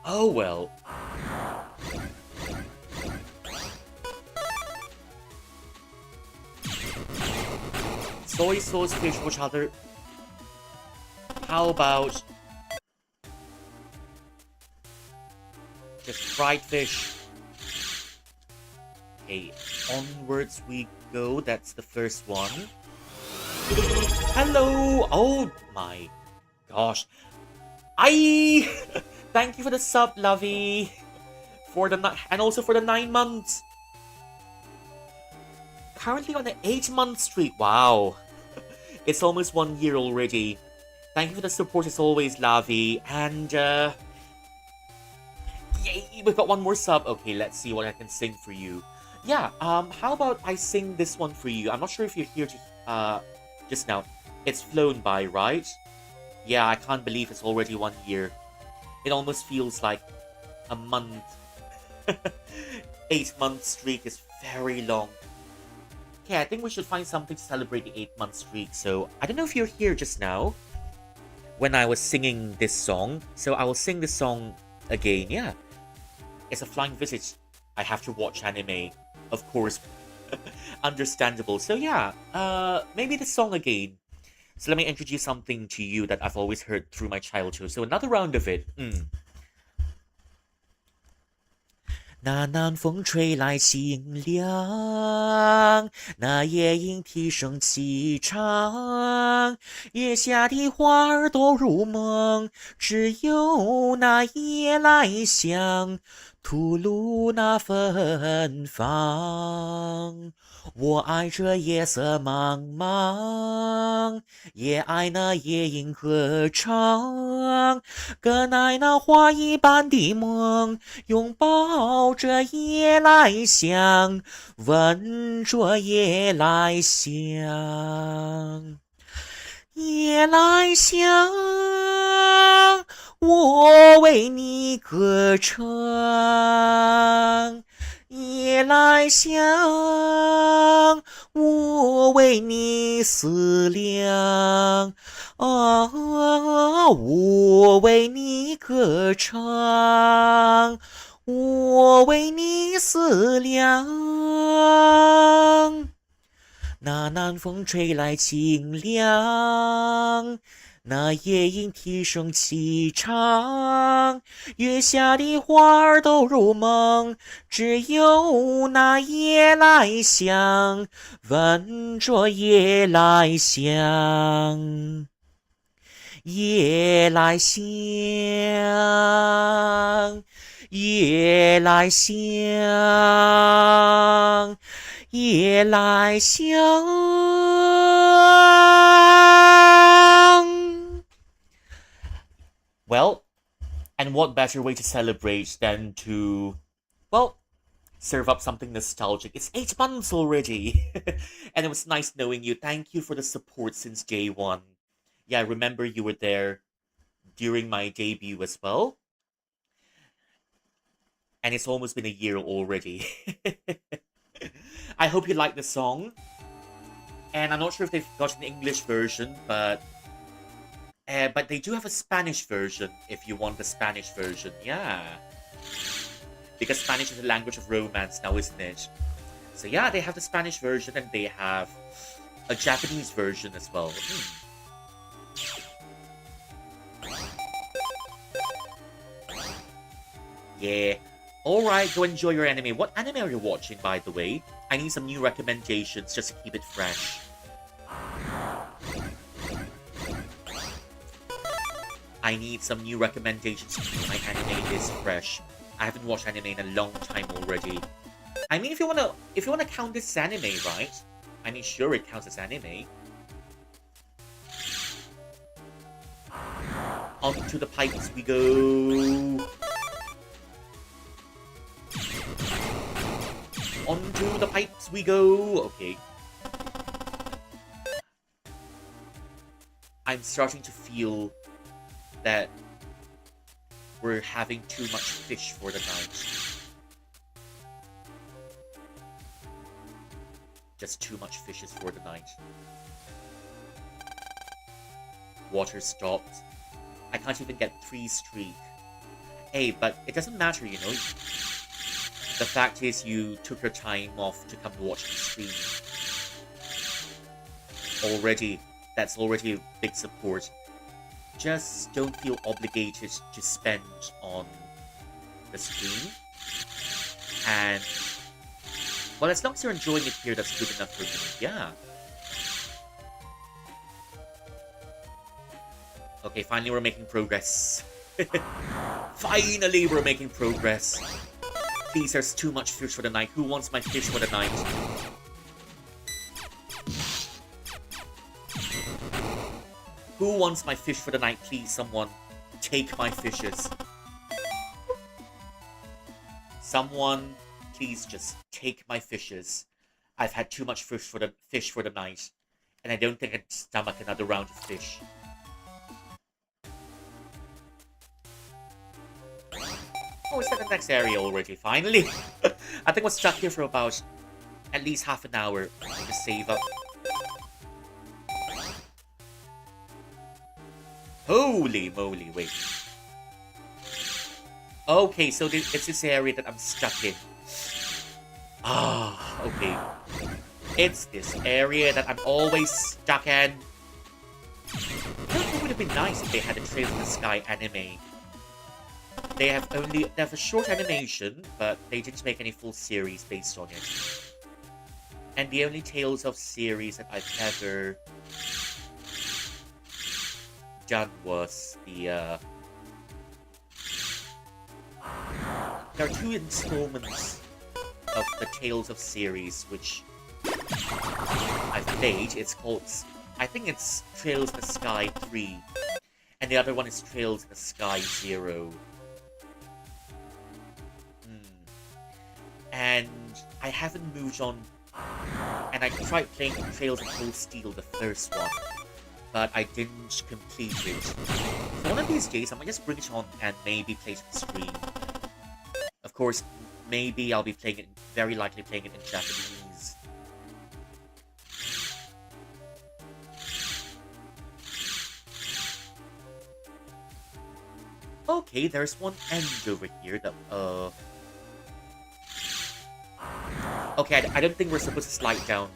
Oh well. Soy sauce fish, which other? How about just fried fish? Okay, onwards we go. That's the first one. Hello! Oh my gosh. Thank you for the sub, Lovey. And also for the 9 months. Currently on the 8-month streak. Wow. It's almost 1 year already. Thank you for the support as always, Lavi. And, yay, we've got one more sub. Okay, let's see what I can sing for you. Yeah, how about I sing this one for you? I'm not sure if you're here just now. It's flown by, right? Yeah, I can't believe it's already 1 year. It almost feels like a month. 8-month streak is very long. Okay, I think we should find something to celebrate the 8-month streak. So, I don't know if you're here just now when I was singing this song. So, I will sing this song again. Yeah. It's a flying visit. I have to watch anime. Of course. Understandable. So, yeah. Maybe this song again. So, let me introduce something to you that I've always heard through my childhood. So, another round of it. 那南风吹来清凉，那夜莺啼声齐唱，月下的花儿都入梦，只有那夜来香，吐露那芬芳。我爱这夜色茫茫，也爱那夜莺歌唱，更爱那花一般的梦，拥抱着夜来香，闻着夜来香。夜来香，我为你歌唱。夜来香，我为你思量。我为你歌唱，我为你思量。那南风吹来清凉，那夜莺啼声齐唱，月下的花儿都入梦，只有那夜来香，闻着夜来香。夜来香，夜来香，夜来香。Well, and what better way to celebrate than to, well, serve up something nostalgic. It's 8 months already. And it was nice knowing you. Thank you for the support since day one. Yeah, I remember you were there during my debut as well. And it's almost been a year already. I hope you like the song. And I'm not sure if they've got an English version, but they do have a Spanish version if you want the Spanish version. Yeah. Because Spanish is a language of romance now, isn't it? So yeah, they have the Spanish version and they have a Japanese version as well. Yeah. Alright, go enjoy your anime. What anime are you watching, by the way? I need some new recommendations just to keep it fresh. I need some new recommendations to keep my anime list fresh. I haven't watched anime in a long time already. I mean, if you wanna count this as anime, right? I mean, sure, it counts as anime. Onto the pipes we go. Onto the pipes we go. Okay. I'm starting to feel that we're having too much fish for the night. Just too much fishes for the night. Water stopped. I can't even get 3 streak. Hey, but it doesn't matter, you know. The fact is you took your time off to come to watch the stream. That's already a big support. Just don't feel obligated to spend on the stream. And, well, as long as you're enjoying it here, that's good enough for me. Yeah. Okay, finally we're making progress. Finally we're making progress. Please, there's too much fish for the night. Who wants my fish for the night? Who wants my fish for the night? Please, someone. Take my fishes. Someone, please just take my fishes. I've had too much fish for the night. And I don't think I can stomach another round of fish. Oh, it's at the next area already, finally. I think we're stuck here for about at least half an hour to save up. Holy moly, wait. Okay, so it's this area that I'm stuck in. Ah, okay. It's this area that I'm always stuck in. I think it would have been nice if they had a Trail in the Sky anime. They have a short animation, but they didn't make any full series based on it. And the only Tales of series that I've ever done was the there are 2 installments of the Tales of series which I've played. It's called, I think it's Trails in the Sky 3, and the other one is Trails in the Sky 0. And I haven't moved on, and I tried playing Trails of Cold Steel, the first one, but I didn't complete it. So one of these days, I might just bring it on and maybe play it on stream. Of course, maybe I'll be playing it, very likely playing it in Japanese. Okay, there's one end over here that, okay, I don't think we're supposed to slide down.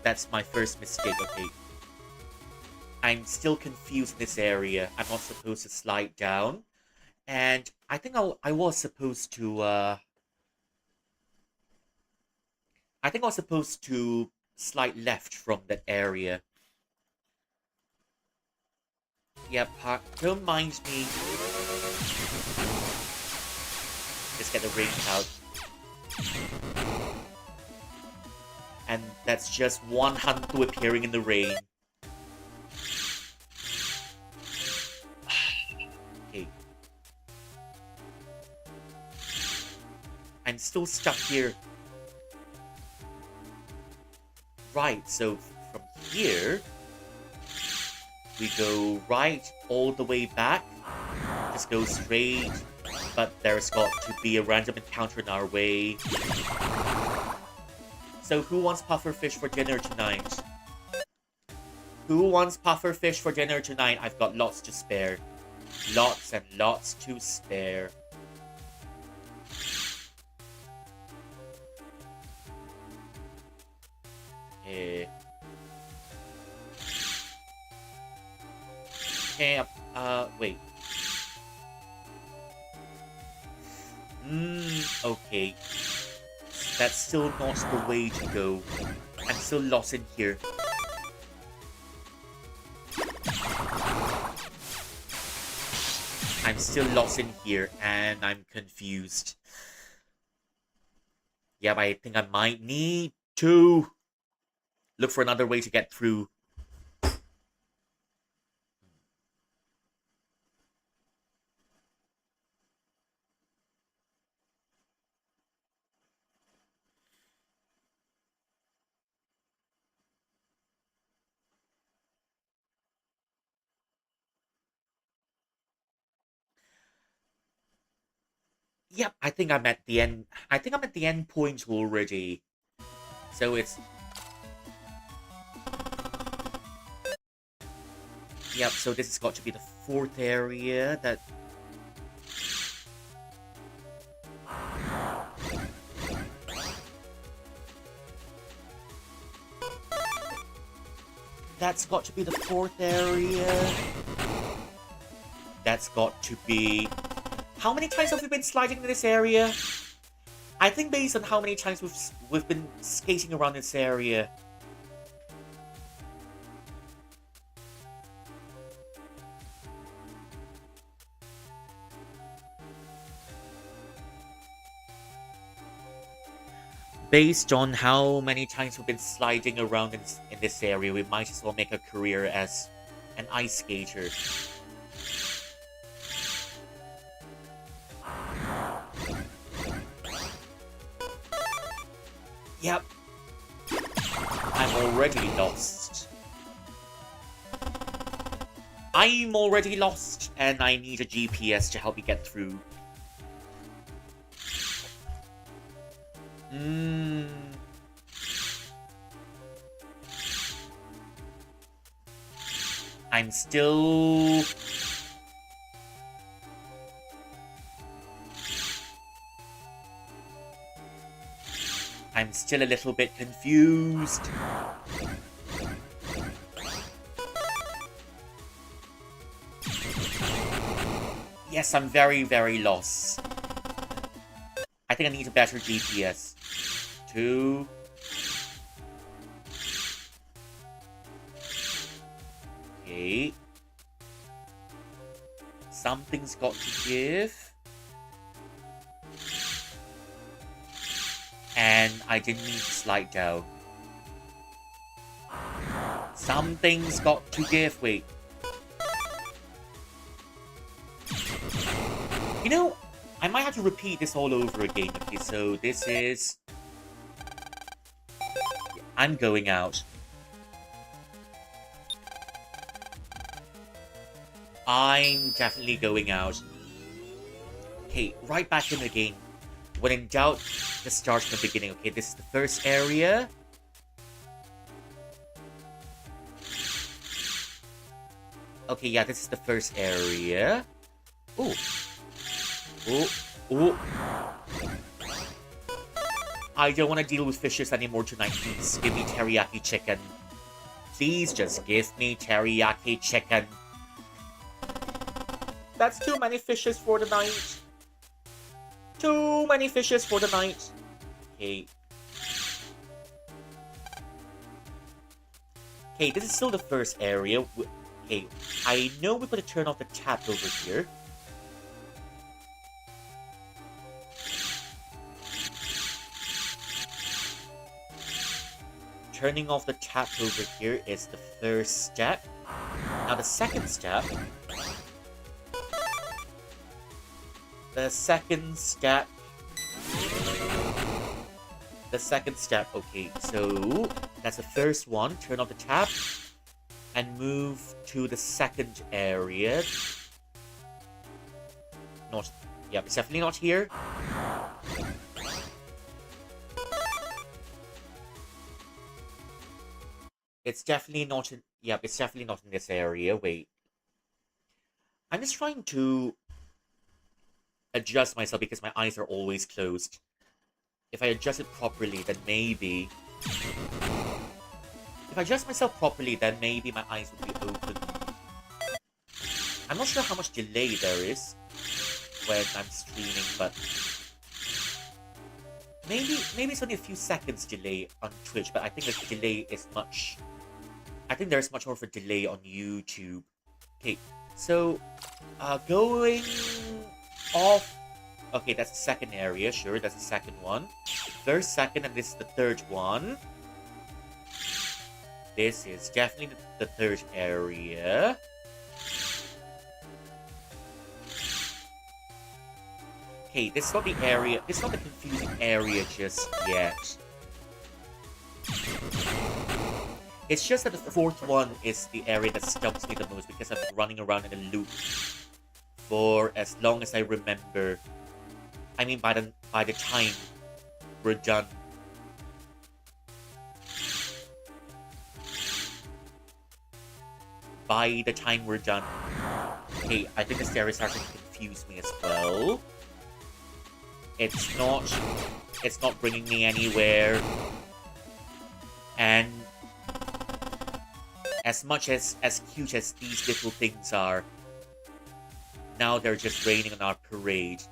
That's my first mistake, okay. I'm still confused in this area. I'm not supposed to slide down. And I think I was supposed to, I think I was supposed to slide left from that area. Yep, don't mind me. Just get the ring out. And that's just one Hantu appearing in the rain. Okay. I'm still stuck here. Right, so from here, we go right all the way back. Just go straight. But there's got to be a random encounter in our way. So who wants pufferfish for dinner tonight? Who wants pufferfish for dinner tonight? I've got lots to spare. Lots and lots to spare. Okay. Okay, wait. Okay. That's still not the way to go. I'm still lost in here. I'm still lost in here, and I'm confused. Yeah, but I think I might need to look for another way to get through. Yep, I think I'm at the end. I think I'm at the end point already. So it's... Yep, so this has got to be the 4th area that... That's got to be the 4th area. That's got to be... How many times have we been sliding in this area? I think based on how many times we've been skating around this area. Based on how many times we've been sliding around in this area, we might as well make a career as an ice skater. Yep. I'm already lost. I'm already lost, and I need a GPS to help me get through. I'm still... I'm still a little bit confused. Yes, I'm very, very lost. I think I need a better GPS. 2. Okay. Something's got to give. And I didn't mean to slide down. Something's got to give. Wait. You know, I might have to repeat this all over again. Okay, so this is... I'm going out. I'm definitely going out. Okay, right back in the game. When in doubt, just start from the beginning. Okay, this is the first area. Okay, yeah, this is the first area. Ooh. Ooh. Ooh. I don't want to deal with fishes anymore tonight. Please give me teriyaki chicken. Please just give me teriyaki chicken. That's too many fishes for the night. Too many fishes for the night. Okay. Okay, this is still the first area. Okay, I know we're going to turn off the tap over here. Turning off the tap over here is the first step. Now the second step... The second step, okay, so that's the first one. Turn off the tap and move to the second area. Yep, it's definitely not here. It's definitely not in, yep, it's definitely not in this area. Wait. I'm just trying to adjust myself because my eyes are always closed. If I adjust it properly, then maybe... If I adjust myself properly, then maybe my eyes will be open. I'm not sure how much delay there is when I'm streaming, but... Maybe it's only a few seconds delay on Twitch, but I think the delay is much... I think there's much more of a delay on YouTube. Okay, so... going... off. Okay, that's the second area. Sure, that's the second one. First, second, and this is the third one. This is definitely the third area. Okay, this is not the area. This is not the confusing area just yet. It's just that the fourth one is the area that stumps me the most because I've been running around in a loop for as long as I remember. I mean, by the time we're done. By the time we're done. Okay, I think this area is starting to confuse me as well. It's not bringing me anywhere. And as much as cute as these little things are, now they're just raining on our parade.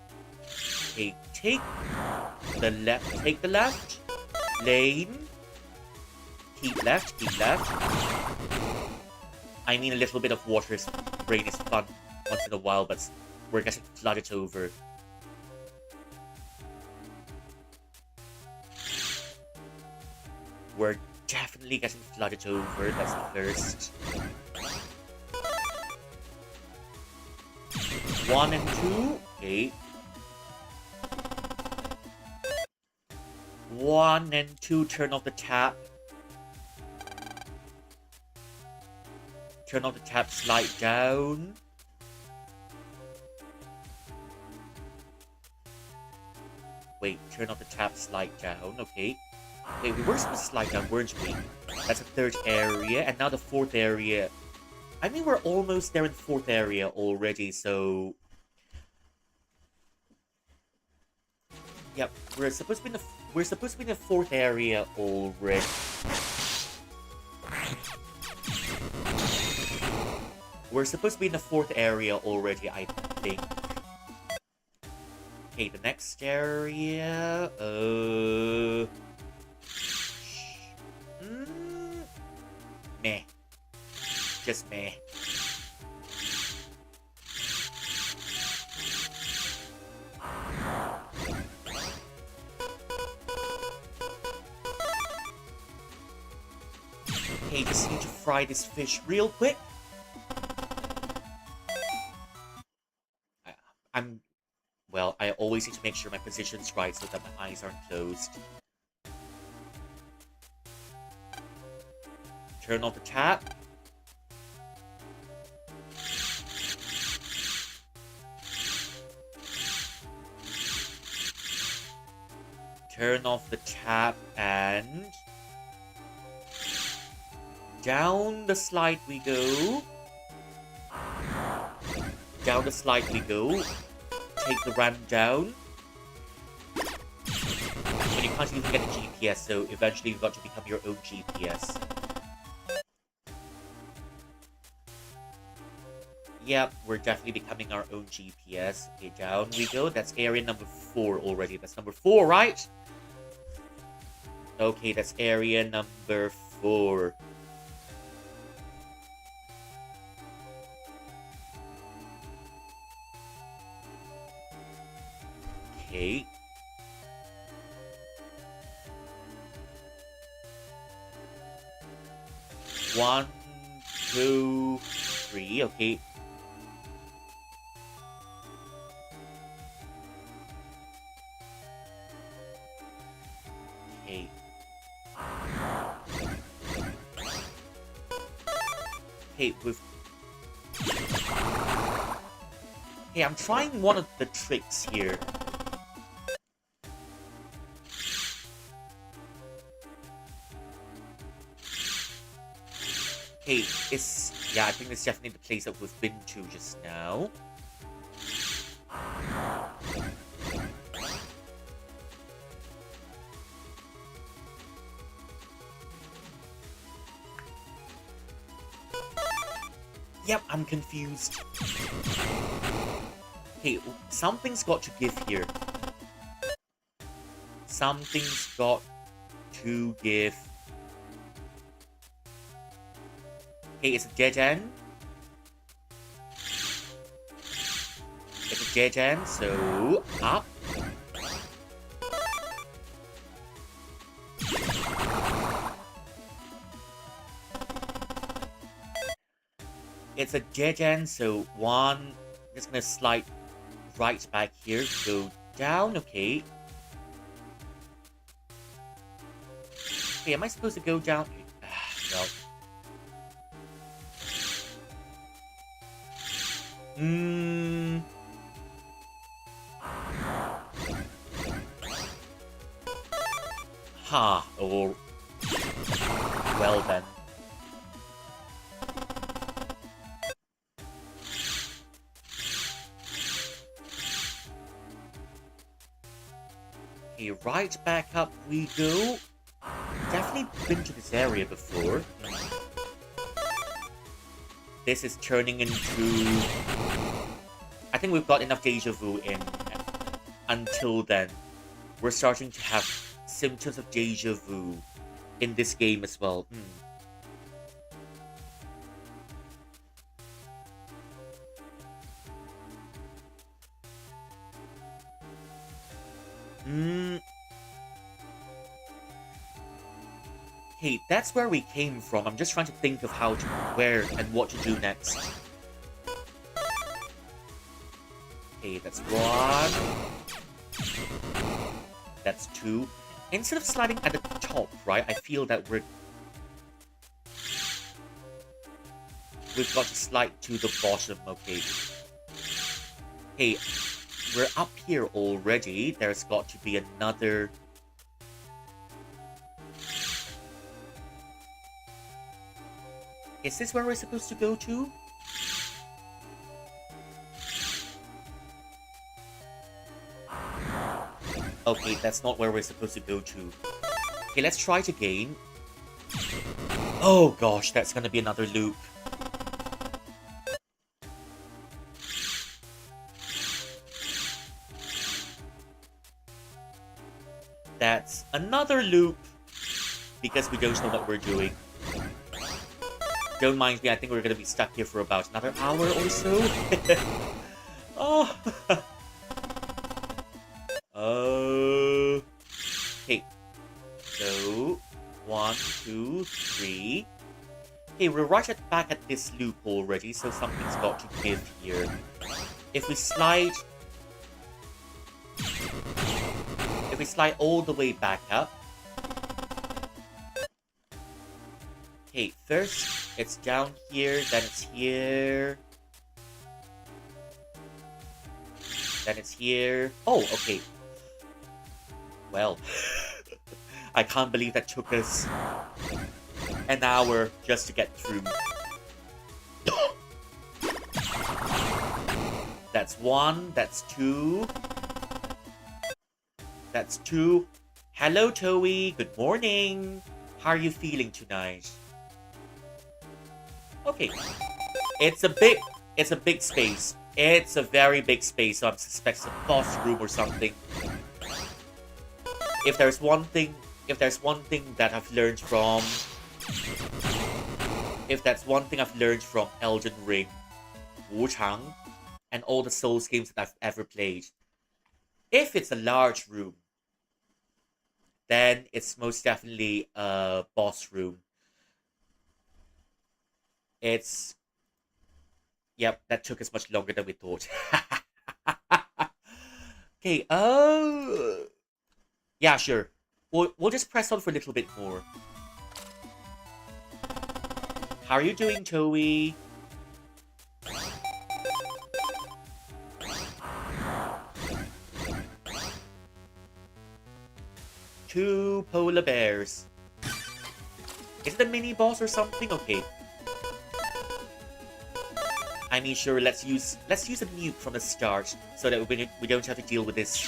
Okay, take the left lane. Keep left. I mean, a little bit of rain is fun once in a while, but we're getting flooded over. We're definitely getting flooded over, that's the first. 1 and 2, okay. 1 and 2, turn off the tap. Turn off the tap, slide down. Wait, turn off the tap, slide down, okay. Wait, we were supposed to slide down, weren't we? That's the third area, and now the fourth area. I mean, we're almost there in the fourth area already, so... Yep, we're supposed to be in the fourth area already. We're supposed to be in the fourth area already, I think. Okay, the next area. Meh. Just meh. Okay, just need to fry this fish real quick. I, I'm Well, I always need to make sure my position's right so that my eyes aren't closed. Turn off the tap. Turn off the tap and... down the slide we go. Down the slide we go. Take the ramp down. And you can't even get a GPS, so eventually you've got to become your own GPS. Yep, we're definitely becoming our own GPS. Okay, down we go. That's area number 4 already. That's number 4, right? Okay, that's area number 4. Okay. One, two, three. Okay. Okay. Okay, with... Okay, I'm trying one of the tricks here. Okay, it's... yeah, I think it's definitely the place that we've been to just now. Yep, I'm confused. Okay, something's got to give here. Something's got to give. Okay, it's a dead end. It's a dead end, so up. It's a dead end, so one. I'm just gonna slide right back here, go down, okay. Okay, am I supposed to go down? No. Ha, or... well then. Okay, right back up we go. Definitely been to this area before. This is turning into... I think we've got enough deja vu in until then. We're starting to have symptoms of deja vu in this game as well. Hey, that's where we came from. I'm just trying to think of how to, where, and what to do next. Okay, that's 1. That's 2. Instead of sliding at the top, right, I feel that we've got to slide to the bottom, okay. Hey, we're up here already. There's got to be another... Is this where we're supposed to go to? Okay, that's not where we're supposed to go to. Okay, let's try it again. Oh gosh, that's gonna be another loop. That's another loop. Because we don't know what we're doing. Don't mind me, I think we're gonna be stuck here for about another hour or so. Oh. Okay. So, 1, 2, 3. Okay, we're right back at this loop already, so something's got to give here. If we slide all the way back up. Okay, first it's down here, then it's here. Then it's here. Oh, okay. Well, I can't believe that took us an hour just to get through. That's 1, that's 2. That's 2. Hello, Toei. Good morning. How are you feeling tonight? Okay. It's a big space. It's a very big space, so I'm suspecting a boss room or something. If there's one thing that I've learned from Elden Ring, Wu-Chang, and all the Souls games that I've ever played, if it's a large room, then it's most definitely a boss room. Yep, that took us much longer than we thought. Okay, yeah, sure. We'll just press on for a little bit more. How are you doing, Toei? Two polar bears. Is it a mini boss or something? Okay. I mean, sure. Let's use a nuke from the start so that we don't have to deal with this.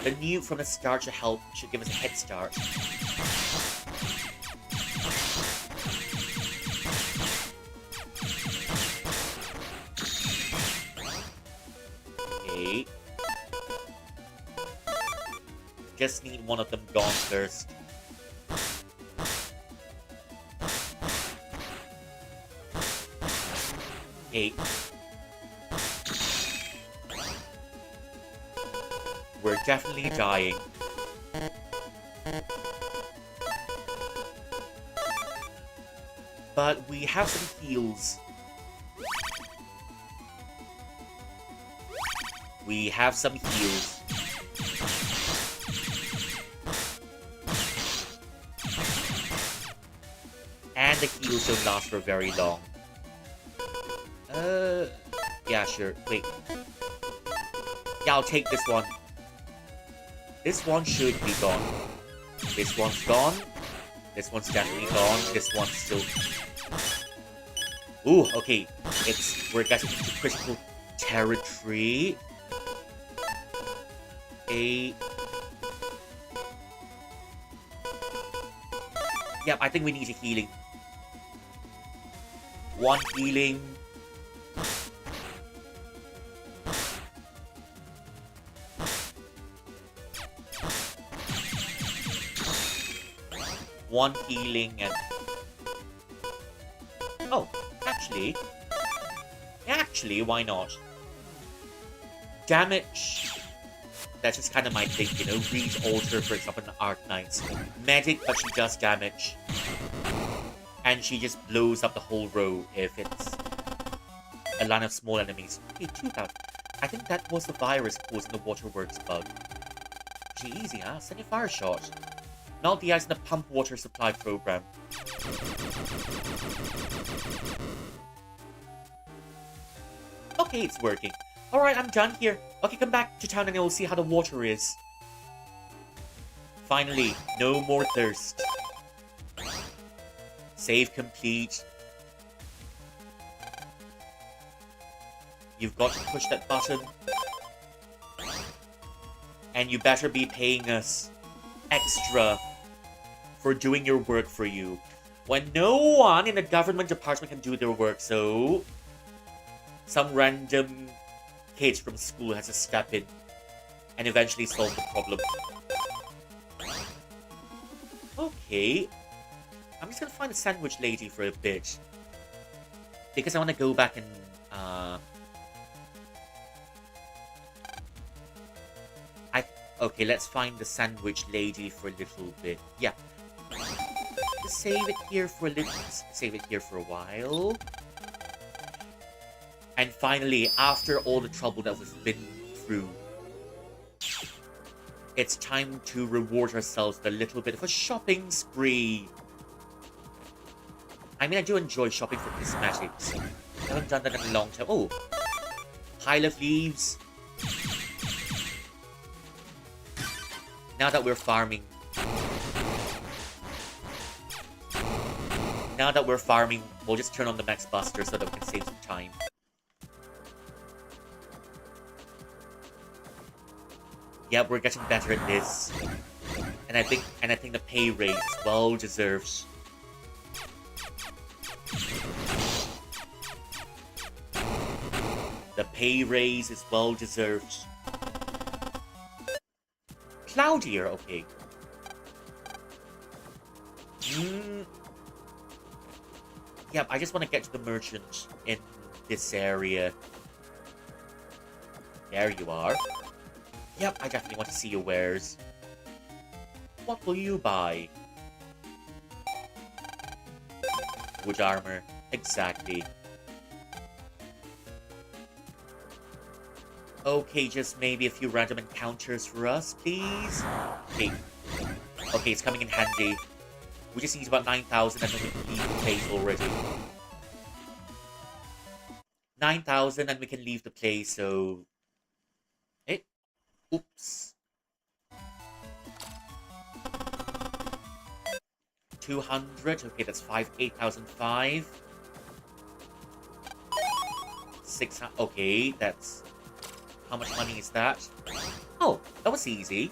The nuke from the start should give us a head start. Okay. Just need one of them gone first. Okay. We're definitely dying. But we have some heals. We have some heals. And the heals don't last for very long. Yeah, sure. Wait. Yeah, I'll take this one. This one should be gone. This one's gone. This one's definitely gone. This one's still... Ooh, okay. We're getting into critical territory. Yep, I think we need a healing. One healing. One healing and... Oh, actually, why not? Damage. That's just kind of my thing, you know? Reed Alter, for example, in Arc Knights. Medic, but she does damage. And she just blows up the whole row if it's a line of small enemies. Okay, too bad. I think that was the virus causing the waterworks bug. Gee, easy, huh? Send a fire shot. Not the ice in the pump water supply program. Okay, it's working. Alright, I'm done here. Okay, come back to town and we'll see how the water is. Finally, no more thirst. Save complete. You've got to push that button. And you better be paying us extra for doing your work for you. When no one in the government department can do their work, so... some random kids from school has to step in and eventually solve the problem. Okay. I'm just gonna find a sandwich lady for a bit. Because I want to go back and, Okay, let's find the sandwich lady for a little bit. Yeah. Just save it here for a little... Save it here for a while. And finally, after all the trouble that we've been through, it's time to reward ourselves with a little bit of a shopping spree. I mean, I do enjoy shopping for cosmetics. I haven't done that in a long time. Oh! Pile of leaves. Now that we're farming... we'll just turn on the Max Buster so that we can save some time. Yeah, we're getting better at this. And I think the pay raise is well deserved. The pay raise is well deserved. Cloudier, okay. Yep, I just want to get to the merchant in this area. There you are. Yep, I definitely want to see your wares. What will you buy? Wood armor. Exactly. Okay, just maybe a few random encounters for us, please. Okay. Okay, it's coming in handy. We just need about 9,000 and then we can leave the place already. 9,000 and we can leave the place, so... Hey. Oops. 200. Okay, that's 8,005. 600. Okay, that's... How much money is that? Oh, that was easy.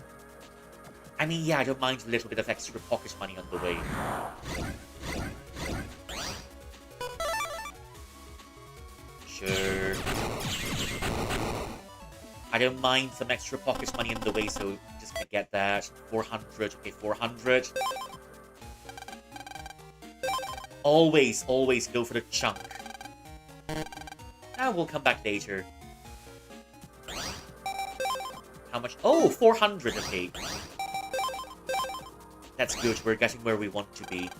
I mean, yeah, I don't mind a little bit of extra pocket money on the way. Sure. I don't mind some extra pocket money on the way, so just gonna get that. 400. Okay, 400. Always go for the chunk. Now we'll come back later. How much? Oh, 400, okay. That's good, we're getting where we want to be.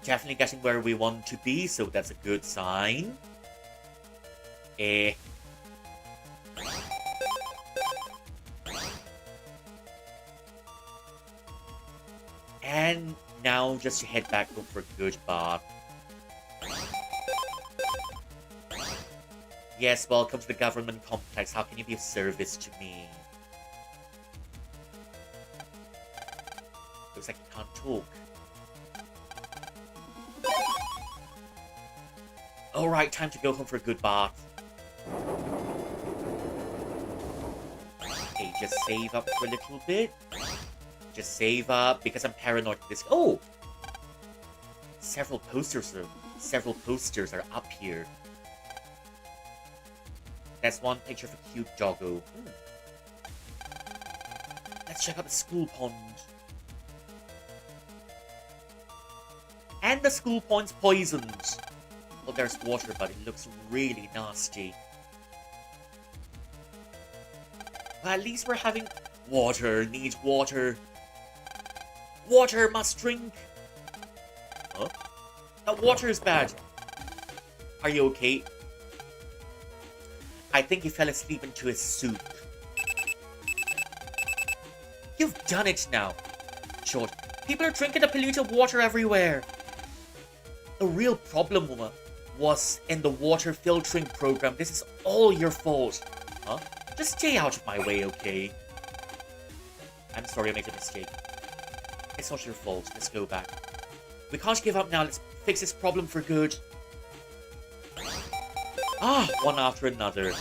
Definitely getting where we want to be, so that's a good sign. And now just to head back home for a good bath. Yes, welcome to the government complex. How can you be of service to me? Looks like you can't talk. Alright, time to go home for a good bath. Okay, just save up for a little bit. Just save up, because I'm paranoid of this. Oh! Several posters are up here. That's one picture of a cute doggo. Let's check out the school pond. And the school pond's poisoned. Well, there's water, but it looks really nasty. Well, at least we're having... Water, need water. Water must drink. Huh? That water is bad. Are you okay? I think he fell asleep into his soup. You've done it now. Short. People are drinking the polluted water everywhere. The real problem was in the water filtering program. This is all your fault. Huh? Just stay out of my way, okay? I'm sorry I made a mistake. It's not your fault. Let's go back. We can't give up now. Let's fix this problem for good. Ah, one after another.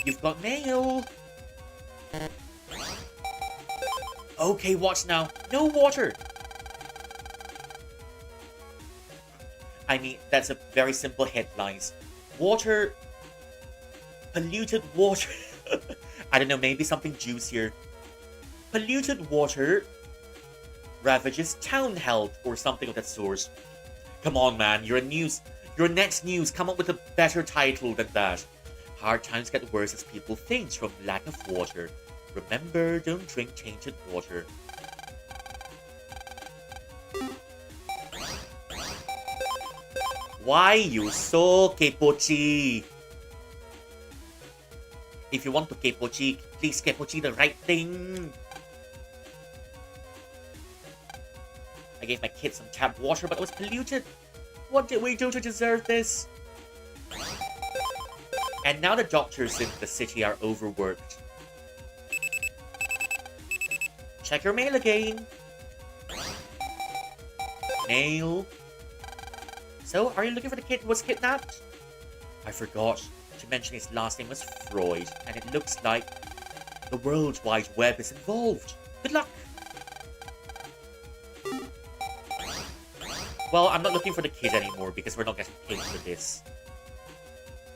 You've got mail. Okay, watch now. No water. I mean, that's a very simple headlines. Water, polluted water. I don't know, maybe something juicier. Polluted water ravages town health or something of that sort. Come on, man, you're next news. Come up with a better title than that. Hard times get worse as people faint from lack of water. Remember, don't drink tainted water. Why you so kepochi? If you want to kepochi, please kepochi the right thing. I gave my kid some tap water, but it was polluted. What did we do to deserve this? And now the doctors in the city are overworked. Check your mail again. Mail. So, are you looking for the kid who was kidnapped? I forgot to mention his last name was Freud, and it looks like the World Wide Web is involved. Good luck! Well, I'm not looking for the kid anymore because we're not getting paid for this.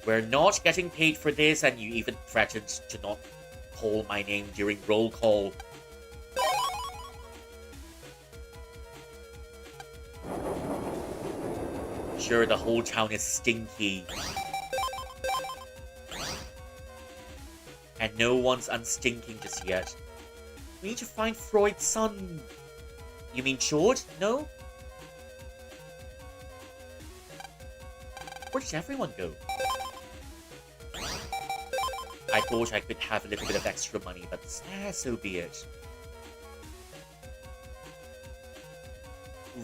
We're not getting paid for this, and you even threatened to not call my name during roll call. Sure, the whole town is stinky. And no one's unstinking just yet. We need to find Freud's son. You mean George? No? Where did everyone go? I thought I could have a little bit of extra money, but so be it.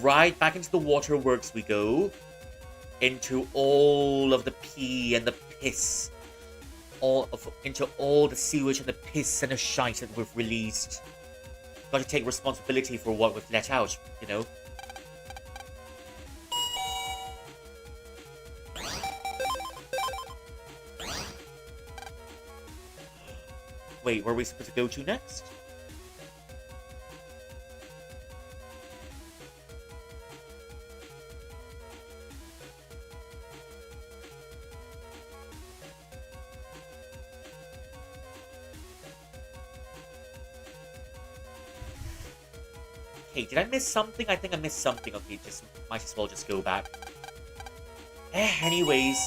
Right back into the waterworks we go. Into all of the pee and the piss. Into all the sewage and the piss and the shite that we've released. Got to take responsibility for what we've let out, you know? Wait, where are we supposed to go to next? Okay, did I miss something? I think I missed something. Okay, might as well just go back. Anyways.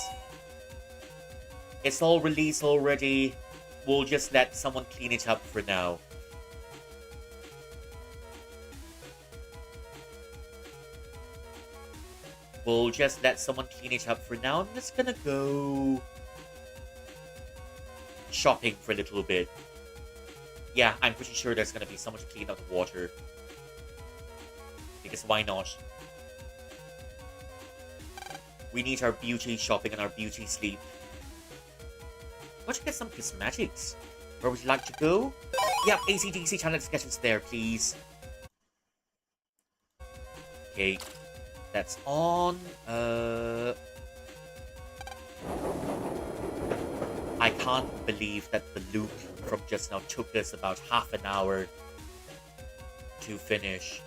It's all released already. We'll just let someone clean it up for now. We'll just let someone clean it up for now. I'm just gonna go shopping for a little bit. Yeah, I'm pretty sure there's gonna be someone to clean up the water. Because why not? We need our beauty shopping and our beauty sleep. Why don't you get some cosmetics? Where would you like to go? Yep, AC/DC channel discussions there, please. Okay, that's on. I can't believe that the loop from just now took us about half an hour to finish.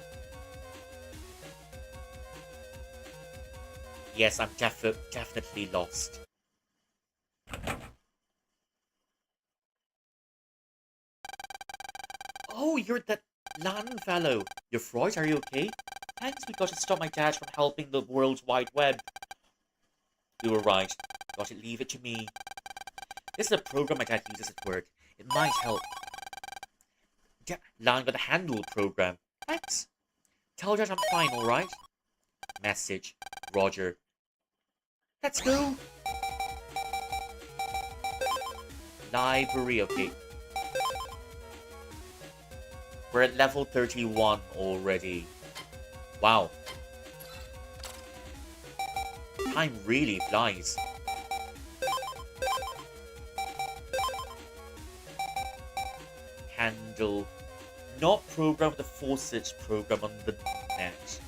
Yes, I'm definitely lost. Oh, you're that Latin fellow. You're Freud, are you okay? Thanks, we got to stop my dad from helping the World Wide Web. You were right. Got to leave it to me. This is a program my dad uses at work. It might help. Yeah, Lan got a handle program. Thanks. Tell Dad I'm fine, alright? Message. Roger. Let's go! Library, okay. We're at level 31 already. Wow. Time really flies. Handle. Not program the faucets program on the net.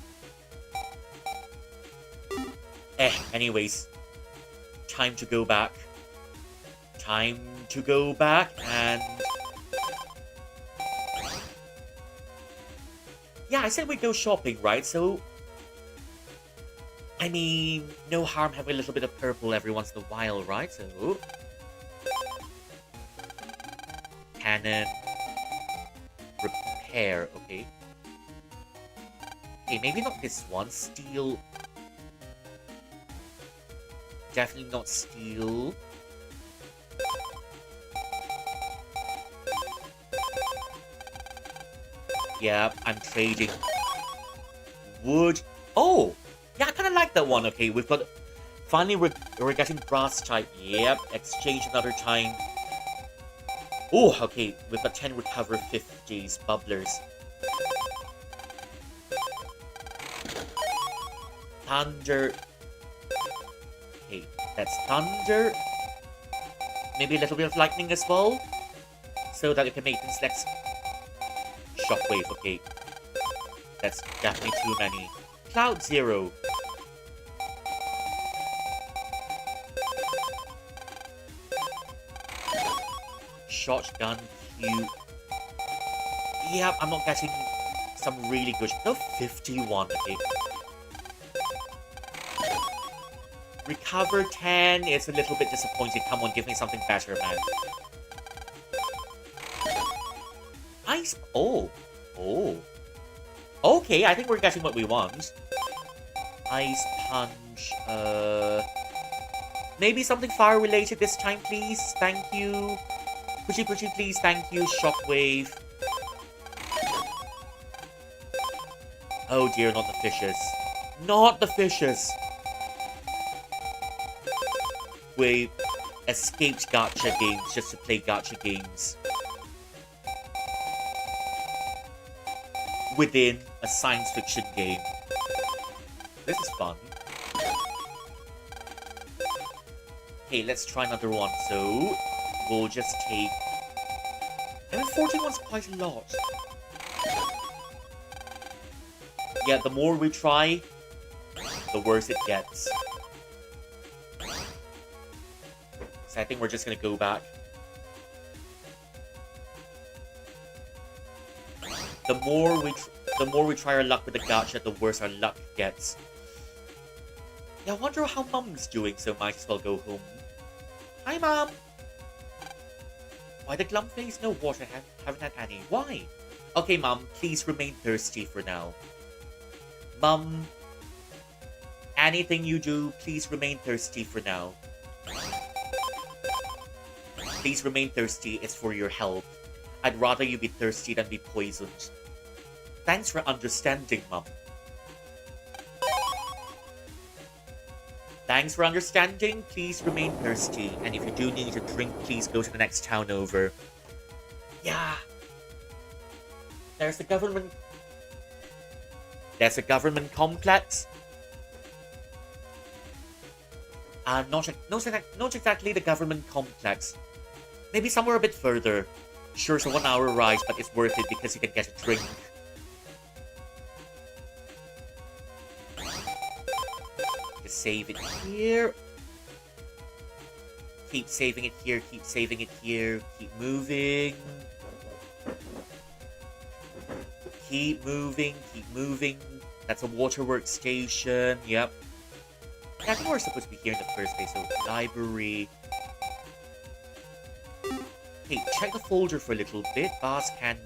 Anyways. Time to go back. Time to go back and... Yeah, I said we'd go shopping, right? So... I mean, no harm having a little bit of purple every once in a while, right? So, cannon, repair, okay. Okay, maybe not this one. Steel. Definitely not steel. Yeah, I'm trading wood. Oh! Yeah, I kind of like that one. Okay, we've got... Finally, we're getting brass type. Yep, exchange another time. Oh, okay, we've got 10 recover 50s, bubblers. Thunder. Okay, that's thunder. Maybe a little bit of lightning as well. So that we can make things next. Shockwave, okay. That's definitely too many. Cloud Zero. Shotgun Q. Yeah, I'm not getting some really good. No, 51, okay. Recover 10 is a little bit disappointing. Come on, give me something better, man. Ice. Oh. Oh. Okay, I think we're getting what we want. Ice Punch. Maybe something fire related this time, please. Thank you. Pushy, please. Thank you. Shockwave. Oh dear, not the fishes. Not the fishes. We escaped gacha games just to play gacha games. Within a science fiction game. This is fun. Okay, let's try another one. So, we'll just take... I mean, 41's quite a lot. Yeah, the more we try, the worse it gets. So I think we're just gonna go back. The more we try our luck with the gacha, the worse our luck gets. Yeah, I wonder how Mum's doing, so might as well go home. Hi, Mum! Why the glum face? No water, haven't had any. Why? Okay, Mum, please remain thirsty for now. Mum, anything you do, please remain thirsty for now. Please remain thirsty, it's for your health. I'd rather you be thirsty than be poisoned. Thanks for understanding, Mum. Thanks for understanding, please remain thirsty. And if you do need a drink, please go to the next town over. Yeah. There's a government... There's a government complex. Not exactly the government complex. Maybe somewhere a bit further. Sure, it's a 1 hour ride, but it's worth it because you can get a drink. Just save it here. Keep saving it here, keep saving it here. Keep moving. Keep moving, keep moving. That's a waterworks station, yep. Yeah, I think we're supposed to be here in the first place, so library. Hey, check the folder for a little bit. Boss can...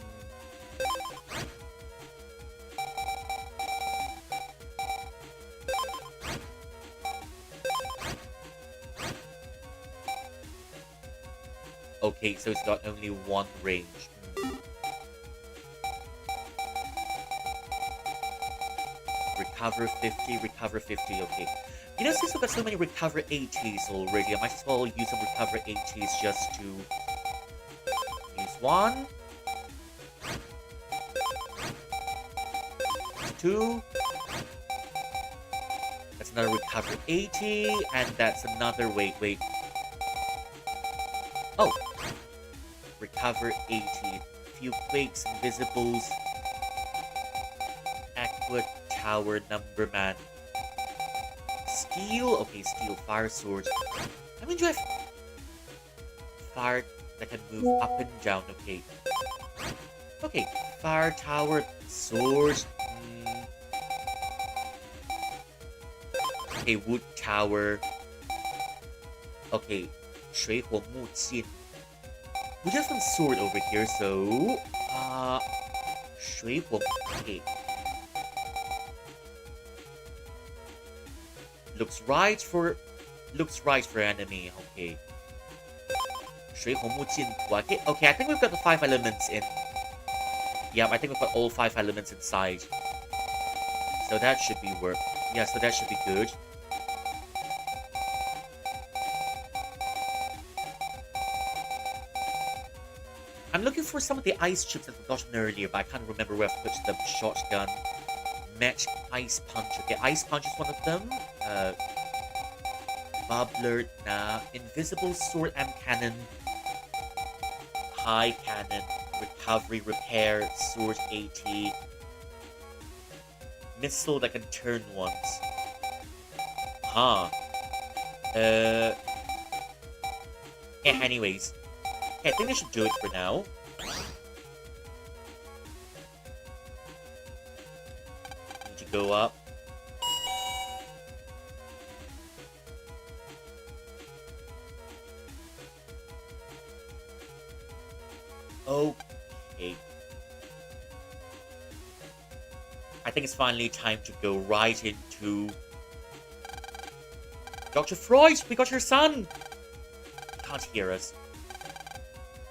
Okay, so it's got only one range. Recover 50, recover 50, okay. You know, since we've got so many recover 80s already, I might as well use some recover 80s just to... Use one. Two. That's another recover 80, and that's another... Wait. Oh. Recover 80. Few quakes, invisibles. Aqua Tower Number Man. Steel? Okay, steel. Fire sword. I mean, do I have... Fire that can move up and down. Okay. Okay. Fire tower. Sword. Okay, wood tower. Okay, 水火木剑. We have some sword over here, so 水火. Okay. Looks right for enemy. Okay. 水火木剑. Okay, I think we've got the 5 elements in. Yep, I think we've got all 5 elements inside. So that should be work. Yeah, so that should be good. I'm looking for some of the ice chips I've gotten earlier, but I can't remember where I've put them. Shotgun. Match Ice Punch. Okay, Ice Punch is one of them. Bubbler, nah. Invisible Sword and Cannon. High Cannon. Recovery, Repair, Sword 80. Missile that can turn once. Huh. Yeah, anyways. Okay, I think I should do it for now. Need to go up. Okay. I think it's finally time to go right into... Dr. Freud, we got your son! Can't hear us.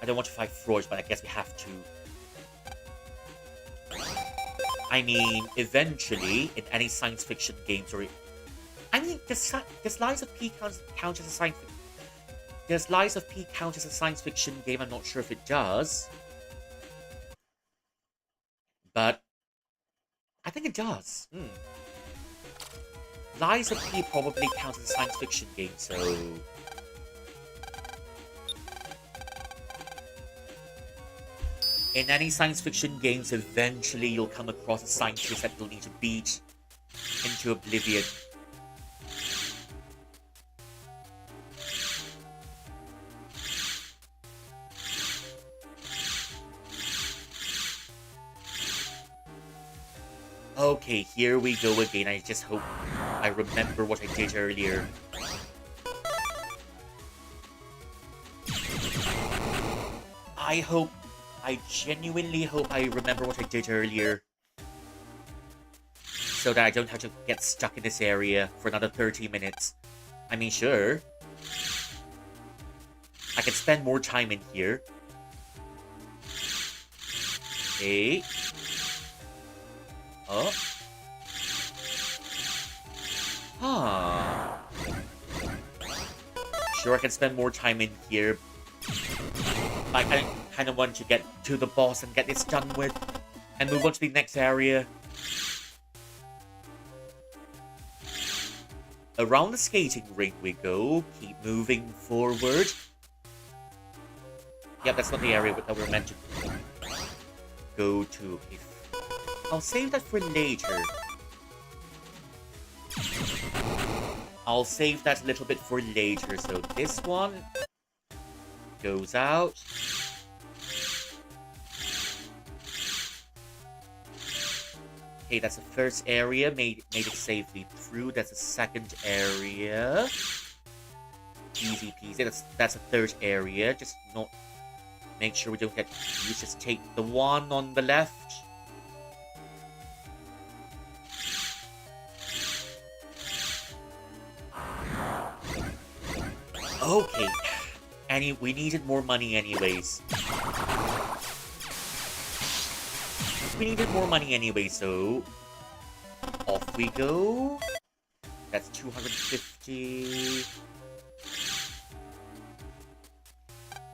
I don't want to fight Freud, but I guess we have to. I mean, eventually, in any science fiction games, or... I mean, does Lies of P count as a science fiction... Does Lies of P count as a science fiction game? I'm not sure if it does. But... I think it does. Lies of P probably counts as a science fiction game, so... In any science fiction games, eventually you'll come across a scientist that you'll need to beat into oblivion. Okay, here we go again. I just hope I remember what I did earlier. I genuinely hope I remember what I did earlier. So that I don't have to get stuck in this area for another 30 minutes. I mean, sure. I can spend more time in here. Okay. Oh. Huh. Sure, I can spend more time in here. I kind of want to get to the boss and get this done with. And move on to the next area. Around the skating rink we go. Keep moving forward. Yep, that's not the area that we're meant to go to. I'll save that for later. I'll save that a little bit for later. So this one goes out. Okay, that's the first area. Made it safely through. That's the second area. Easy peasy. That's the third area. Just not make sure we don't get confused. Just take the one on the left. Okay. We needed more money anyways. We needed more money anyway, so... Off we go. That's 250.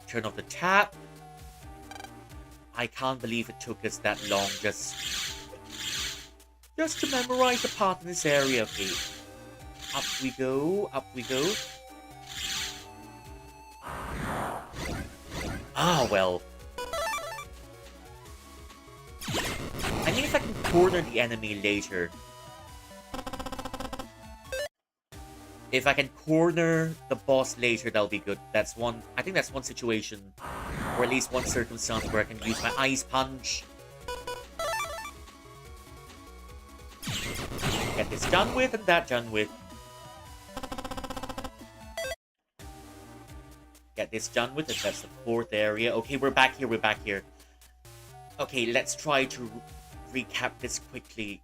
Turn off the tap. I can't believe it took us that long just to memorize the path in this area. Okay. Up we go, up we go. Ah, well. I mean, if I can corner the enemy later. If I can corner the boss later, that'll be good. That's one... I think that's one situation, or at least one circumstance where I can use my Ice Punch. Get this done with and that done with. this done with. That's the 4th area. Okay, we're back here. Okay, let's try to recap this quickly.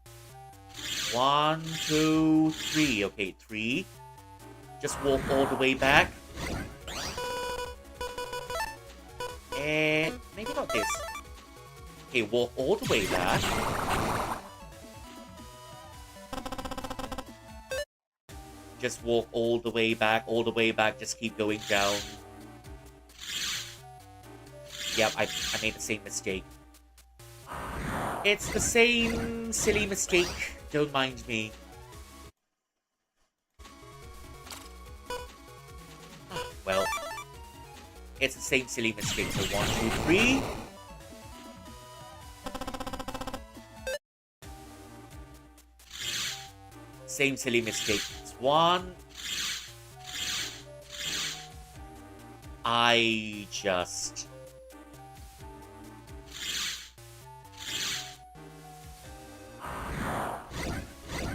1, 2, 3. Okay, 3. Just walk all the way back. And maybe not this. Okay, walk all the way back. Just walk all the way back, just keep going down. Yep, I made the same mistake. It's the same silly mistake, don't mind me. Well, it's the same silly mistake, so 1, 2, 3. Same silly mistake. It's 1. I just...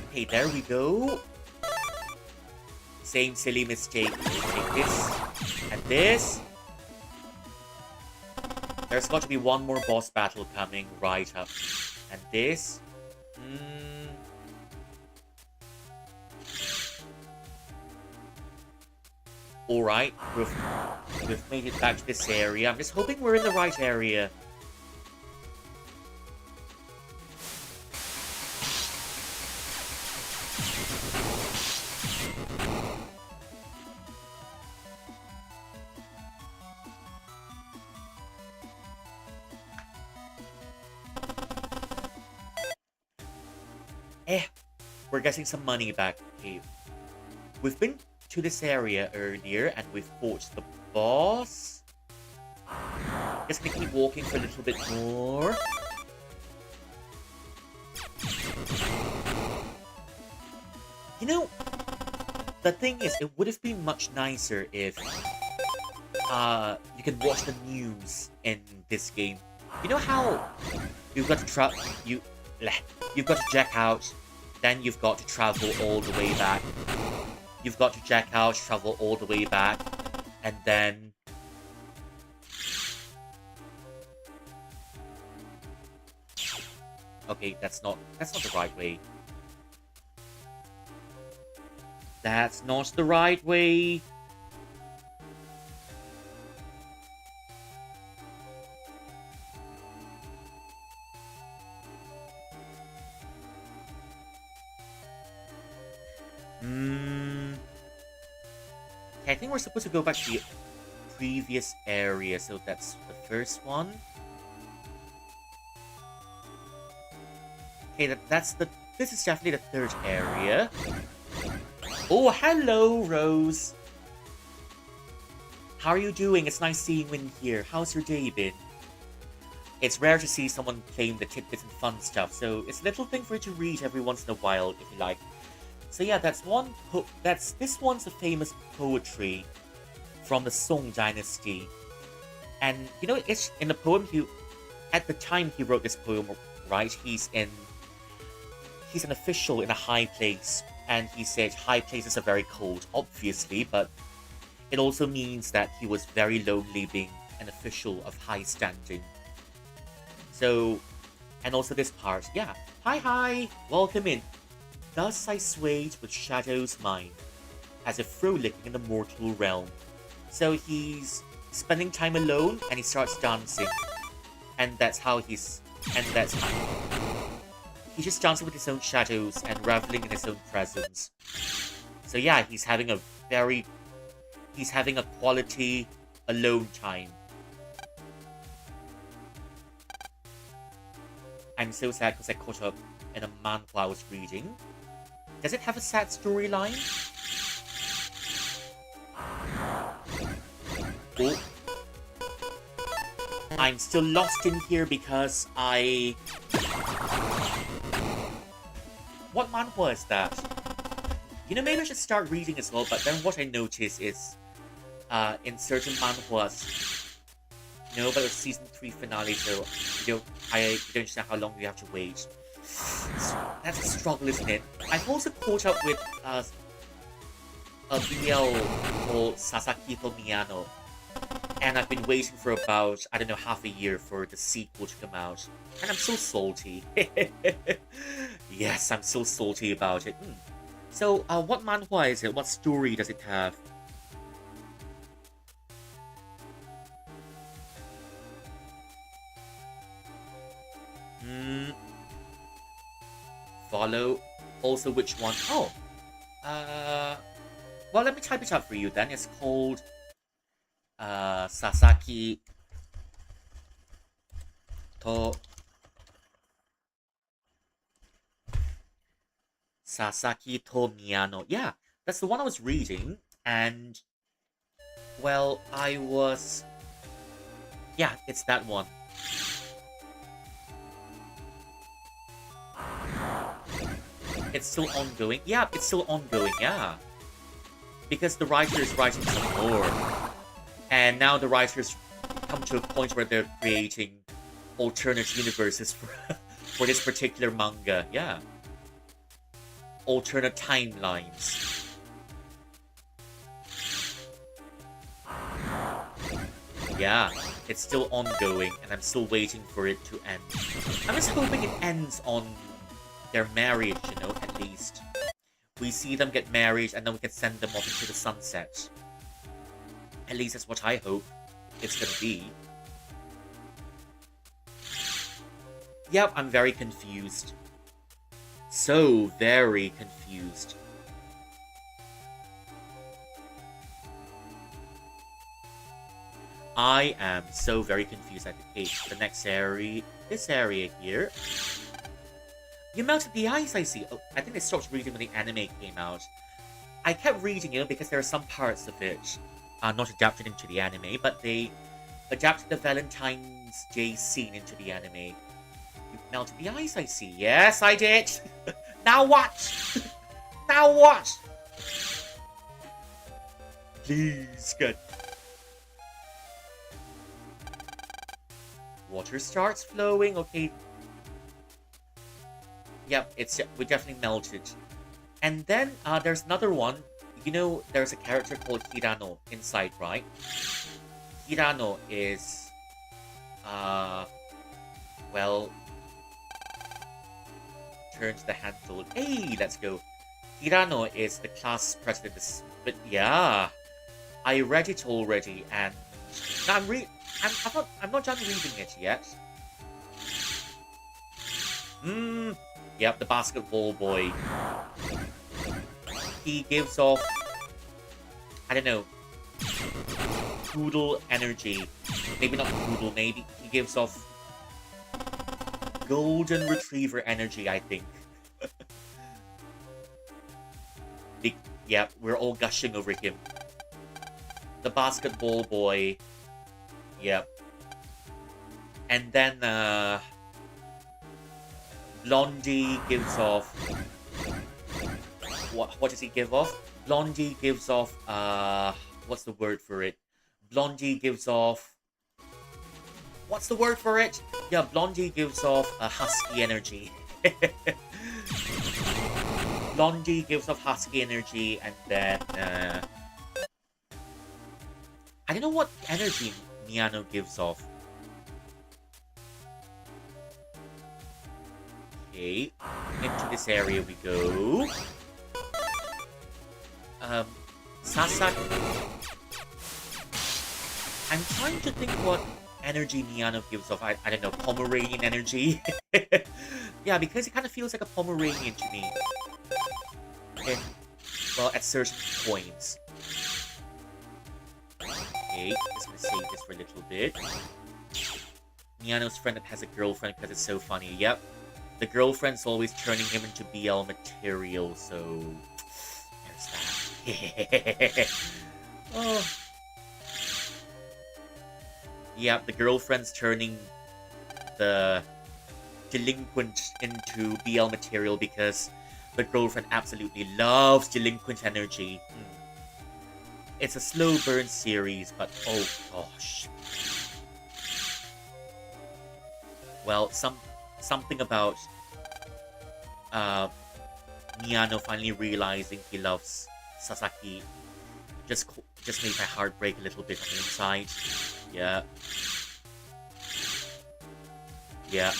Okay, there we go. Same silly mistake. Take this and this. There's got to be one more boss battle coming right up. And this. Alright, we've made it back to this area. I'm just hoping we're in the right area. We're getting some money back. Okay. We've been to this area earlier and we've fought the boss. Just gonna keep walking for a little bit more. You know, the thing is, it would have been much nicer if you can watch the news in this game. You know how you've got to you've got to jack out, then you've got to travel all the way back. You've got to jack out, travel all the way back, and then... Okay, that's not the right way. That's not the right way. Okay, I think we're supposed to go back to the previous area, so that's the first one. Okay, this is definitely the 3rd area. Oh, hello, Rose. How are you doing? It's nice seeing you in here. How's your day been? It's rare to see someone claim the tidbits and fun stuff, so it's a little thing for you to read every once in a while, if you like. So yeah, this one's a famous poetry from the Song Dynasty. And, you know, it's in the poem, at the time he wrote this poem, right, he's an official in a high place, and he said high places are very cold, obviously, but it also means that he was very lonely being an official of high standing. So, and also this part, yeah. Hi, welcome in. Thus I swayed with Shadow's mind, as if frolicking in the mortal realm. So he's spending time alone, and he starts dancing. And that's how he's just dancing with his own shadows and reveling in his own presence. So yeah, he's having a quality alone time. I'm so sad because I caught up in a manhwa I was reading. Does it have a sad storyline? Oh. I'm still lost in here because What manhwa is that? You know, maybe I should start reading as well, but then what I notice is, in certain manhwas, you know, about the season 3 finale, so, you don't understand how long you have to wait. So that's a struggle, isn't it? I've also caught up with, a BL called Sasaki Miyano. And I've been waiting for about, I don't know, half a year for the sequel to come out. And I'm so salty. Yes, I'm so salty about it. So, what manhwa is it? What story does it have? Hmm, follow. Also, which one? Oh, well, let me type it up for you then. It's called, Sasaki to Sasaki to Miyano. Yeah, that's the one I was reading, and well, I was. Yeah, it's that one. It's still ongoing. Yeah, it's still ongoing. Yeah, because the writer is writing some more, and now the writers come to a point where they're creating alternate universes for for this particular manga. Yeah, alternate timelines. Yeah, it's still ongoing, and I'm still waiting for it to end. I'm just hoping it ends on their marriage, at least. We see them get married, and then we can send them off into the sunset. At least that's what I hope it's gonna be. Yep, I'm very confused. So very confused. I am so very confused at the next area. This area here. You melted the ice, I see. Oh, I think I stopped reading when the anime came out. I kept reading it because there are some parts of it not adapted into the anime, but they adapted the Valentine's Day scene into the anime. You melted the ice, I see. Yes, I did. Now what? Now what? Please, good. Water starts flowing. Okay. Yep, we definitely melted. And then there's another one. There's a character called Hirano inside, right? Hirano is well, turn to the handle. Hey, let's go. Hirano is the class president. But yeah, I read it already, and now I'm not done reading it yet. Yep, the basketball boy. He gives off, I don't know, poodle energy. Maybe not poodle, maybe he gives off golden retriever energy, I think. Yep, we're all gushing over him. The basketball boy. Yep. And then, Blondie gives off... What does he give off? Blondie gives off, what's the word for it? Blondie gives off... What's the word for it? Yeah, Blondie gives off a husky energy. Blondie gives off husky energy, and then, I don't know what energy Miyano gives off. Okay, into this area we go. Sasaki. I'm trying to think what energy Miyano gives off. I don't know, Pomeranian energy? Yeah, because it kind of feels like a Pomeranian to me. Okay. Well, at certain points. Okay, just gonna save this for a little bit. Miyano's friend that has a girlfriend because it's so funny. Yep. The girlfriend's always turning him into BL material, so... There's that. Oh. Yep, the girlfriend's turning the delinquent into BL material because the girlfriend absolutely loves delinquent energy. It's a slow burn series, but oh gosh. Well, something about Miyano finally realizing he loves Sasaki just made my heart break a little bit on the inside. Yeah. Yeah.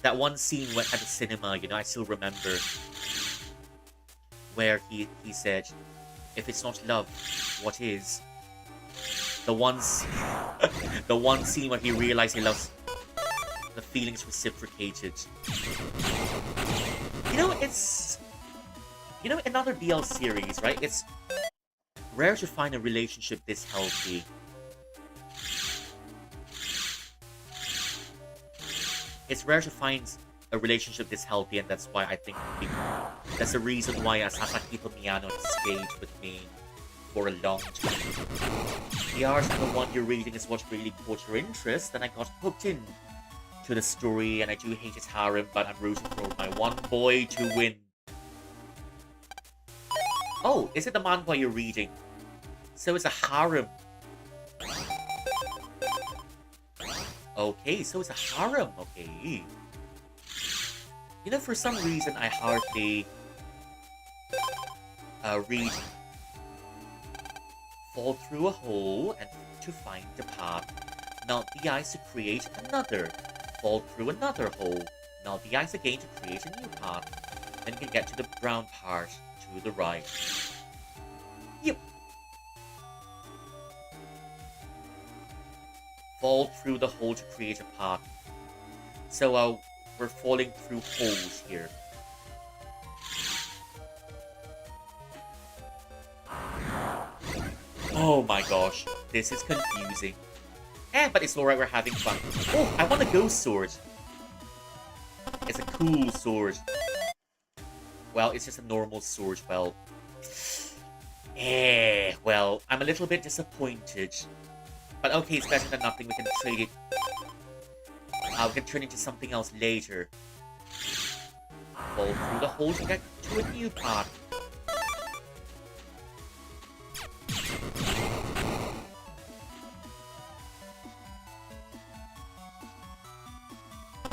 That one scene at the cinema, you know, I still remember, where he said, "If it's not love, what is?" The one the one scene where he realized he loves the feelings reciprocated. You know, it's another BL series, right? It's rare to find a relationship this healthy. It's rare to find a relationship this healthy, and that's why I think that's the reason why Sasaki Miyano stayed with me for a long time. The art of the one you're reading is what really caught your interest, and I got hooked in to the story, and I do hate its harem, but I'm rooting for my one boy to win. Oh, is it the manhwa you're reading? So it's a harem. Okay, so it's a harem, okay. You know, for some reason, I hardly read fall through a hole and to find a path, melt the ice to create another, fall through another hole, melt the ice again to create a new path, then you can get to the brown part to the right. Yep. Fall through the hole to create a path. So, we're falling through holes here. Oh my gosh, this is confusing. But it's alright, we're having fun. Oh, I want a ghost sword. It's a cool sword. Well, it's just a normal sword, well. Well, I'm a little bit disappointed. But okay, it's better than nothing, we can trade it. We can turn it into something else later. Fall through the hole to get to a new path.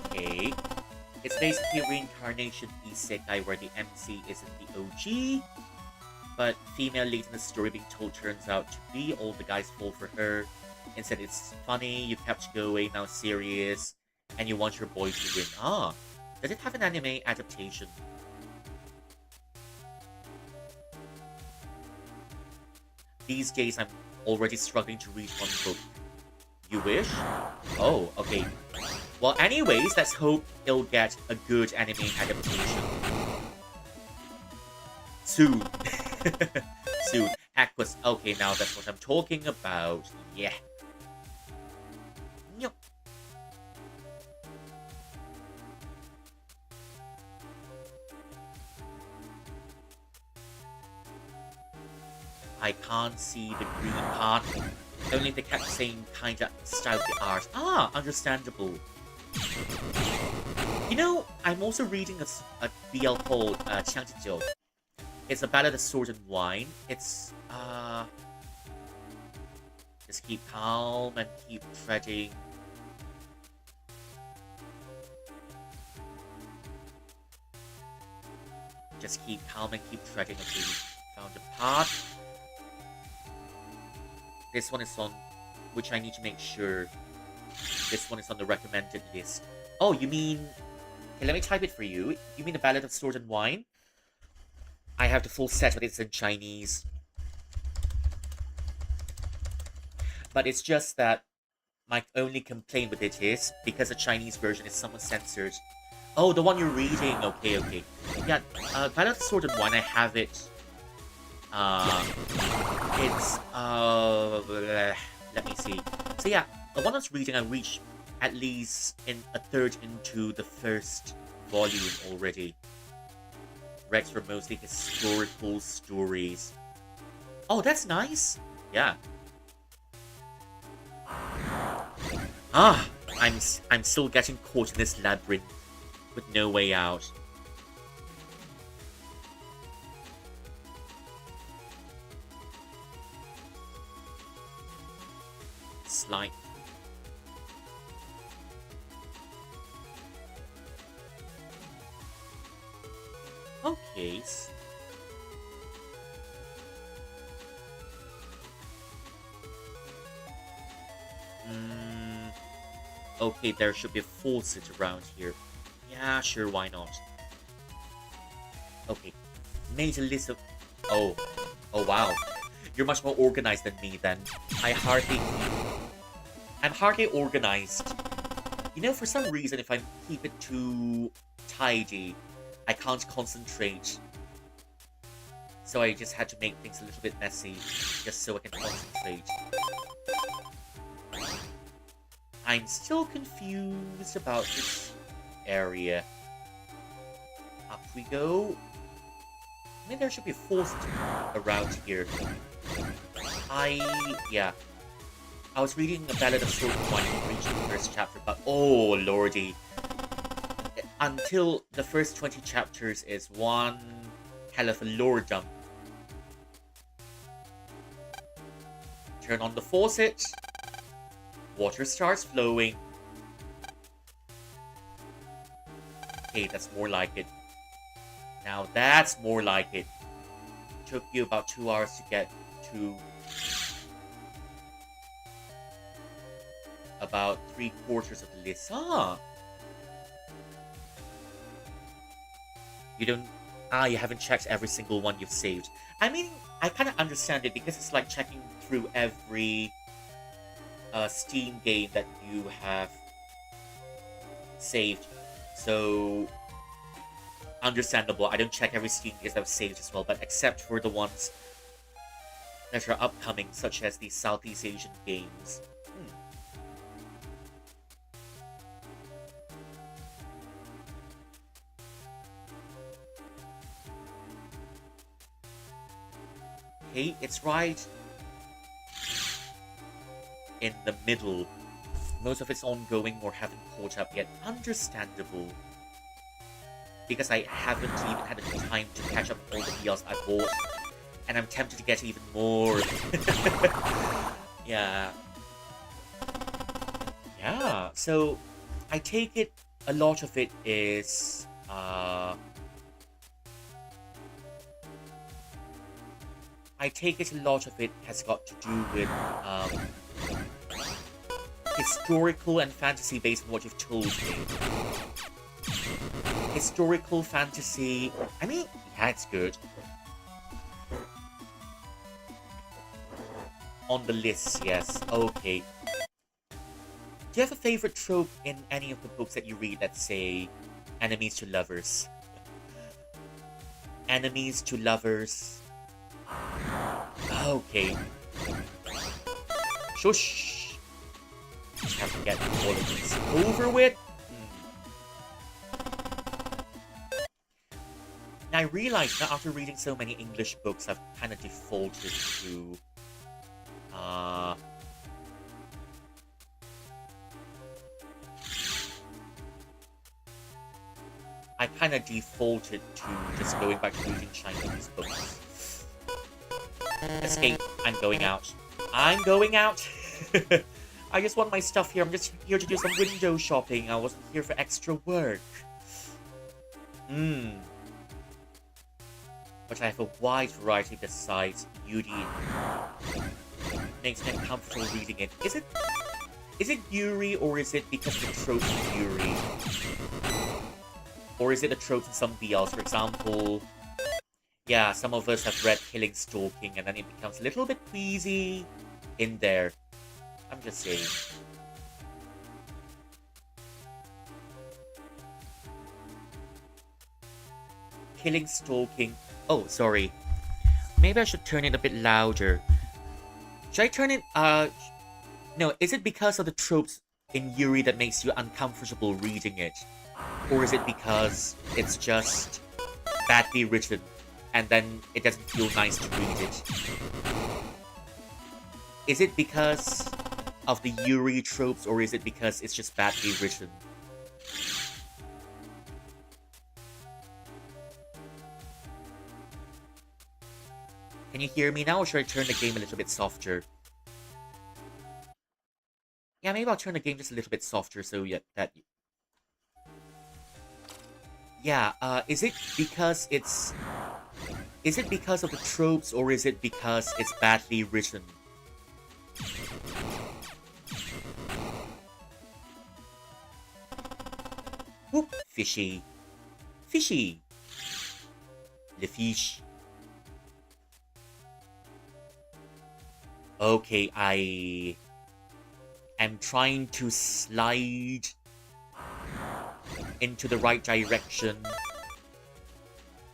Okay. It's basically a reincarnation isekai where the MC isn't the OG, but female lead in the story being told turns out to be all the guys fall for her. Instead, it's funny, you kept going, now serious, and you want your boy to win. Ah, does it have an anime adaptation? These days, I'm already struggling to read one book. You wish? Oh, okay. Well, anyways, let's hope it'll get a good anime adaptation. Soon. Soon. Aquas. Okay, now that's what I'm talking about. Yeah. Yep. I can't see the green part. Only they kept saying kinda style the art. Ah, understandable. You know, I'm also reading a BL called Changjijiu. It's a Ballad of Sword and Wine. It's, just keep calm and keep treading. Just keep calm and keep treading. Okay, found a path. This one is on, which I need to make sure. This one is on the recommended list. Oh, you mean... Okay, let me type it for you. You mean the Ballad of Sword and Wine? I have the full set, but it's in Chinese. But it's just that my only complaint with it is, because the Chinese version is somewhat censored. Oh, the one you're reading. Okay, okay. Yeah, Ballad of Sword and Wine, I have it. It's, let me see. So yeah, the one I was reading, I reached at least in a third into the first volume already. Rex were mostly historical stories. Oh, that's nice. Yeah. Ah, I'm still getting caught in this labyrinth with no way out. Slime. Okay. Okay, there should be a faucet around here. Yeah, sure, why not? Okay. Made a list of... Oh. Oh, wow. You're much more organized than me, then. I hardly... I'm hardly organized. You know, for some reason, if I keep it too tidy, I can't concentrate. So I just had to make things a little bit messy, just so I can concentrate. I'm still confused about this area. Up we go. Maybe there should be a faucet around here. Yeah. I was reading a Ballad of Sword and Wine and reaching the first chapter, but oh lordy. Until the first 20 chapters is one hell of a lore dump. Turn on the faucet. Water starts flowing. Okay, that's more like it. Now that's more like it. Took you about 2 hours to get to about 3/4 of the list. You don't... you haven't checked every single one you've saved. I mean, I kind of understand it because it's like checking through every Steam game that you have saved. So, understandable. I don't check every Steam game I've saved as well, but except for the ones that are upcoming, such as the Southeast Asian games. Okay, it's right in the middle. Most of it's ongoing or haven't caught up yet. Understandable. Because I haven't even had the time to catch up all the deals I bought. And I'm tempted to get even more. Yeah. Yeah, so I take it a lot of it is... I take it a lot of it has got to do with historical and fantasy based on what you've told me. Historical fantasy... I mean, yeah, it's good. On the list, yes. Okay. Do you have a favorite trope in any of the books that you read that say enemies to lovers? Enemies to lovers... Okay. Shush. Just have to get all of these over with. Now I realize that after reading so many English books, I've kind of defaulted to... I kind of defaulted to just going back to reading Chinese books. Escape. I'm going out. I'm going out! I just want my stuff here. I'm just here to do some window shopping. I wasn't here for extra work. But I have a wide variety besides Yuri. Makes me uncomfortable reading it. Is it Yuri or is it because of the tropes of Yuri? Or is it the tropes of somebody else? For example... Yeah, some of us have read Killing Stalking, and then it becomes a little bit queasy in there. I'm just saying. Killing Stalking... Oh, sorry. Maybe I should turn it a bit louder. Should I turn it... No, is it because of the tropes in Yuri that makes you uncomfortable reading it? Or is it because it's just badly written? And then it doesn't feel nice to read it. Is it because of the Yuri tropes, or is it because it's just badly written? Can you hear me now, or should I turn the game a little bit softer? Yeah, maybe I'll turn the game just a little bit softer so that... Yeah, is it because it's... Is it because of the tropes, or is it because it's badly written? Whoop, fishy. Fishy. Le fish. Okay, I am trying to slide into the right direction.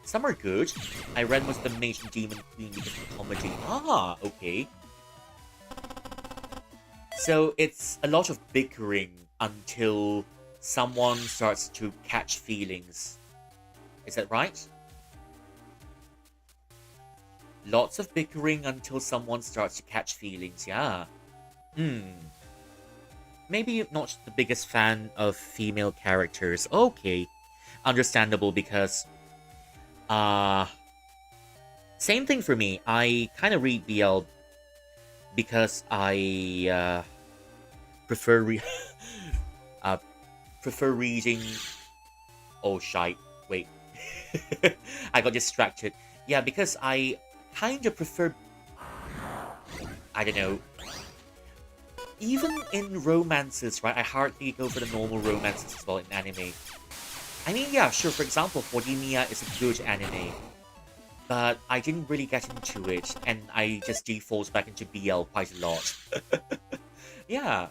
Some are good. I read most of the Mage and Demon Queen because of the comedy. Ah, okay. So it's a lot of bickering until someone starts to catch feelings. Is that right? Lots of bickering until someone starts to catch feelings, yeah. Maybe not the biggest fan of female characters. Okay. Understandable because same thing for me. I kind of read BL because I prefer uh prefer reading. Oh shite! Wait, I got distracted. Yeah, because I kind of prefer. I don't know. Even in romances, right? I hardly go for the normal romances as well in anime. I mean, yeah, sure. For example, Horimiya is a good anime, but I didn't really get into it, and I just default back into BL quite a lot. Yeah,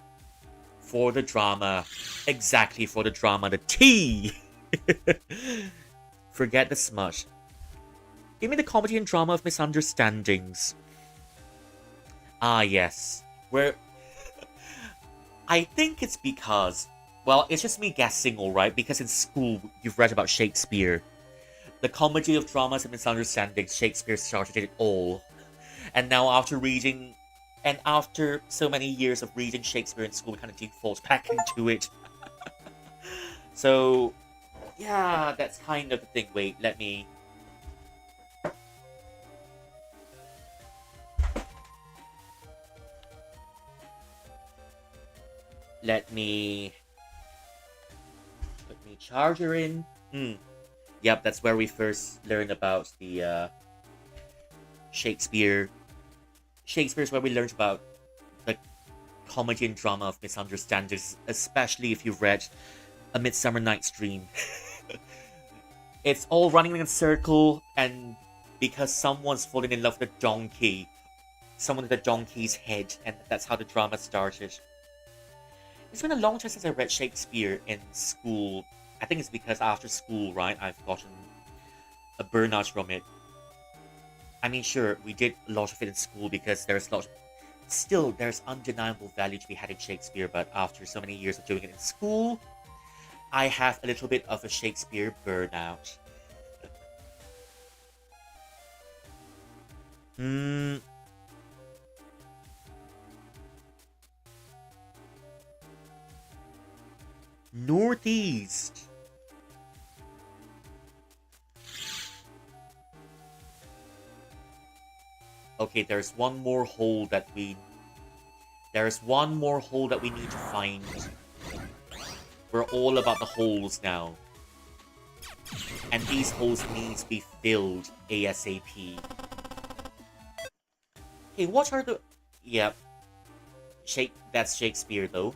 for the drama, exactly for the drama, the tea. Forget the smut. Give me the comedy and drama of misunderstandings. Ah, yes. Where I think it's because, well, it's just me guessing, alright, because in school you've read about Shakespeare. The comedy of dramas and misunderstandings, Shakespeare started it all. And now after so many years of reading Shakespeare in school, we kind of default back into it. So, yeah, that's kind of the thing. Wait, let me... Let me... Put my charger in. Yep, that's where we first learned about the Shakespeare. Shakespeare's where we learned about the comedy and drama of misunderstandings, especially if you've read A Midsummer Night's Dream. It's all running in a circle, and because someone's falling in love with a donkey, someone with a donkey's head, and that's how the drama started. It's been a long time since I read Shakespeare in school. I think it's because after school, right, I've gotten a burnout from it. I mean, sure, we did a lot of it in school because there's a lot. Still, there's undeniable value to be had in Shakespeare, but after so many years of doing it in school, I have a little bit of a Shakespeare burnout. Northeast. Okay, there's one more hole that we... There's one more hole that we need to find. We're all about the holes now. And these holes need to be filled ASAP. Hey, what are the... Yep. That's Shakespeare, though.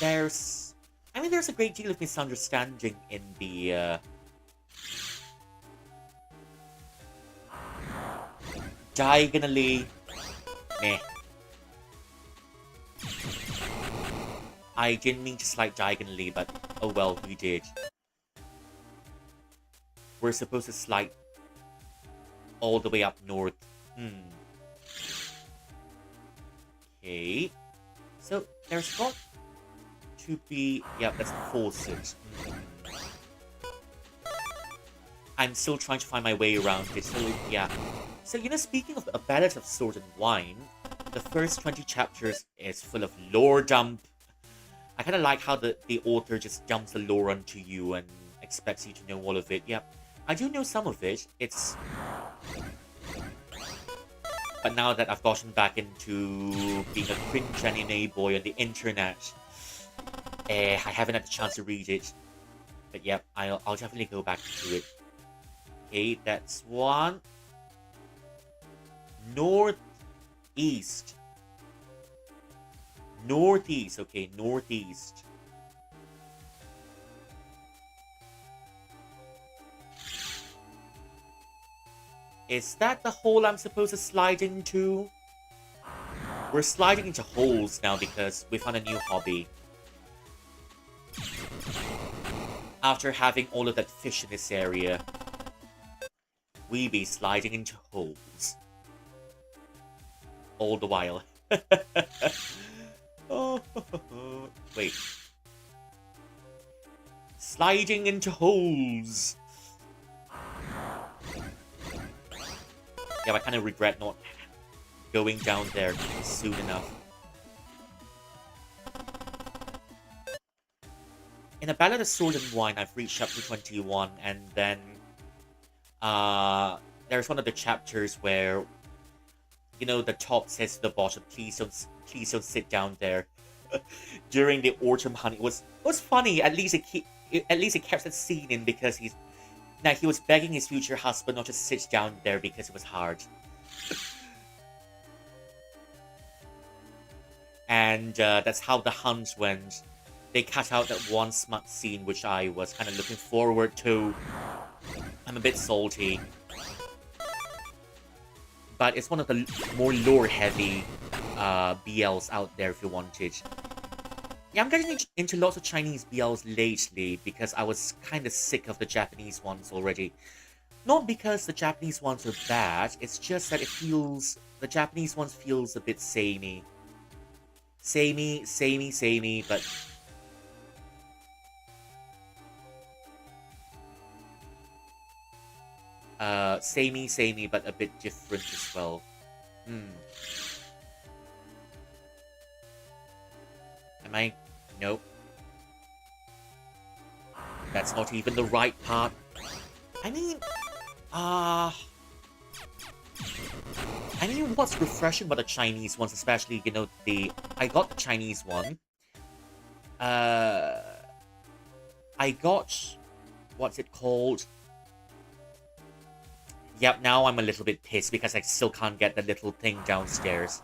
There's... I mean, there's a great deal of misunderstanding in the, diagonally... Meh. I didn't mean to slide diagonally, but oh well, we did. We're supposed to slide all the way up north. Okay. So, there's got to be... Yeah, that's the faucet. I'm still trying to find my way around it, so yeah. So, you know, speaking of A Ballad of Sword and Wine, the first 20 chapters is full of lore dump. I kind of like how the author just dumps the lore onto you and expects you to know all of it. Yeah, I do know some of it. It's... But now that I've gotten back into being a cringe anime boy on the internet, I haven't had the chance to read it. But yeah, I'll definitely go back to it. Okay, that's one. Northeast. Northeast, okay, northeast. Is that the hole I'm supposed to slide into? We're sliding into holes now because we found a new hobby. After having all of that fish in this area, we be sliding into holes. All the while. Oh, wait. Sliding into holes. Yeah, I kind of regret not going down there soon enough. In a Ballad of Sword and Wine, I've reached chapter 21, and then there's one of the chapters where, you know, the top says to the bottom, please don't sit down there. During the autumn hunt, it was funny. At least it kept that scene in because he was begging his future husband not to sit down there because it was hard. And that's how the hunt went. They cut out that one smut scene, which I was kind of looking forward to. I'm a bit salty. But it's one of the more lore-heavy BLs out there if you want it. Yeah, I'm getting into lots of Chinese BLs lately because I was kind of sick of the Japanese ones already. Not because the Japanese ones are bad, it's just that the Japanese ones feels a bit samey. Samey, but... samey, but a bit different as well. Am I? Nope. That's not even the right part. I mean, what's refreshing about the Chinese ones, especially, you know, I got the Chinese one. I got, what's it called? Yep, now I'm a little bit pissed because I still can't get the little thing downstairs.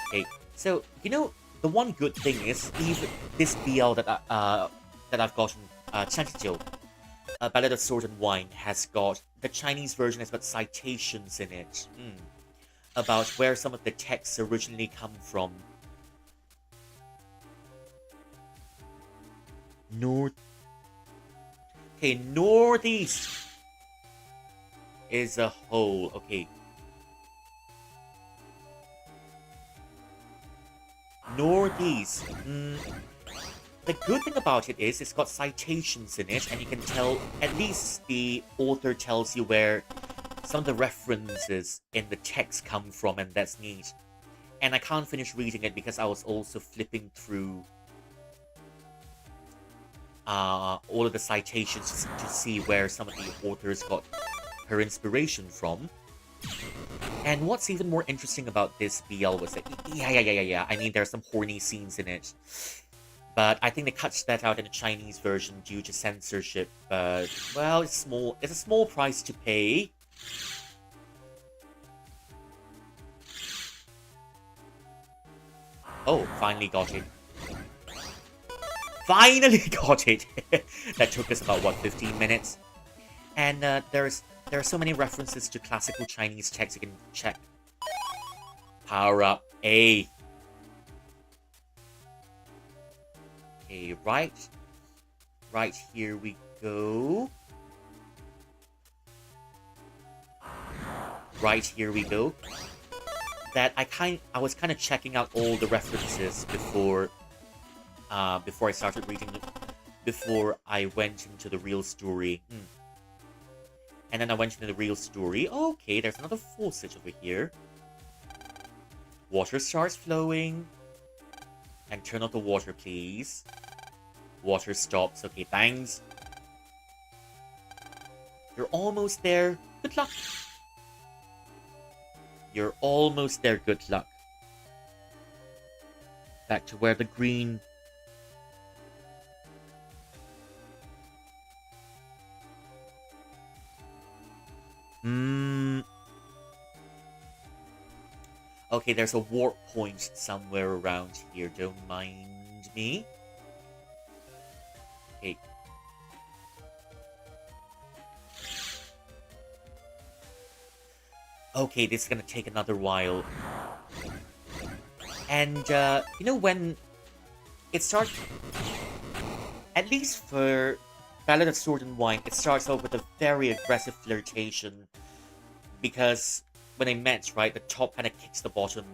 Okay, so, you know, the one good thing is, even this BL that I've gotten, Chantijiu, Ballad of Sword and Wine, has got, the Chinese version has got citations in it. About where some of the texts originally come from. Okay, northeast is a hole. Okay. Northeast. The good thing about it is it's got citations in it, and you can tell, at least the author tells you where some of the references in the text come from, and that's neat. And I can't finish reading it because I was also flipping through all of the citations to see where some of the authors got her inspiration from. And what's even more interesting about this BL was that, yeah, I mean, there's some horny scenes in it. But I think they cut that out in the Chinese version due to censorship. But, well, it's a small price to pay. Oh, finally got it. Finally got it! That took us about, what, 15 minutes? And there are so many references to classical Chinese texts you can check. Power up A. Okay, right here we go. Right here we go. That I was kind of checking out all the references before I started reading it, before I went into the real story. And then I went into the real story. Okay, there's another faucet over here. Water starts flowing. And turn off the water, please. Water stops. Okay, thanks. You're almost there. Good luck. You're almost there. Good luck. Back to where the green... Okay, there's a warp point somewhere around here. Don't mind me. Okay. Okay, this is gonna take another while. And, you know, when it starts, at least for Ballad of Sword and Wine, it starts off with a very aggressive flirtation. Because when they met, right, the top kind of kicks the bottom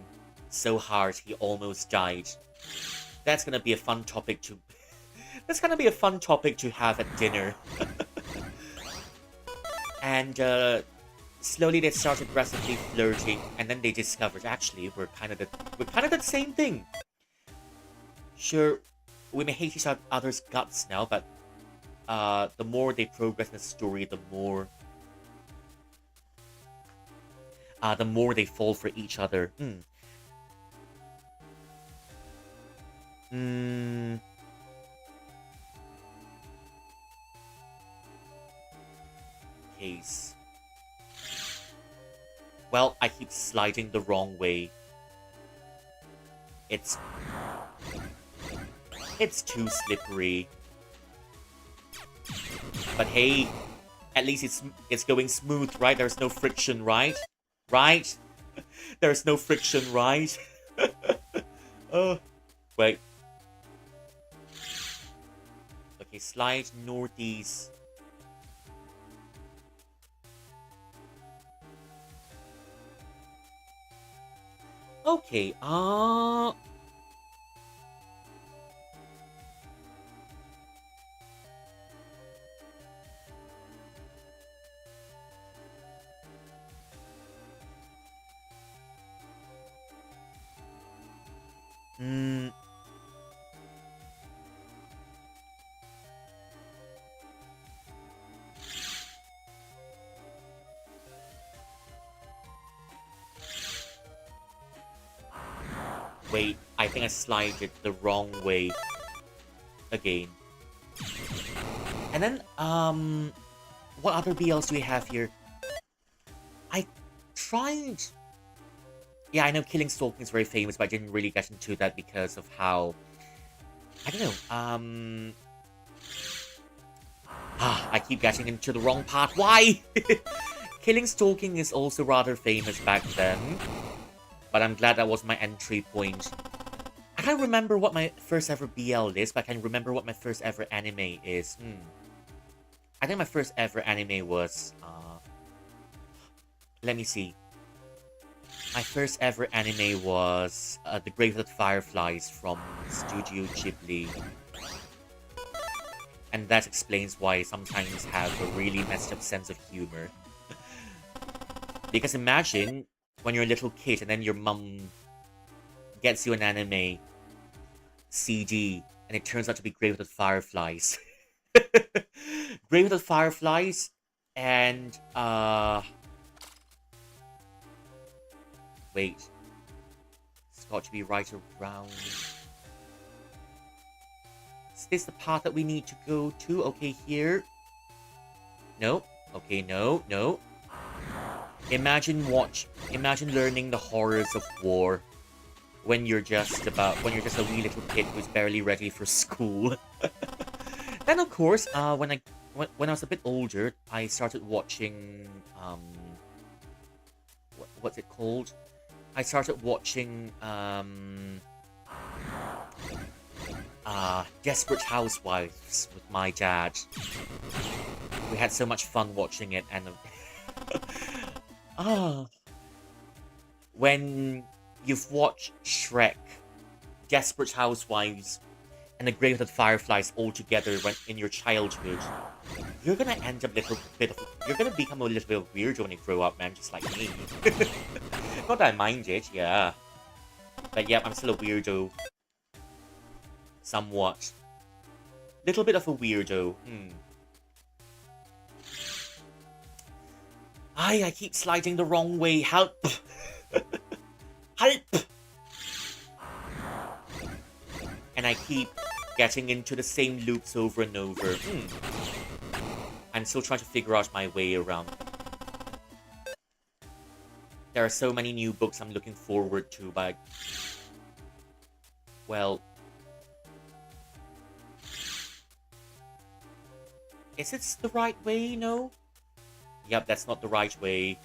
so hard he almost died. That's gonna be a fun topic to... That's gonna be a fun topic to have at dinner. And, slowly they start aggressively flirting, and then they discovered actually we're kind of the same thing. Sure, we may hate each other's guts now, but the more they progress in the story, the more they fall for each other. Case. Well, I keep sliding the wrong way. It's too slippery. But hey, at least it's going smooth, right? There's no friction, right? Right? There's no friction, right? Oh, wait. Okay, slide northeast. Okay, wait, I think I slided the wrong way again. And then, what other BLs do we have here? I tried... Yeah, I know Killing Stalking is very famous, but I didn't really get into that because of how... I don't know, I keep getting into the wrong part. Why? Killing Stalking is also rather famous back then. But I'm glad that was my entry point. I can't remember what my first ever BL is, but I can remember what my first ever anime is. I think my first ever anime was... let me see. My first ever anime was The Grave of the Fireflies from Studio Ghibli. And that explains why I sometimes have a really messed up sense of humor. Because imagine when you're a little kid and then your mum gets you an anime CD and it turns out to be Grave of the Fireflies. Grave of the Fireflies and wait. It's got to be right around... Is this the path that we need to go to? Okay, here. No. Okay, no, no. Imagine learning the horrors of war when you're just a wee little kid who's barely ready for school. Then of course, when I was a bit older, I started watching what's it called? I started watching Desperate Housewives with my dad. We had so much fun watching it, and when you've watched Shrek, Desperate Housewives, and The Grave of the Fireflies all together when in your childhood, you're gonna end up you're gonna become a little bit of a weirdo when you grow up, man, just like me. Not that I mind it, yeah. But yeah, I'm still a weirdo. Somewhat. Little bit of a weirdo. I keep sliding the wrong way. Help! Help! And I keep getting into the same loops over and over. I'm still trying to figure out my way around. There are so many new books I'm looking forward to, but... Well... Is this the right way? No? Yep, that's not the right way.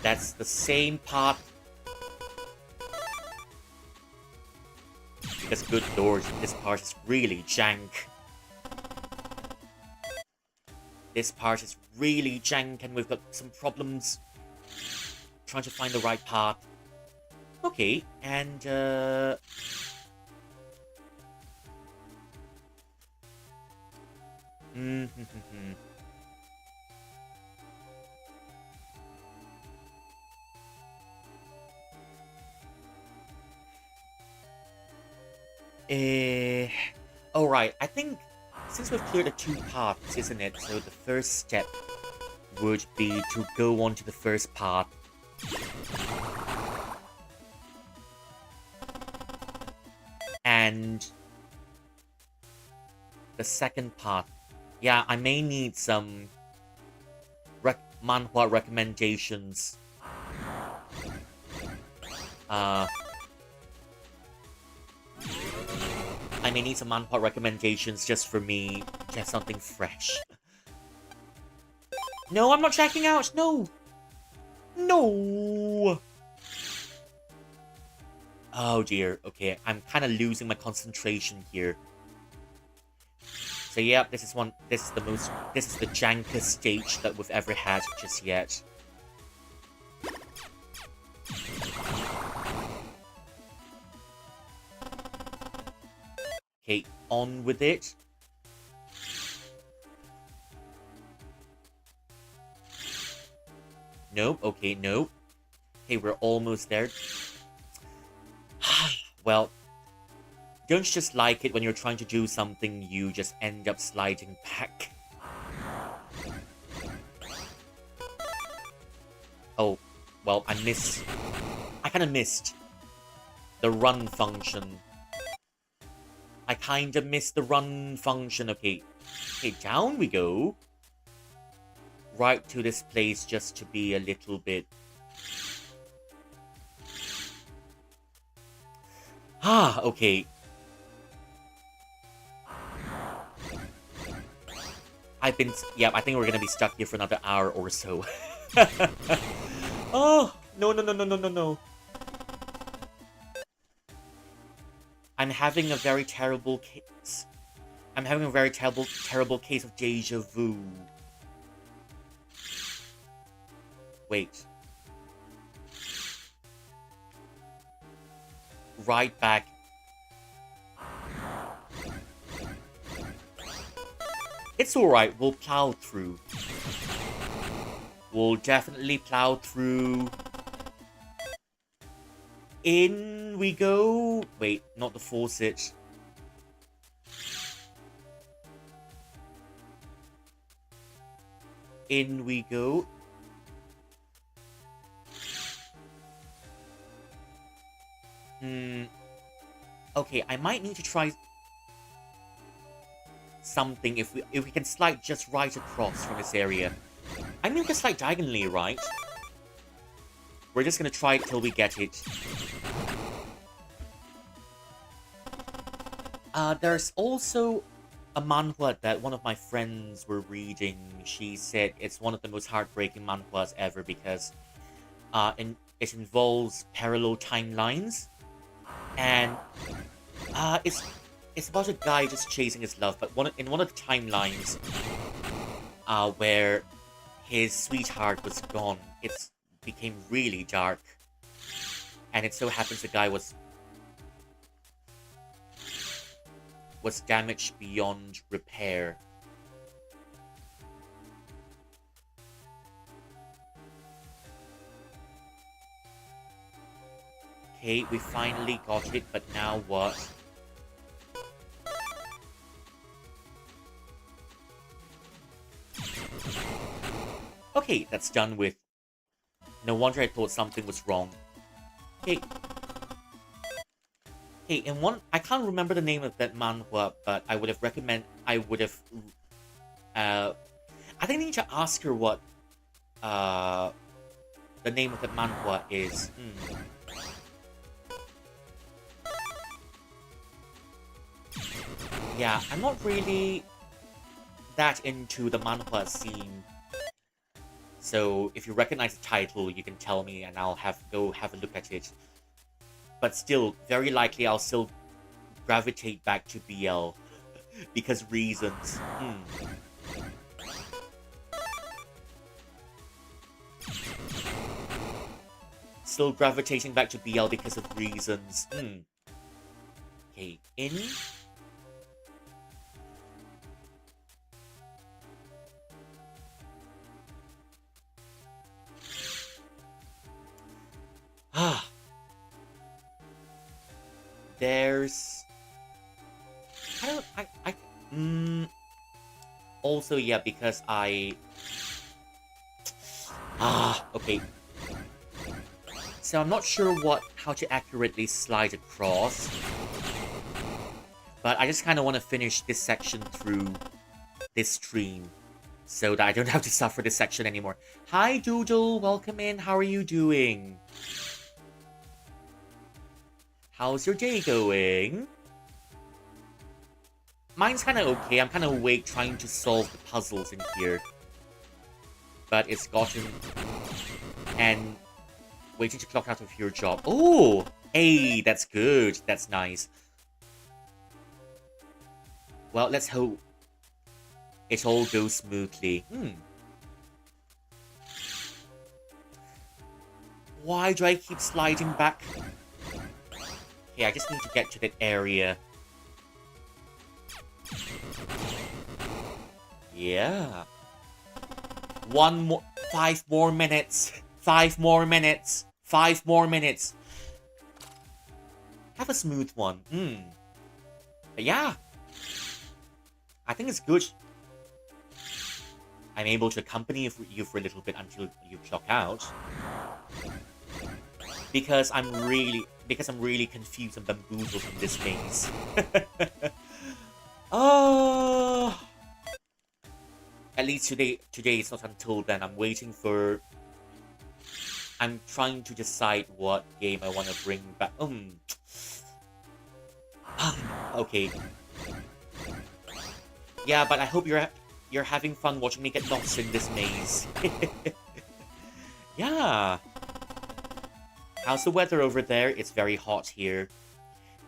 That's the same part. Because good lord, this part is really jank. This part is really jank and we've got some problems trying to find the right path. Okay, and alright, I think since we've cleared the 2 paths, isn't it? So the first step would be to go on to the first path. And the second path. Yeah, I may need some manhwa recommendations. I may need some manhwa recommendations just for me to have something fresh. No, I'm not checking out! No! No! Oh dear, okay, I'm kind of losing my concentration here. So yeah, this is the jankest stage that we've ever had just yet. Okay, on with it. Nope, okay, nope. Okay, we're almost there. Well, don't you just like it when you're trying to do something, you just end up sliding back? Oh, well, I kind of missed the run function. I kind of missed the run function. Okay, okay, down we go. Right to this place just to be a little bit... Ah, okay. I think we're gonna be stuck here for another hour or so. Oh, no, no, no, no, no, no, no. I'm having a very terrible case. I'm having a very terrible case of deja vu. Wait. Right back. It's alright, we'll plow through. We'll definitely plow through. In we go. Wait, not the faucet. In we go. Okay, I might need to try something if we can slide just right across from this area. I mean, we can slide diagonally, right? We're just gonna try it till we get it. There's also a manhwa that one of my friends were reading. She said it's one of the most heartbreaking manhwas ever because it involves parallel timelines. And it's about a guy just chasing his love, but in one of the timelines where his sweetheart was gone, it became really dark. And it so happens the guy was damaged beyond repair. Okay, we finally got it, but now what? Okay, that's done with. No wonder I thought something was wrong. Okay. Hey, in one... I can't remember the name of that manhwa, but I would have I think I need to ask her what the name of that manhwa is. Yeah, I'm not really that into the manhwa scene. So if you recognize the title, you can tell me and I'll go have a look at it. But still, very likely I'll still gravitate back to BL because reasons. Still gravitating back to BL because of reasons. Okay, in. Ah. There's. Also, yeah, because I. Okay. So I'm not sure how to accurately slide across. But I just kind of want to finish this section through this stream. So that I don't have to suffer this section anymore. Hi, Doodle. Welcome in. How are you doing? How's your day going? Mine's kind of okay. I'm kind of awake trying to solve the puzzles in here. But it's gotten... And waiting to clock out of your job. Oh! Hey, that's good. That's nice. Well, let's hope it all goes smoothly. Why do I keep sliding back? Okay, I just need to get to that area. Yeah. 5 more minutes. 5 more minutes. 5 more minutes. Have a smooth one. But yeah. I think it's good. I'm able to accompany you for a little bit until you clock out. Because I'm really confused and bamboozled in this maze. At least today it's not until then. I'm trying to decide what game I want to bring back. Okay. Yeah, but I hope you're having fun watching me get lost in this maze. Yeah. How's the weather over there? It's very hot here.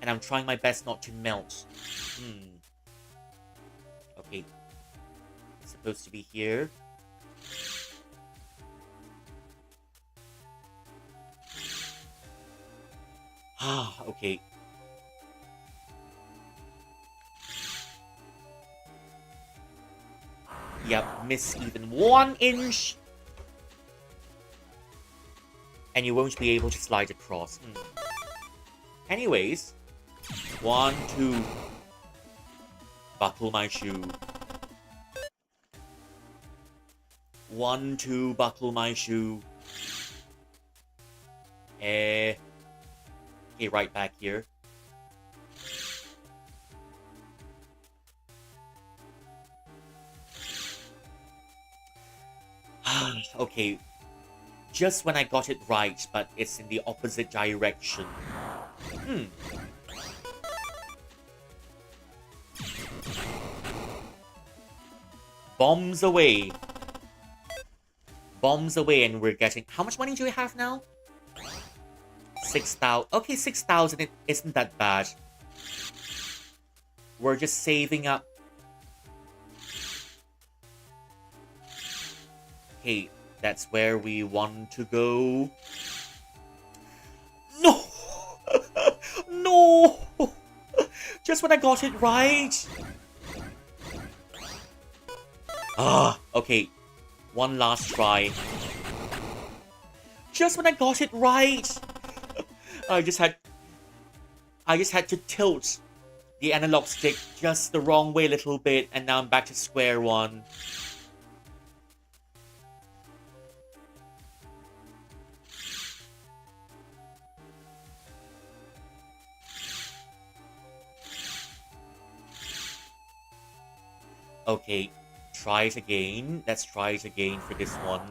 And I'm trying my best not to melt. Okay. It's supposed to be here. Okay. Yep, miss even 1 inch. And you won't be able to slide across. Anyways. 1, 2. Buckle my shoe. 1, 2, buckle my shoe. Okay, right back here. Okay. Just when I got it right, but it's in the opposite direction. Bombs away. Bombs away, and we're getting... How much money do we have now? 6,000. Okay, 6,000 it isn't that bad. We're just saving up. Okay, that's where we want to go. No! No! Just when I got it right. Okay. One last try. Just when I got it right. I just had to tilt the analog stick just the wrong way a little bit, and now I'm back to square one. Okay, try it again. Let's try it again for this one.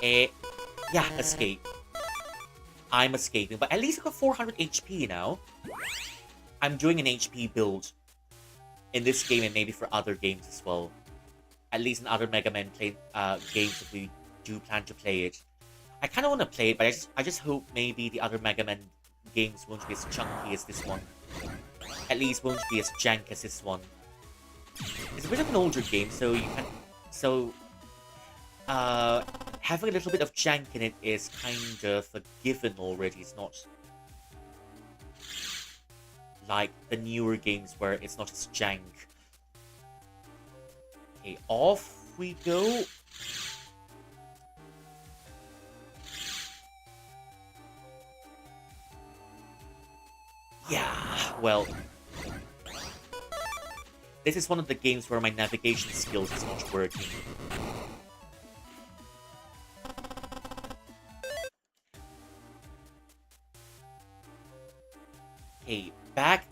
Yeah, escape. I'm escaping, but at least I got 400 HP now. I'm doing an HP build in this game and maybe for other games as well. at least in other Mega Man games if we do plan to play it. I kind of want to play it, but I just hope maybe the other Mega Man games won't be as chunky as this one. At least won't be as jank as this one. It's a bit of an older game, so you can... So... having a little bit of jank in it is kind of a given already. It's not... like the newer games where it's not as jank. Okay, off we go. Yeah, well... This is one of the games where my navigation skills is not working. Okay,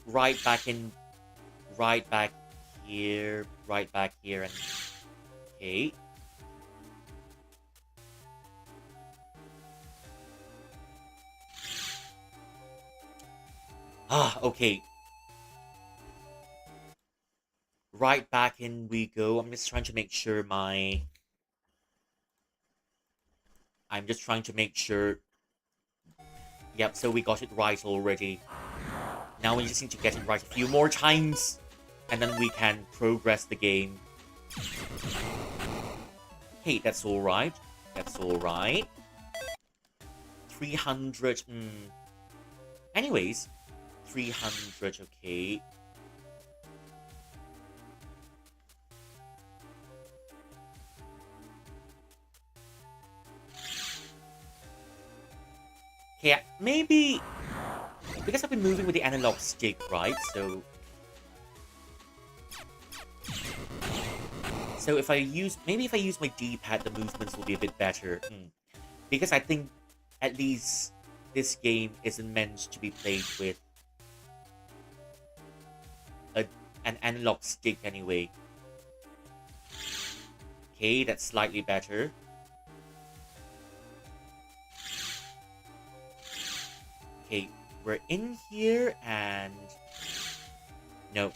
right back here, and... Okay. Ah, okay. Right back in we go. I'm just trying to make sure my... I'm just trying to make sure... Yep, so we got it right already. Now we just need to get it right a few more times. And then we can progress the game. Hey, that's alright. That's alright. 300... Anyways. 300, okay. Okay, maybe... Because I've been moving with the analog stick, right? So if I use... Maybe if I use my D-pad, the movements will be a bit better. Because I think at least this game isn't meant to be played with an analog stick anyway. Okay, that's slightly better. Okay, we're in here and... No.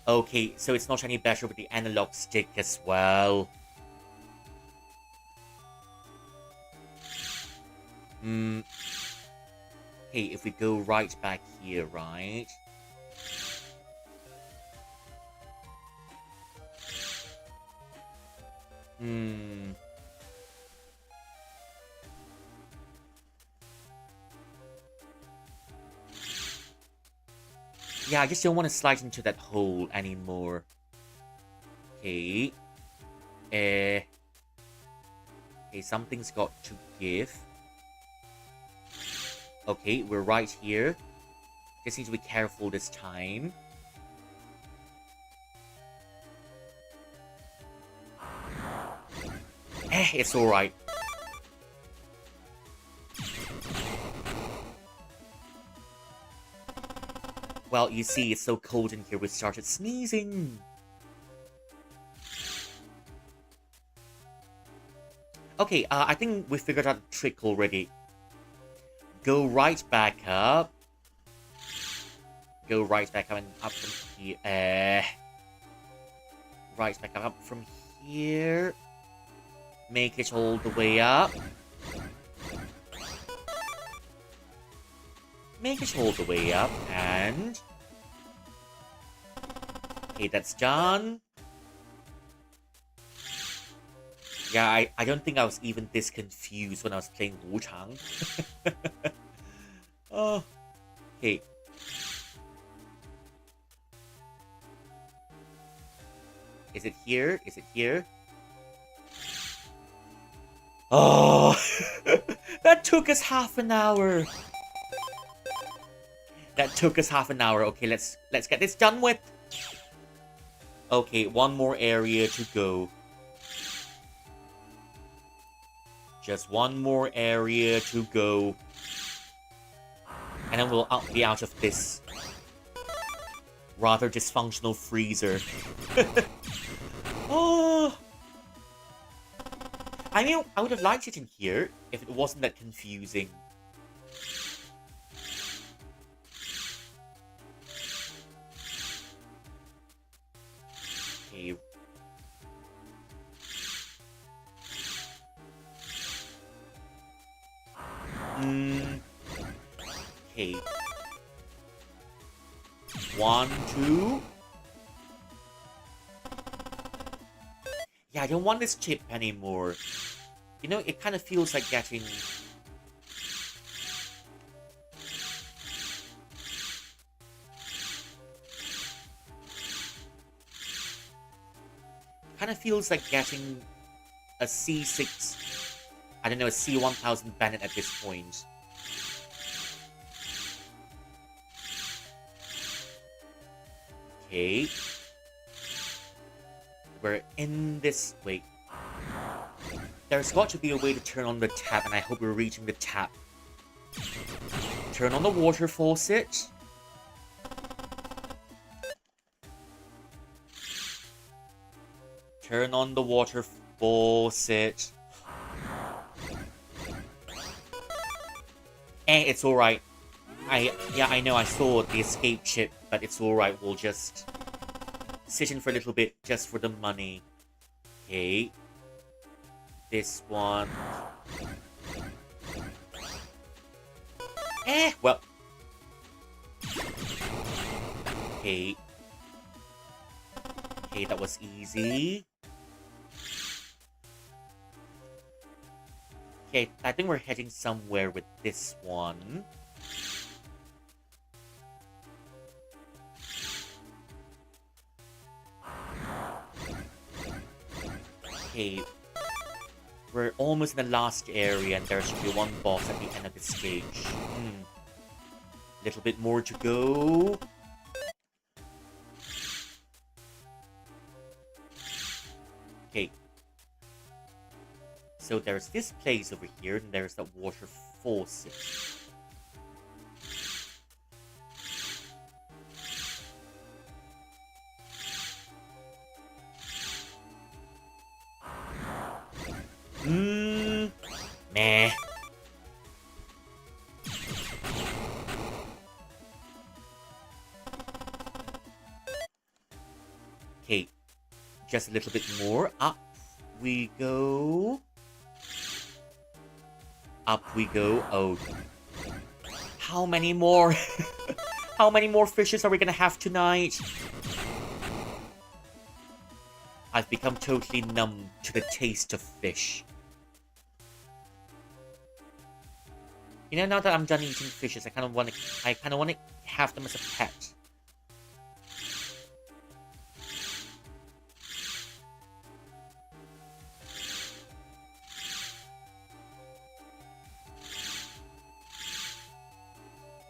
Okay, so it's not any better with the analog stick as well. Hey, if we go right back here, right? Yeah, I just don't want to slide into that hole anymore. Okay. Okay, something's got to give. Okay, we're right here. Just need to be careful this time. It's alright. Well, you see, it's so cold in here, we started sneezing. Okay, I think we figured out the trick already. Go right back up. Go right back up and up from here. Right back up from here. Make it all the way up. Make it all the way up, and... Okay, that's done. Yeah, I don't think I was even this confused when I was playing Wu-Chang. Oh, okay. Is it here? Is it here? Oh, that took us half an hour. That took us half an hour. Okay, let's get this done with. Okay, one more area to go. Just one more area to go. And then we'll be out of this rather dysfunctional freezer. Oh, I mean, I would have liked it in here if it wasn't that confusing. Okay. 1, 2. Yeah, I don't want this chip anymore. You know, it kind of feels like getting... Kind of feels like getting a C6... I don't know, a C1000 Bennett at this point. Okay. We're in this... Wait. There's got to be a way to turn on the tap, and I hope we're reaching the tap. Turn on the water faucet. Turn on the water faucet. It's alright. Yeah, I know I saw the escape chip, but it's alright. We'll just sit in for a little bit just for the money. Okay. This one. Well. Okay. Okay, that was easy. Okay, I think we're heading somewhere with this one. Okay. We're almost in the last area, and there should be one boss at the end of the stage. Little bit more to go. Okay. So there's this place over here, and there's that water faucet. Meh. Okay. Just a little bit more. Up we go. Up we go. Oh. How many more? How many more fishes are we gonna have tonight? I've become totally numb to the taste of fish. You know, now that I'm done eating fishes, I kind of want to have them as a pet.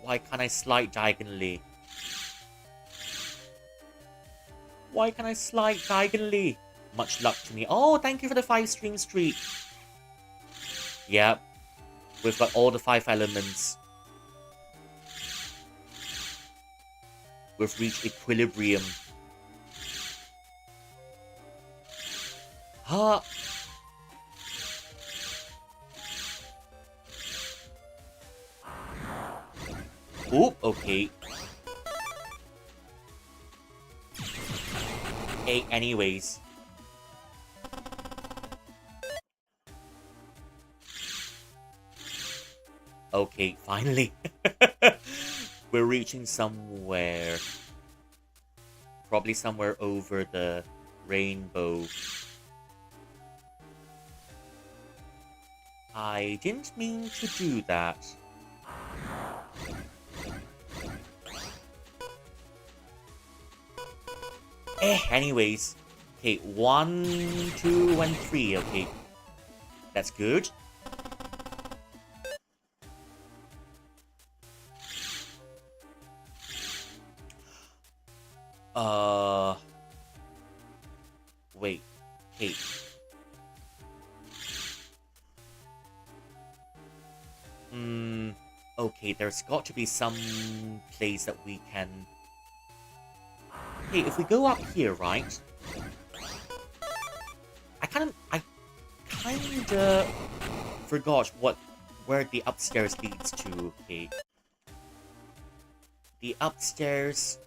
Why can't I slide diagonally? Why can't I slide diagonally? Much luck to me. Oh, thank you for the 5-stream streak. Yep. We've got all the 5 elements. We've reached equilibrium. Huh. Oh, okay. Hey, anyways. Okay, finally. We're reaching somewhere. Probably somewhere over the rainbow. I didn't mean to do that. Anyways. Okay, 1, 2, and 3. Okay. That's good. Wait. Hey. Okay, there's got to be some place that we can... Hey, if we go up here, right? I kinda forgot where the upstairs leads to. Okay. The upstairs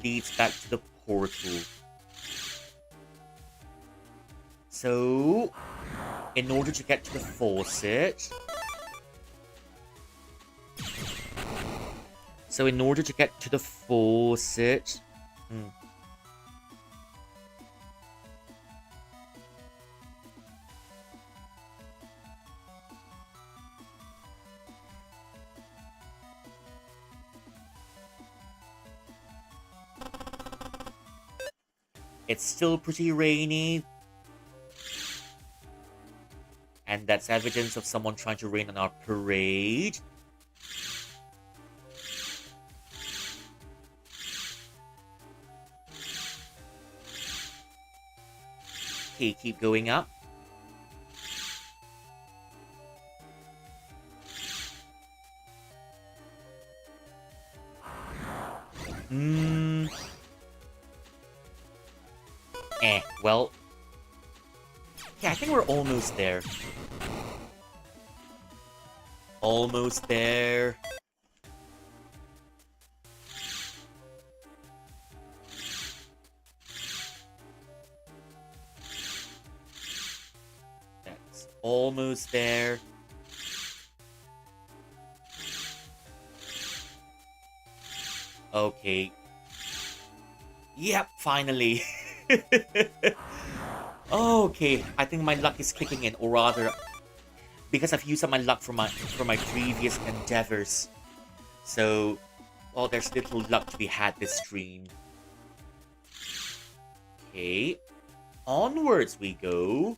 leads back to the portal. So, in order to get to the faucet, So in order to get to the faucet... It's still pretty rainy. And that's evidence of someone trying to rain on our parade. Okay, keep going up. Well. Yeah, I think we're almost there. Almost there. That's almost there. Okay. Yep, finally. Okay, I think my luck is kicking in, or rather, because I've used up my luck from my previous endeavors. So, well, there's little luck to be had this stream. Okay, onwards we go.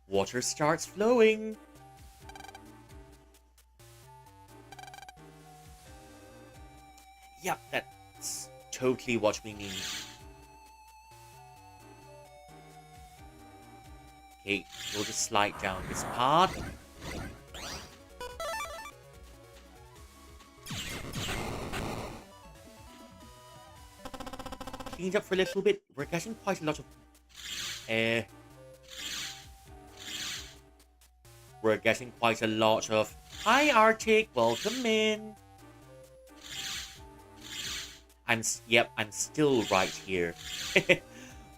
Water starts flowing. Yep, that's totally what we need. Okay, we'll just slide down this path. Cleaned up for a little bit. We're getting quite a lot of... We're getting quite a lot of... Hi, Arctic! Welcome in! Yep, I'm still right here.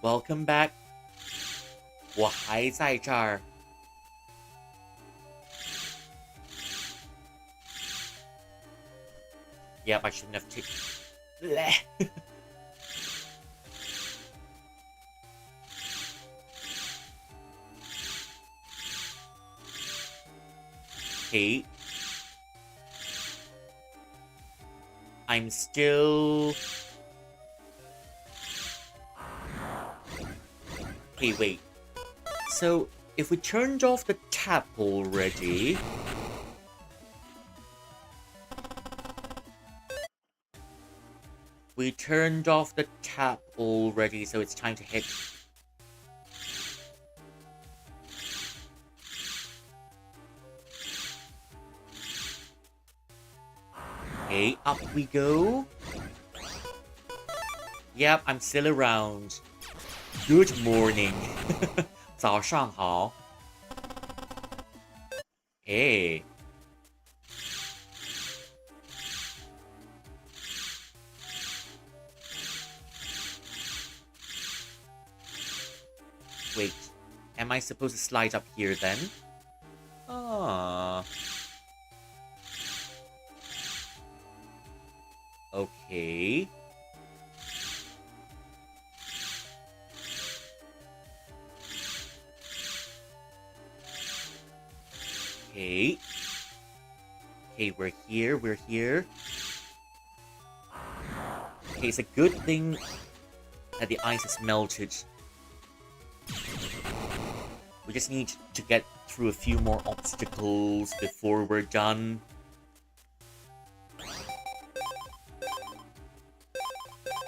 Welcome back. 我还在这儿。Yep, I shouldn't have taken... Okay. I'm still... Okay, wait. So, if we turned off the tap already... We turned off the tap already, so it's time to hit... Okay, up we go. Yep, I'm still around. Good morning. 早上好. Hey. Wait, am I supposed to slide up here then? Ah. Okay. Okay. Okay, we're here, we're here. Okay, it's a good thing that the ice is melted. We just need to get through a few more obstacles before we're done.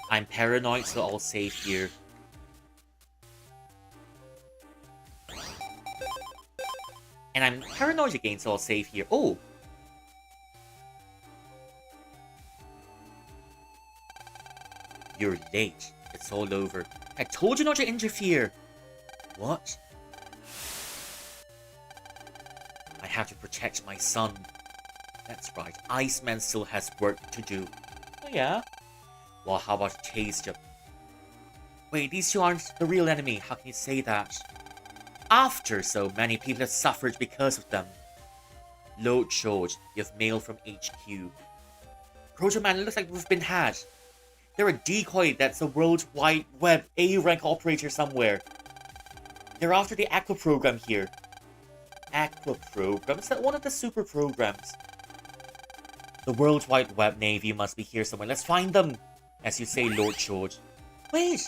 I'm paranoid, so I'll save here. And I'm paranoid again, so I'll save here. Oh! You're late. It's all over. I told you not to interfere! What? I have to protect my son. That's right. Iceman still has work to do. Oh yeah? Well, how about a taste of... Wait, these two aren't the real enemy. How can you say that? After so many people have suffered because of them. Load George, you have mail from HQ. Proto Man, it looks like we've been had. They're a decoy that's a World Wide Web A-rank operator somewhere. They're after the Aqua program here. Aqua program? Is that one of the super programs? The World Wide Web Navy must be here somewhere. Let's find them. As you say, Lord George. Wait!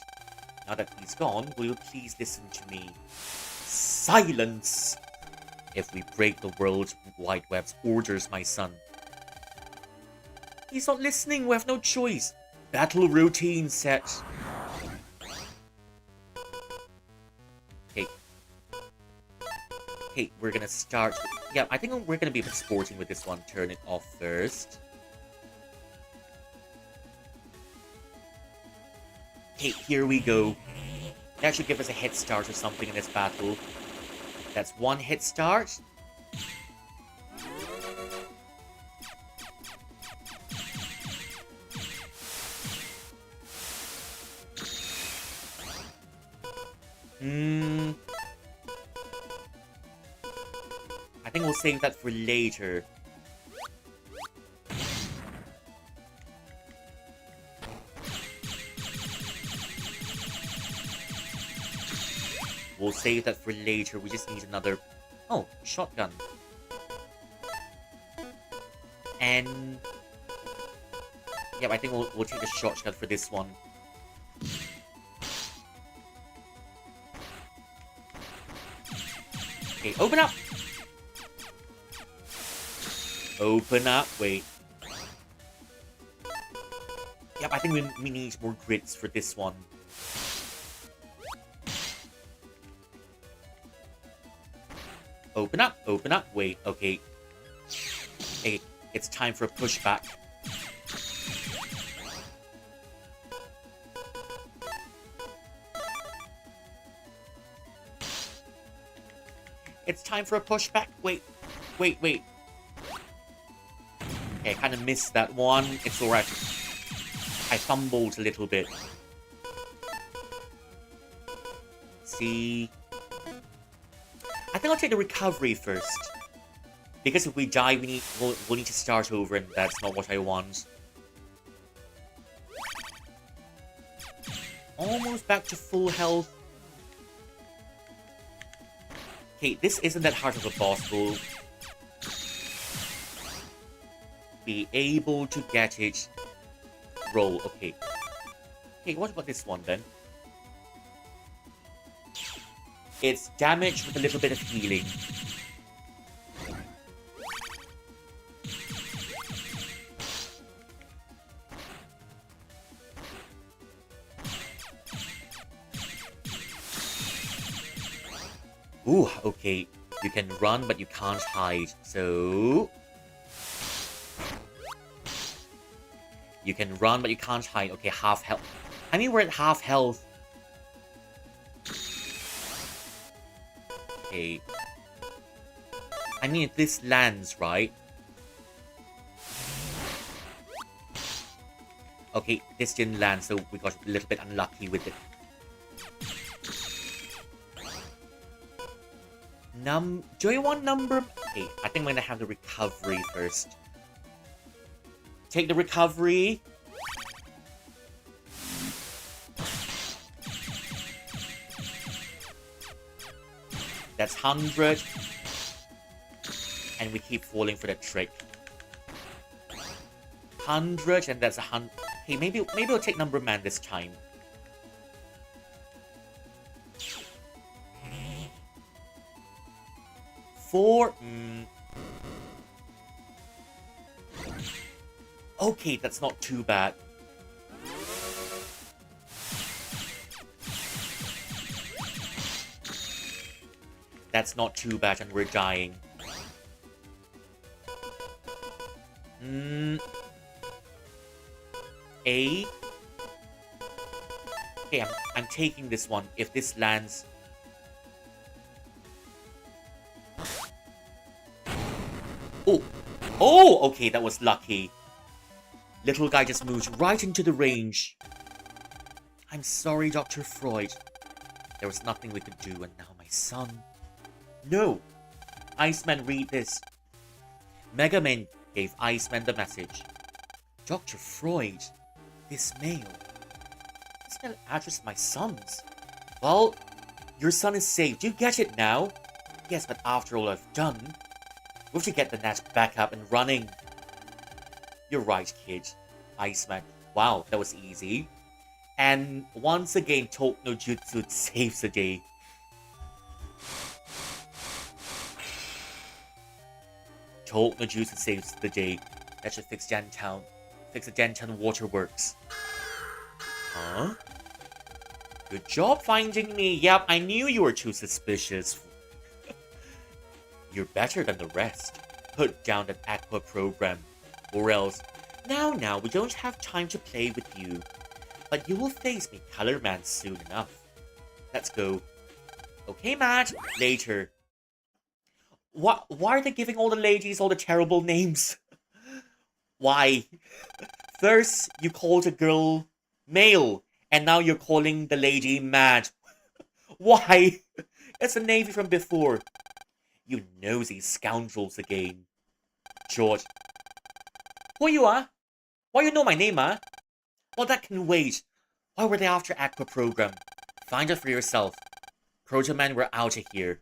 Now that he's gone, will you please listen to me? Silence! If we break the World Wide Web's orders, my son. He's not listening. We have no choice. Battle routine set. Okay. Okay, we're gonna start. Yeah, I think we're gonna be a bit sporting with this one. Turn it off first. Okay, here we go. That should give us a head start or something in this battle. That's one hit start. I think we'll save that for later. We'll save that for later. We just need another... Oh, shotgun. And... Yeah, I think we'll take a shotgun for this one. Okay, open up! Open up, wait. Yep, I think we need more grits for this one. Open up, wait, okay. Hey, it's time for a pushback. It's time for a pushback, wait. Okay, I kind of missed that one. It's alright. I fumbled a little bit. See... I think I'll take the recovery first. Because if we die, we'll need to start over, and that's not what I want. Almost back to full health. Okay, this isn't that hard of a boss. We'll be able to get it. Roll, okay. Okay, what about this one then? It's damage with a little bit of healing. Ooh, okay. You can run, but you can't hide. So... You can run, but you can't hide. Okay, half health. I mean, we're at half health. Okay. I mean, if this lands, right? Okay, this didn't land, so we got a little bit unlucky with it. Do I want number... Okay, I think I'm gonna have the recovery first. Take the recovery. That's 100. And we keep falling for the trick. 100, and that's 100. Hey, maybe I'll take number man this time. Four. Okay, that's not too bad. That's not too bad, and we're dying. A. Okay, I'm taking this one. If this lands... Oh! Oh! Okay, that was lucky. Little guy just moved right into the range. I'm sorry, Dr. Freud. There was nothing we could do, and now my son... No! Iceman, read this. Megaman gave Iceman the message. Dr. Freud, this mail. This mail address my son's. Well, your son is safe. Do you get it now? Yes, but after all I've done, we have to get the net back up and running. You're right, kid. Iceman. Wow, that was easy. And once again, Talk no Jutsu saves the day. Talk no Jutsu saves the day. That should fix Jantown. Fix the Jantown waterworks. Huh? Good job finding me. Yep, I knew you were too suspicious. You're better than the rest. Put down that Aqua program. Or else. Now, we don't have time to play with you. But you will face me, Color Man, soon enough. Let's go. Okay, Matt. Later. Why are they giving all the ladies all the terrible names? Why? First, you called a girl male, and now you're calling the lady mad. Why? It's the Navy from before. You nosy scoundrels again. George. Who you are? Why you know my name, huh? Well, that can wait. Why were they after Aqua program? Find out for yourself. Proto Man, we're out of here.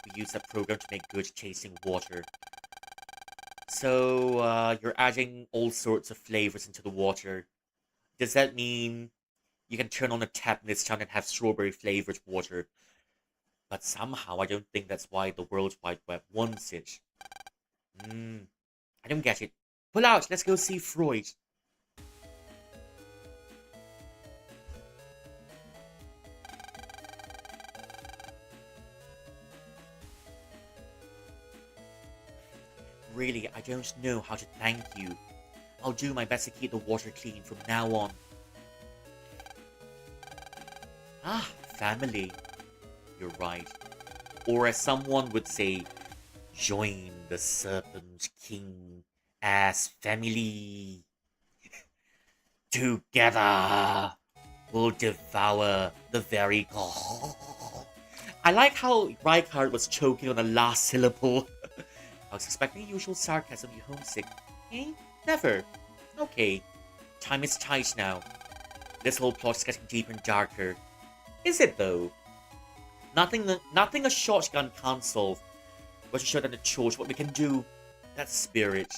We use that program to make good chasing water. So, you're adding all sorts of flavors into the water. Does that mean you can turn on a tap in this town and have strawberry flavored water? But somehow I don't think that's why the World Wide Web wants it. I don't get it. Pull out, let's go see Freud. Really, I don't know how to thank you. I'll do my best to keep the water clean from now on. Ah, family. You're right. Or as someone would say, join the Serpent King as family. Together, we'll devour the very god. I like how Rykard was choking on the last syllable. I was expecting the usual sarcasm, you homesick. Eh? Never. Okay. Time is tight now. This whole plot is getting deeper and darker. Is it though? Nothing a shotgun can't solve. But to show them the church what we can do. That's spirit.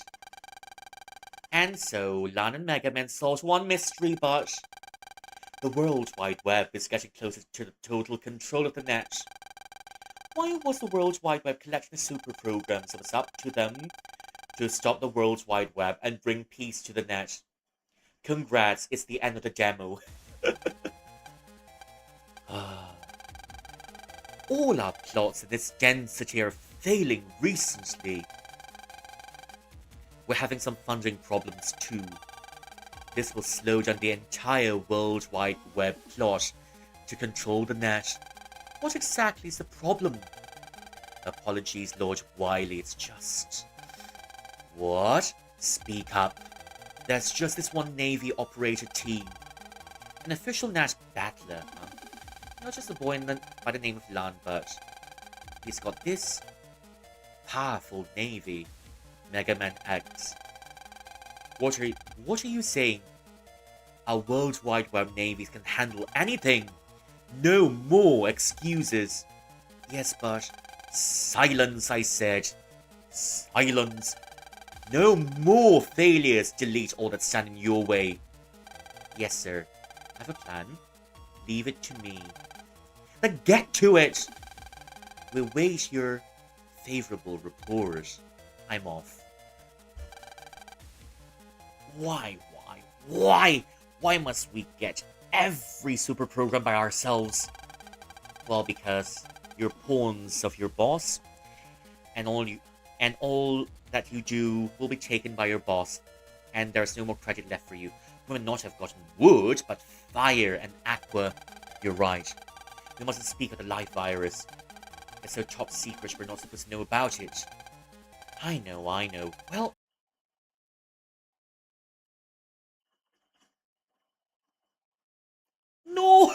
And so, Lan and Megaman solved one mystery, but the World Wide Web is getting closer to the total control of the net. Why was the World Wide Web collecting the super programs? It was up to them to stop the World Wide Web and bring peace to the net. Congrats, it's the end of the demo. All our plots in this density are failing recently. We're having some funding problems too. This will slow down the entire World Wide Web plot to control the net. What exactly is the problem? Apologies, Lord Wily, it's just... What? Speak up. There's just this one Navy operator team. An official net battler, huh? Not just a boy by the name of Lan, but he's got this powerful Navy. Megaman X. What are you saying? Our World Wide Web navies can handle anything. No more excuses. Yes, but silence, I said. Silence. No more failures. Delete all that stand in your way. Yes, sir. I have a plan. Leave it to me. Then get to it. We'll wait your favorable report. I'm off. Why must we get every super program by ourselves? Well, because you're pawns of your boss, and all that you do will be taken by your boss, and there's no more credit left for you. You may not have gotten wood, but fire and aqua. You're right. We mustn't speak of the life virus. It's so top secret we're not supposed to know about it. I know. Well... No!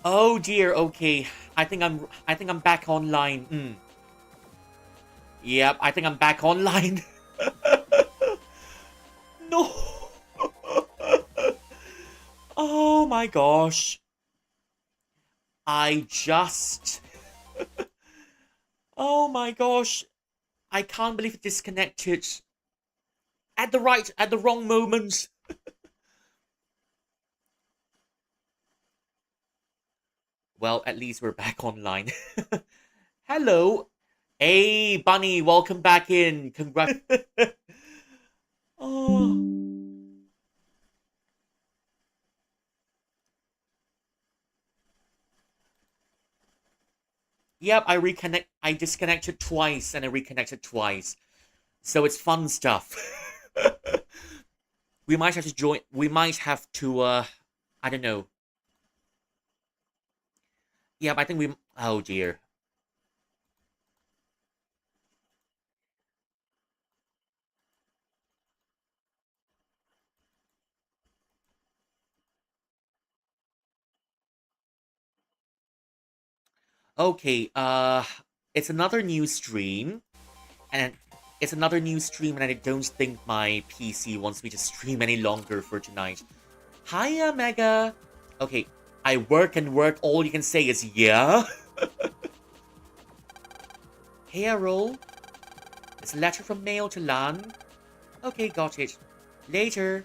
Oh dear, okay. I think I'm back online. Yep, I think I'm back online. No. Oh my gosh. I just Oh my gosh. I can't believe it disconnected at the wrong moment. Well, at least we're back online. Hello. Hey, Bunny, welcome back in. Congrats. Oh. Yep, I disconnected twice and I reconnected twice. So it's fun stuff. We might have to I don't know. Yep, I think we oh dear. Okay, it's another new stream and it's another new stream and I don't think my PC wants me to stream any longer for tonight. Hiya, Mega. Okay, I work and work. All you can say is yeah. Hey, Errol. It's a letter from mail to Lan. Okay, got it. Later.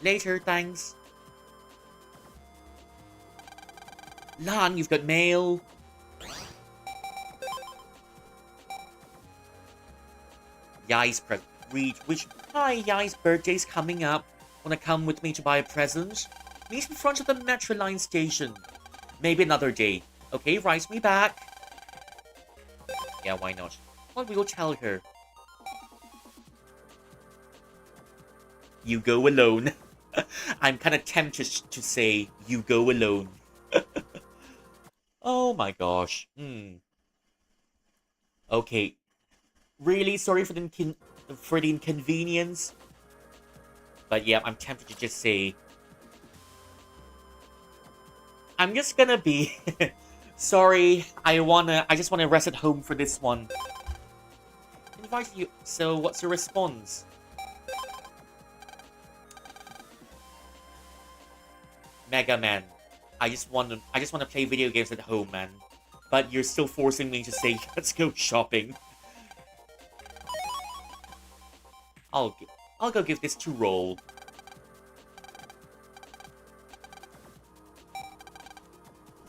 Later, thanks. Lan, you've got mail. Yai's read which hi, Yai's birthday's coming up. Wanna come with me to buy a present? Meet in front of the Metro Line station. Maybe another day. Okay, write me back. Yeah, why not? Well, we will tell her. You go alone. I'm kind of tempted to say you go alone. Oh my gosh. Okay. Really sorry for the inconvenience. But yeah, I'm tempted to just say I'm just gonna be sorry. I just wanna rest at home for this one. Invite you. So what's your response? Mega Man. I just wanna play video games at home, man. But you're still forcing me to say let's go shopping. I'll I'll go give this to Roll.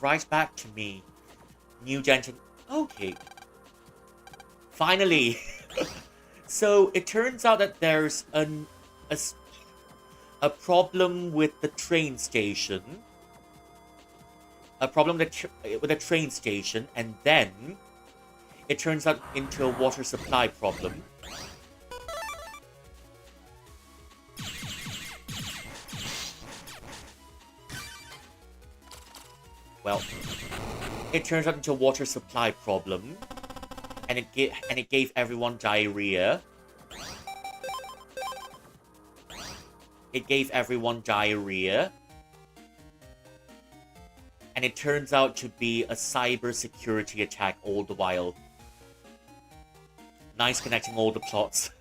Right back to me. New Denton. Okay. Finally. So it turns out that there's a problem with the train station. A problem with the train station, and then it turns out into a water supply problem. Well, it turns out into a water supply problem, and it gave everyone diarrhea. It gave everyone diarrhea. And it turns out to be a cyber-security attack all the while. Nice connecting all the plots.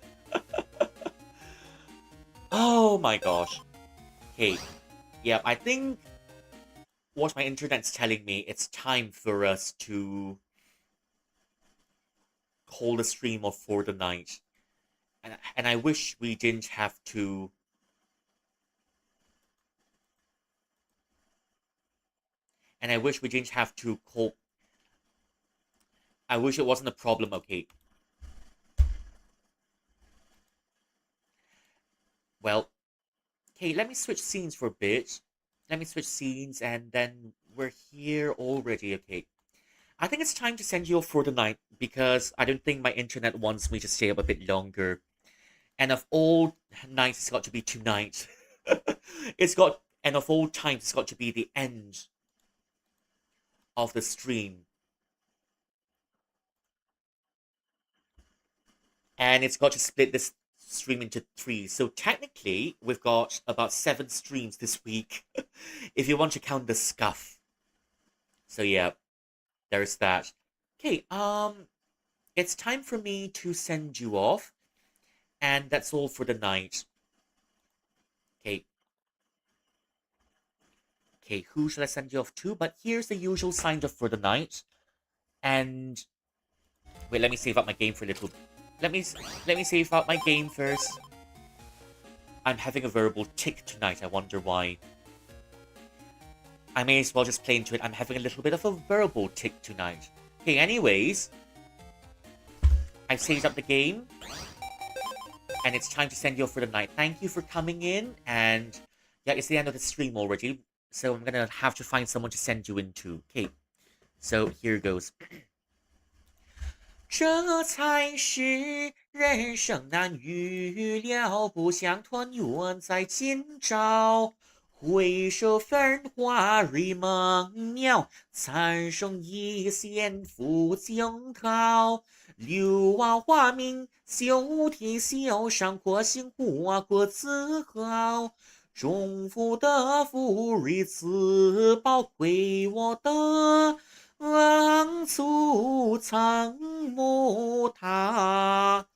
Oh my gosh. Okay. Yeah, I think what my internet's telling me, it's time for us to call the stream off for the night. And I wish we didn't have to. And I wish we didn't have to call. I wish it wasn't a problem, okay. Well, okay, let me switch scenes for a bit. Let me switch scenes and then we're here already, okay. I think it's time to send you off for the night because I don't think my internet wants me to stay up a bit longer. And of all nights, it's got to be tonight. And of all times, it's got to be the end of the stream. And it's got to split this stream into three. So technically, we've got about 7 streams this week, if you want to count the scuff. So yeah, there's that. Okay, it's time for me to send you off, and that's all for the night. Okay, okay, who should I send you off to? But here's the usual sign off for the night. And wait, let me save up my game for a little. Let me let me save out my game first. I'm having a verbal tick tonight. I wonder why. I may as well just play into it. I'm having a little bit of a verbal tick tonight. Okay, anyways, I've saved up the game, and it's time to send you off for the night. Thank you for coming in, and yeah, it's the end of the stream already, so I'm gonna have to find someone to send you into. Okay, so here goes. 这才是人生难预料，不想团圆在今朝。回首繁华瑞梦渺，残剩一线抚惊涛。柳瓦花明，休天笑，上阔心花过自豪。中府的福瑞自保，亏我的。昂簇苍木塔。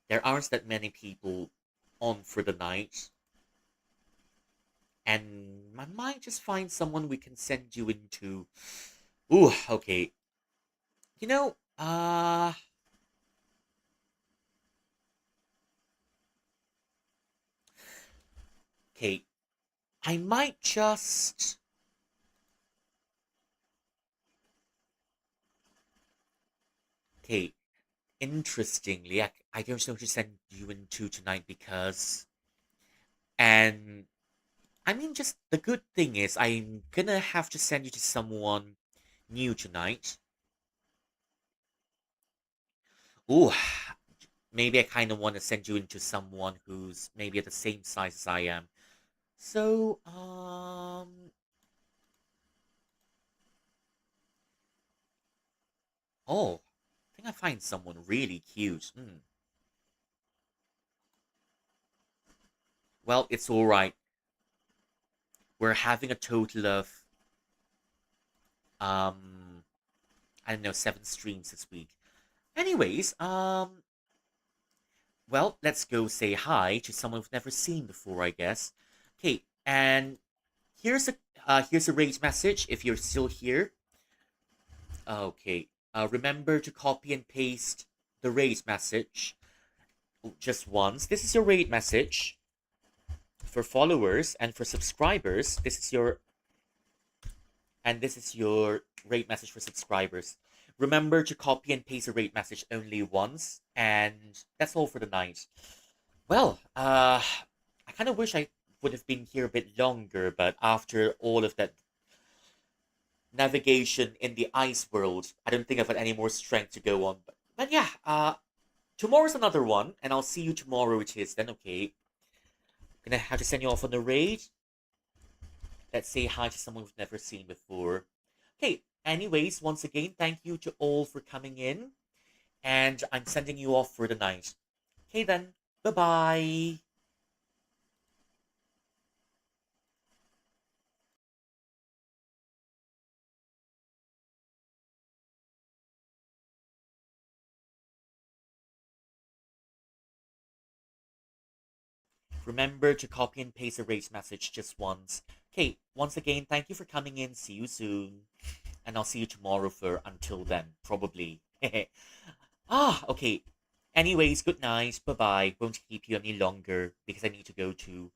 There aren't that many people on for the night, and I might just find someone we can send you into. Ooh, okay. You know, okay. I might just. Okay, interestingly, I don't know who to send you into tonight because. And I mean, just the good thing is, I'm gonna have to send you to someone new tonight. Ooh, maybe I kind of want to send you into someone who's maybe at the same size as I am. So, oh, I think I find someone really cute. Well, it's all right. We're having a total of um, I don't know, 7 streams this week. Anyways, well, let's go say hi to someone we've never seen before, I guess. Okay, and here's a raid message if you're still here. Okay, remember to copy and paste the raid message just once. This is your raid message for followers, and for subscribers, this is your raid message for subscribers. Remember to copy and paste a raid message only once, and that's all for the night. Well, I kind of wish I would have been here a bit longer, but after all of that navigation in the ice world, I don't think I've got any more strength to go on. But yeah, tomorrow's another one, and I'll see you tomorrow, which is then, okay. Gonna have to send you off on the raid. Let's say hi to someone we've never seen before. Okay, anyways, once again, thank you to all for coming in, and I'm sending you off for the night. Okay then, bye bye. Remember to copy and paste a race message just once. Okay, once again, thank you for coming in. See you soon. And I'll see you tomorrow for until then, probably. Okay. Anyways, good night. Bye bye. Won't keep you any longer because I need to go to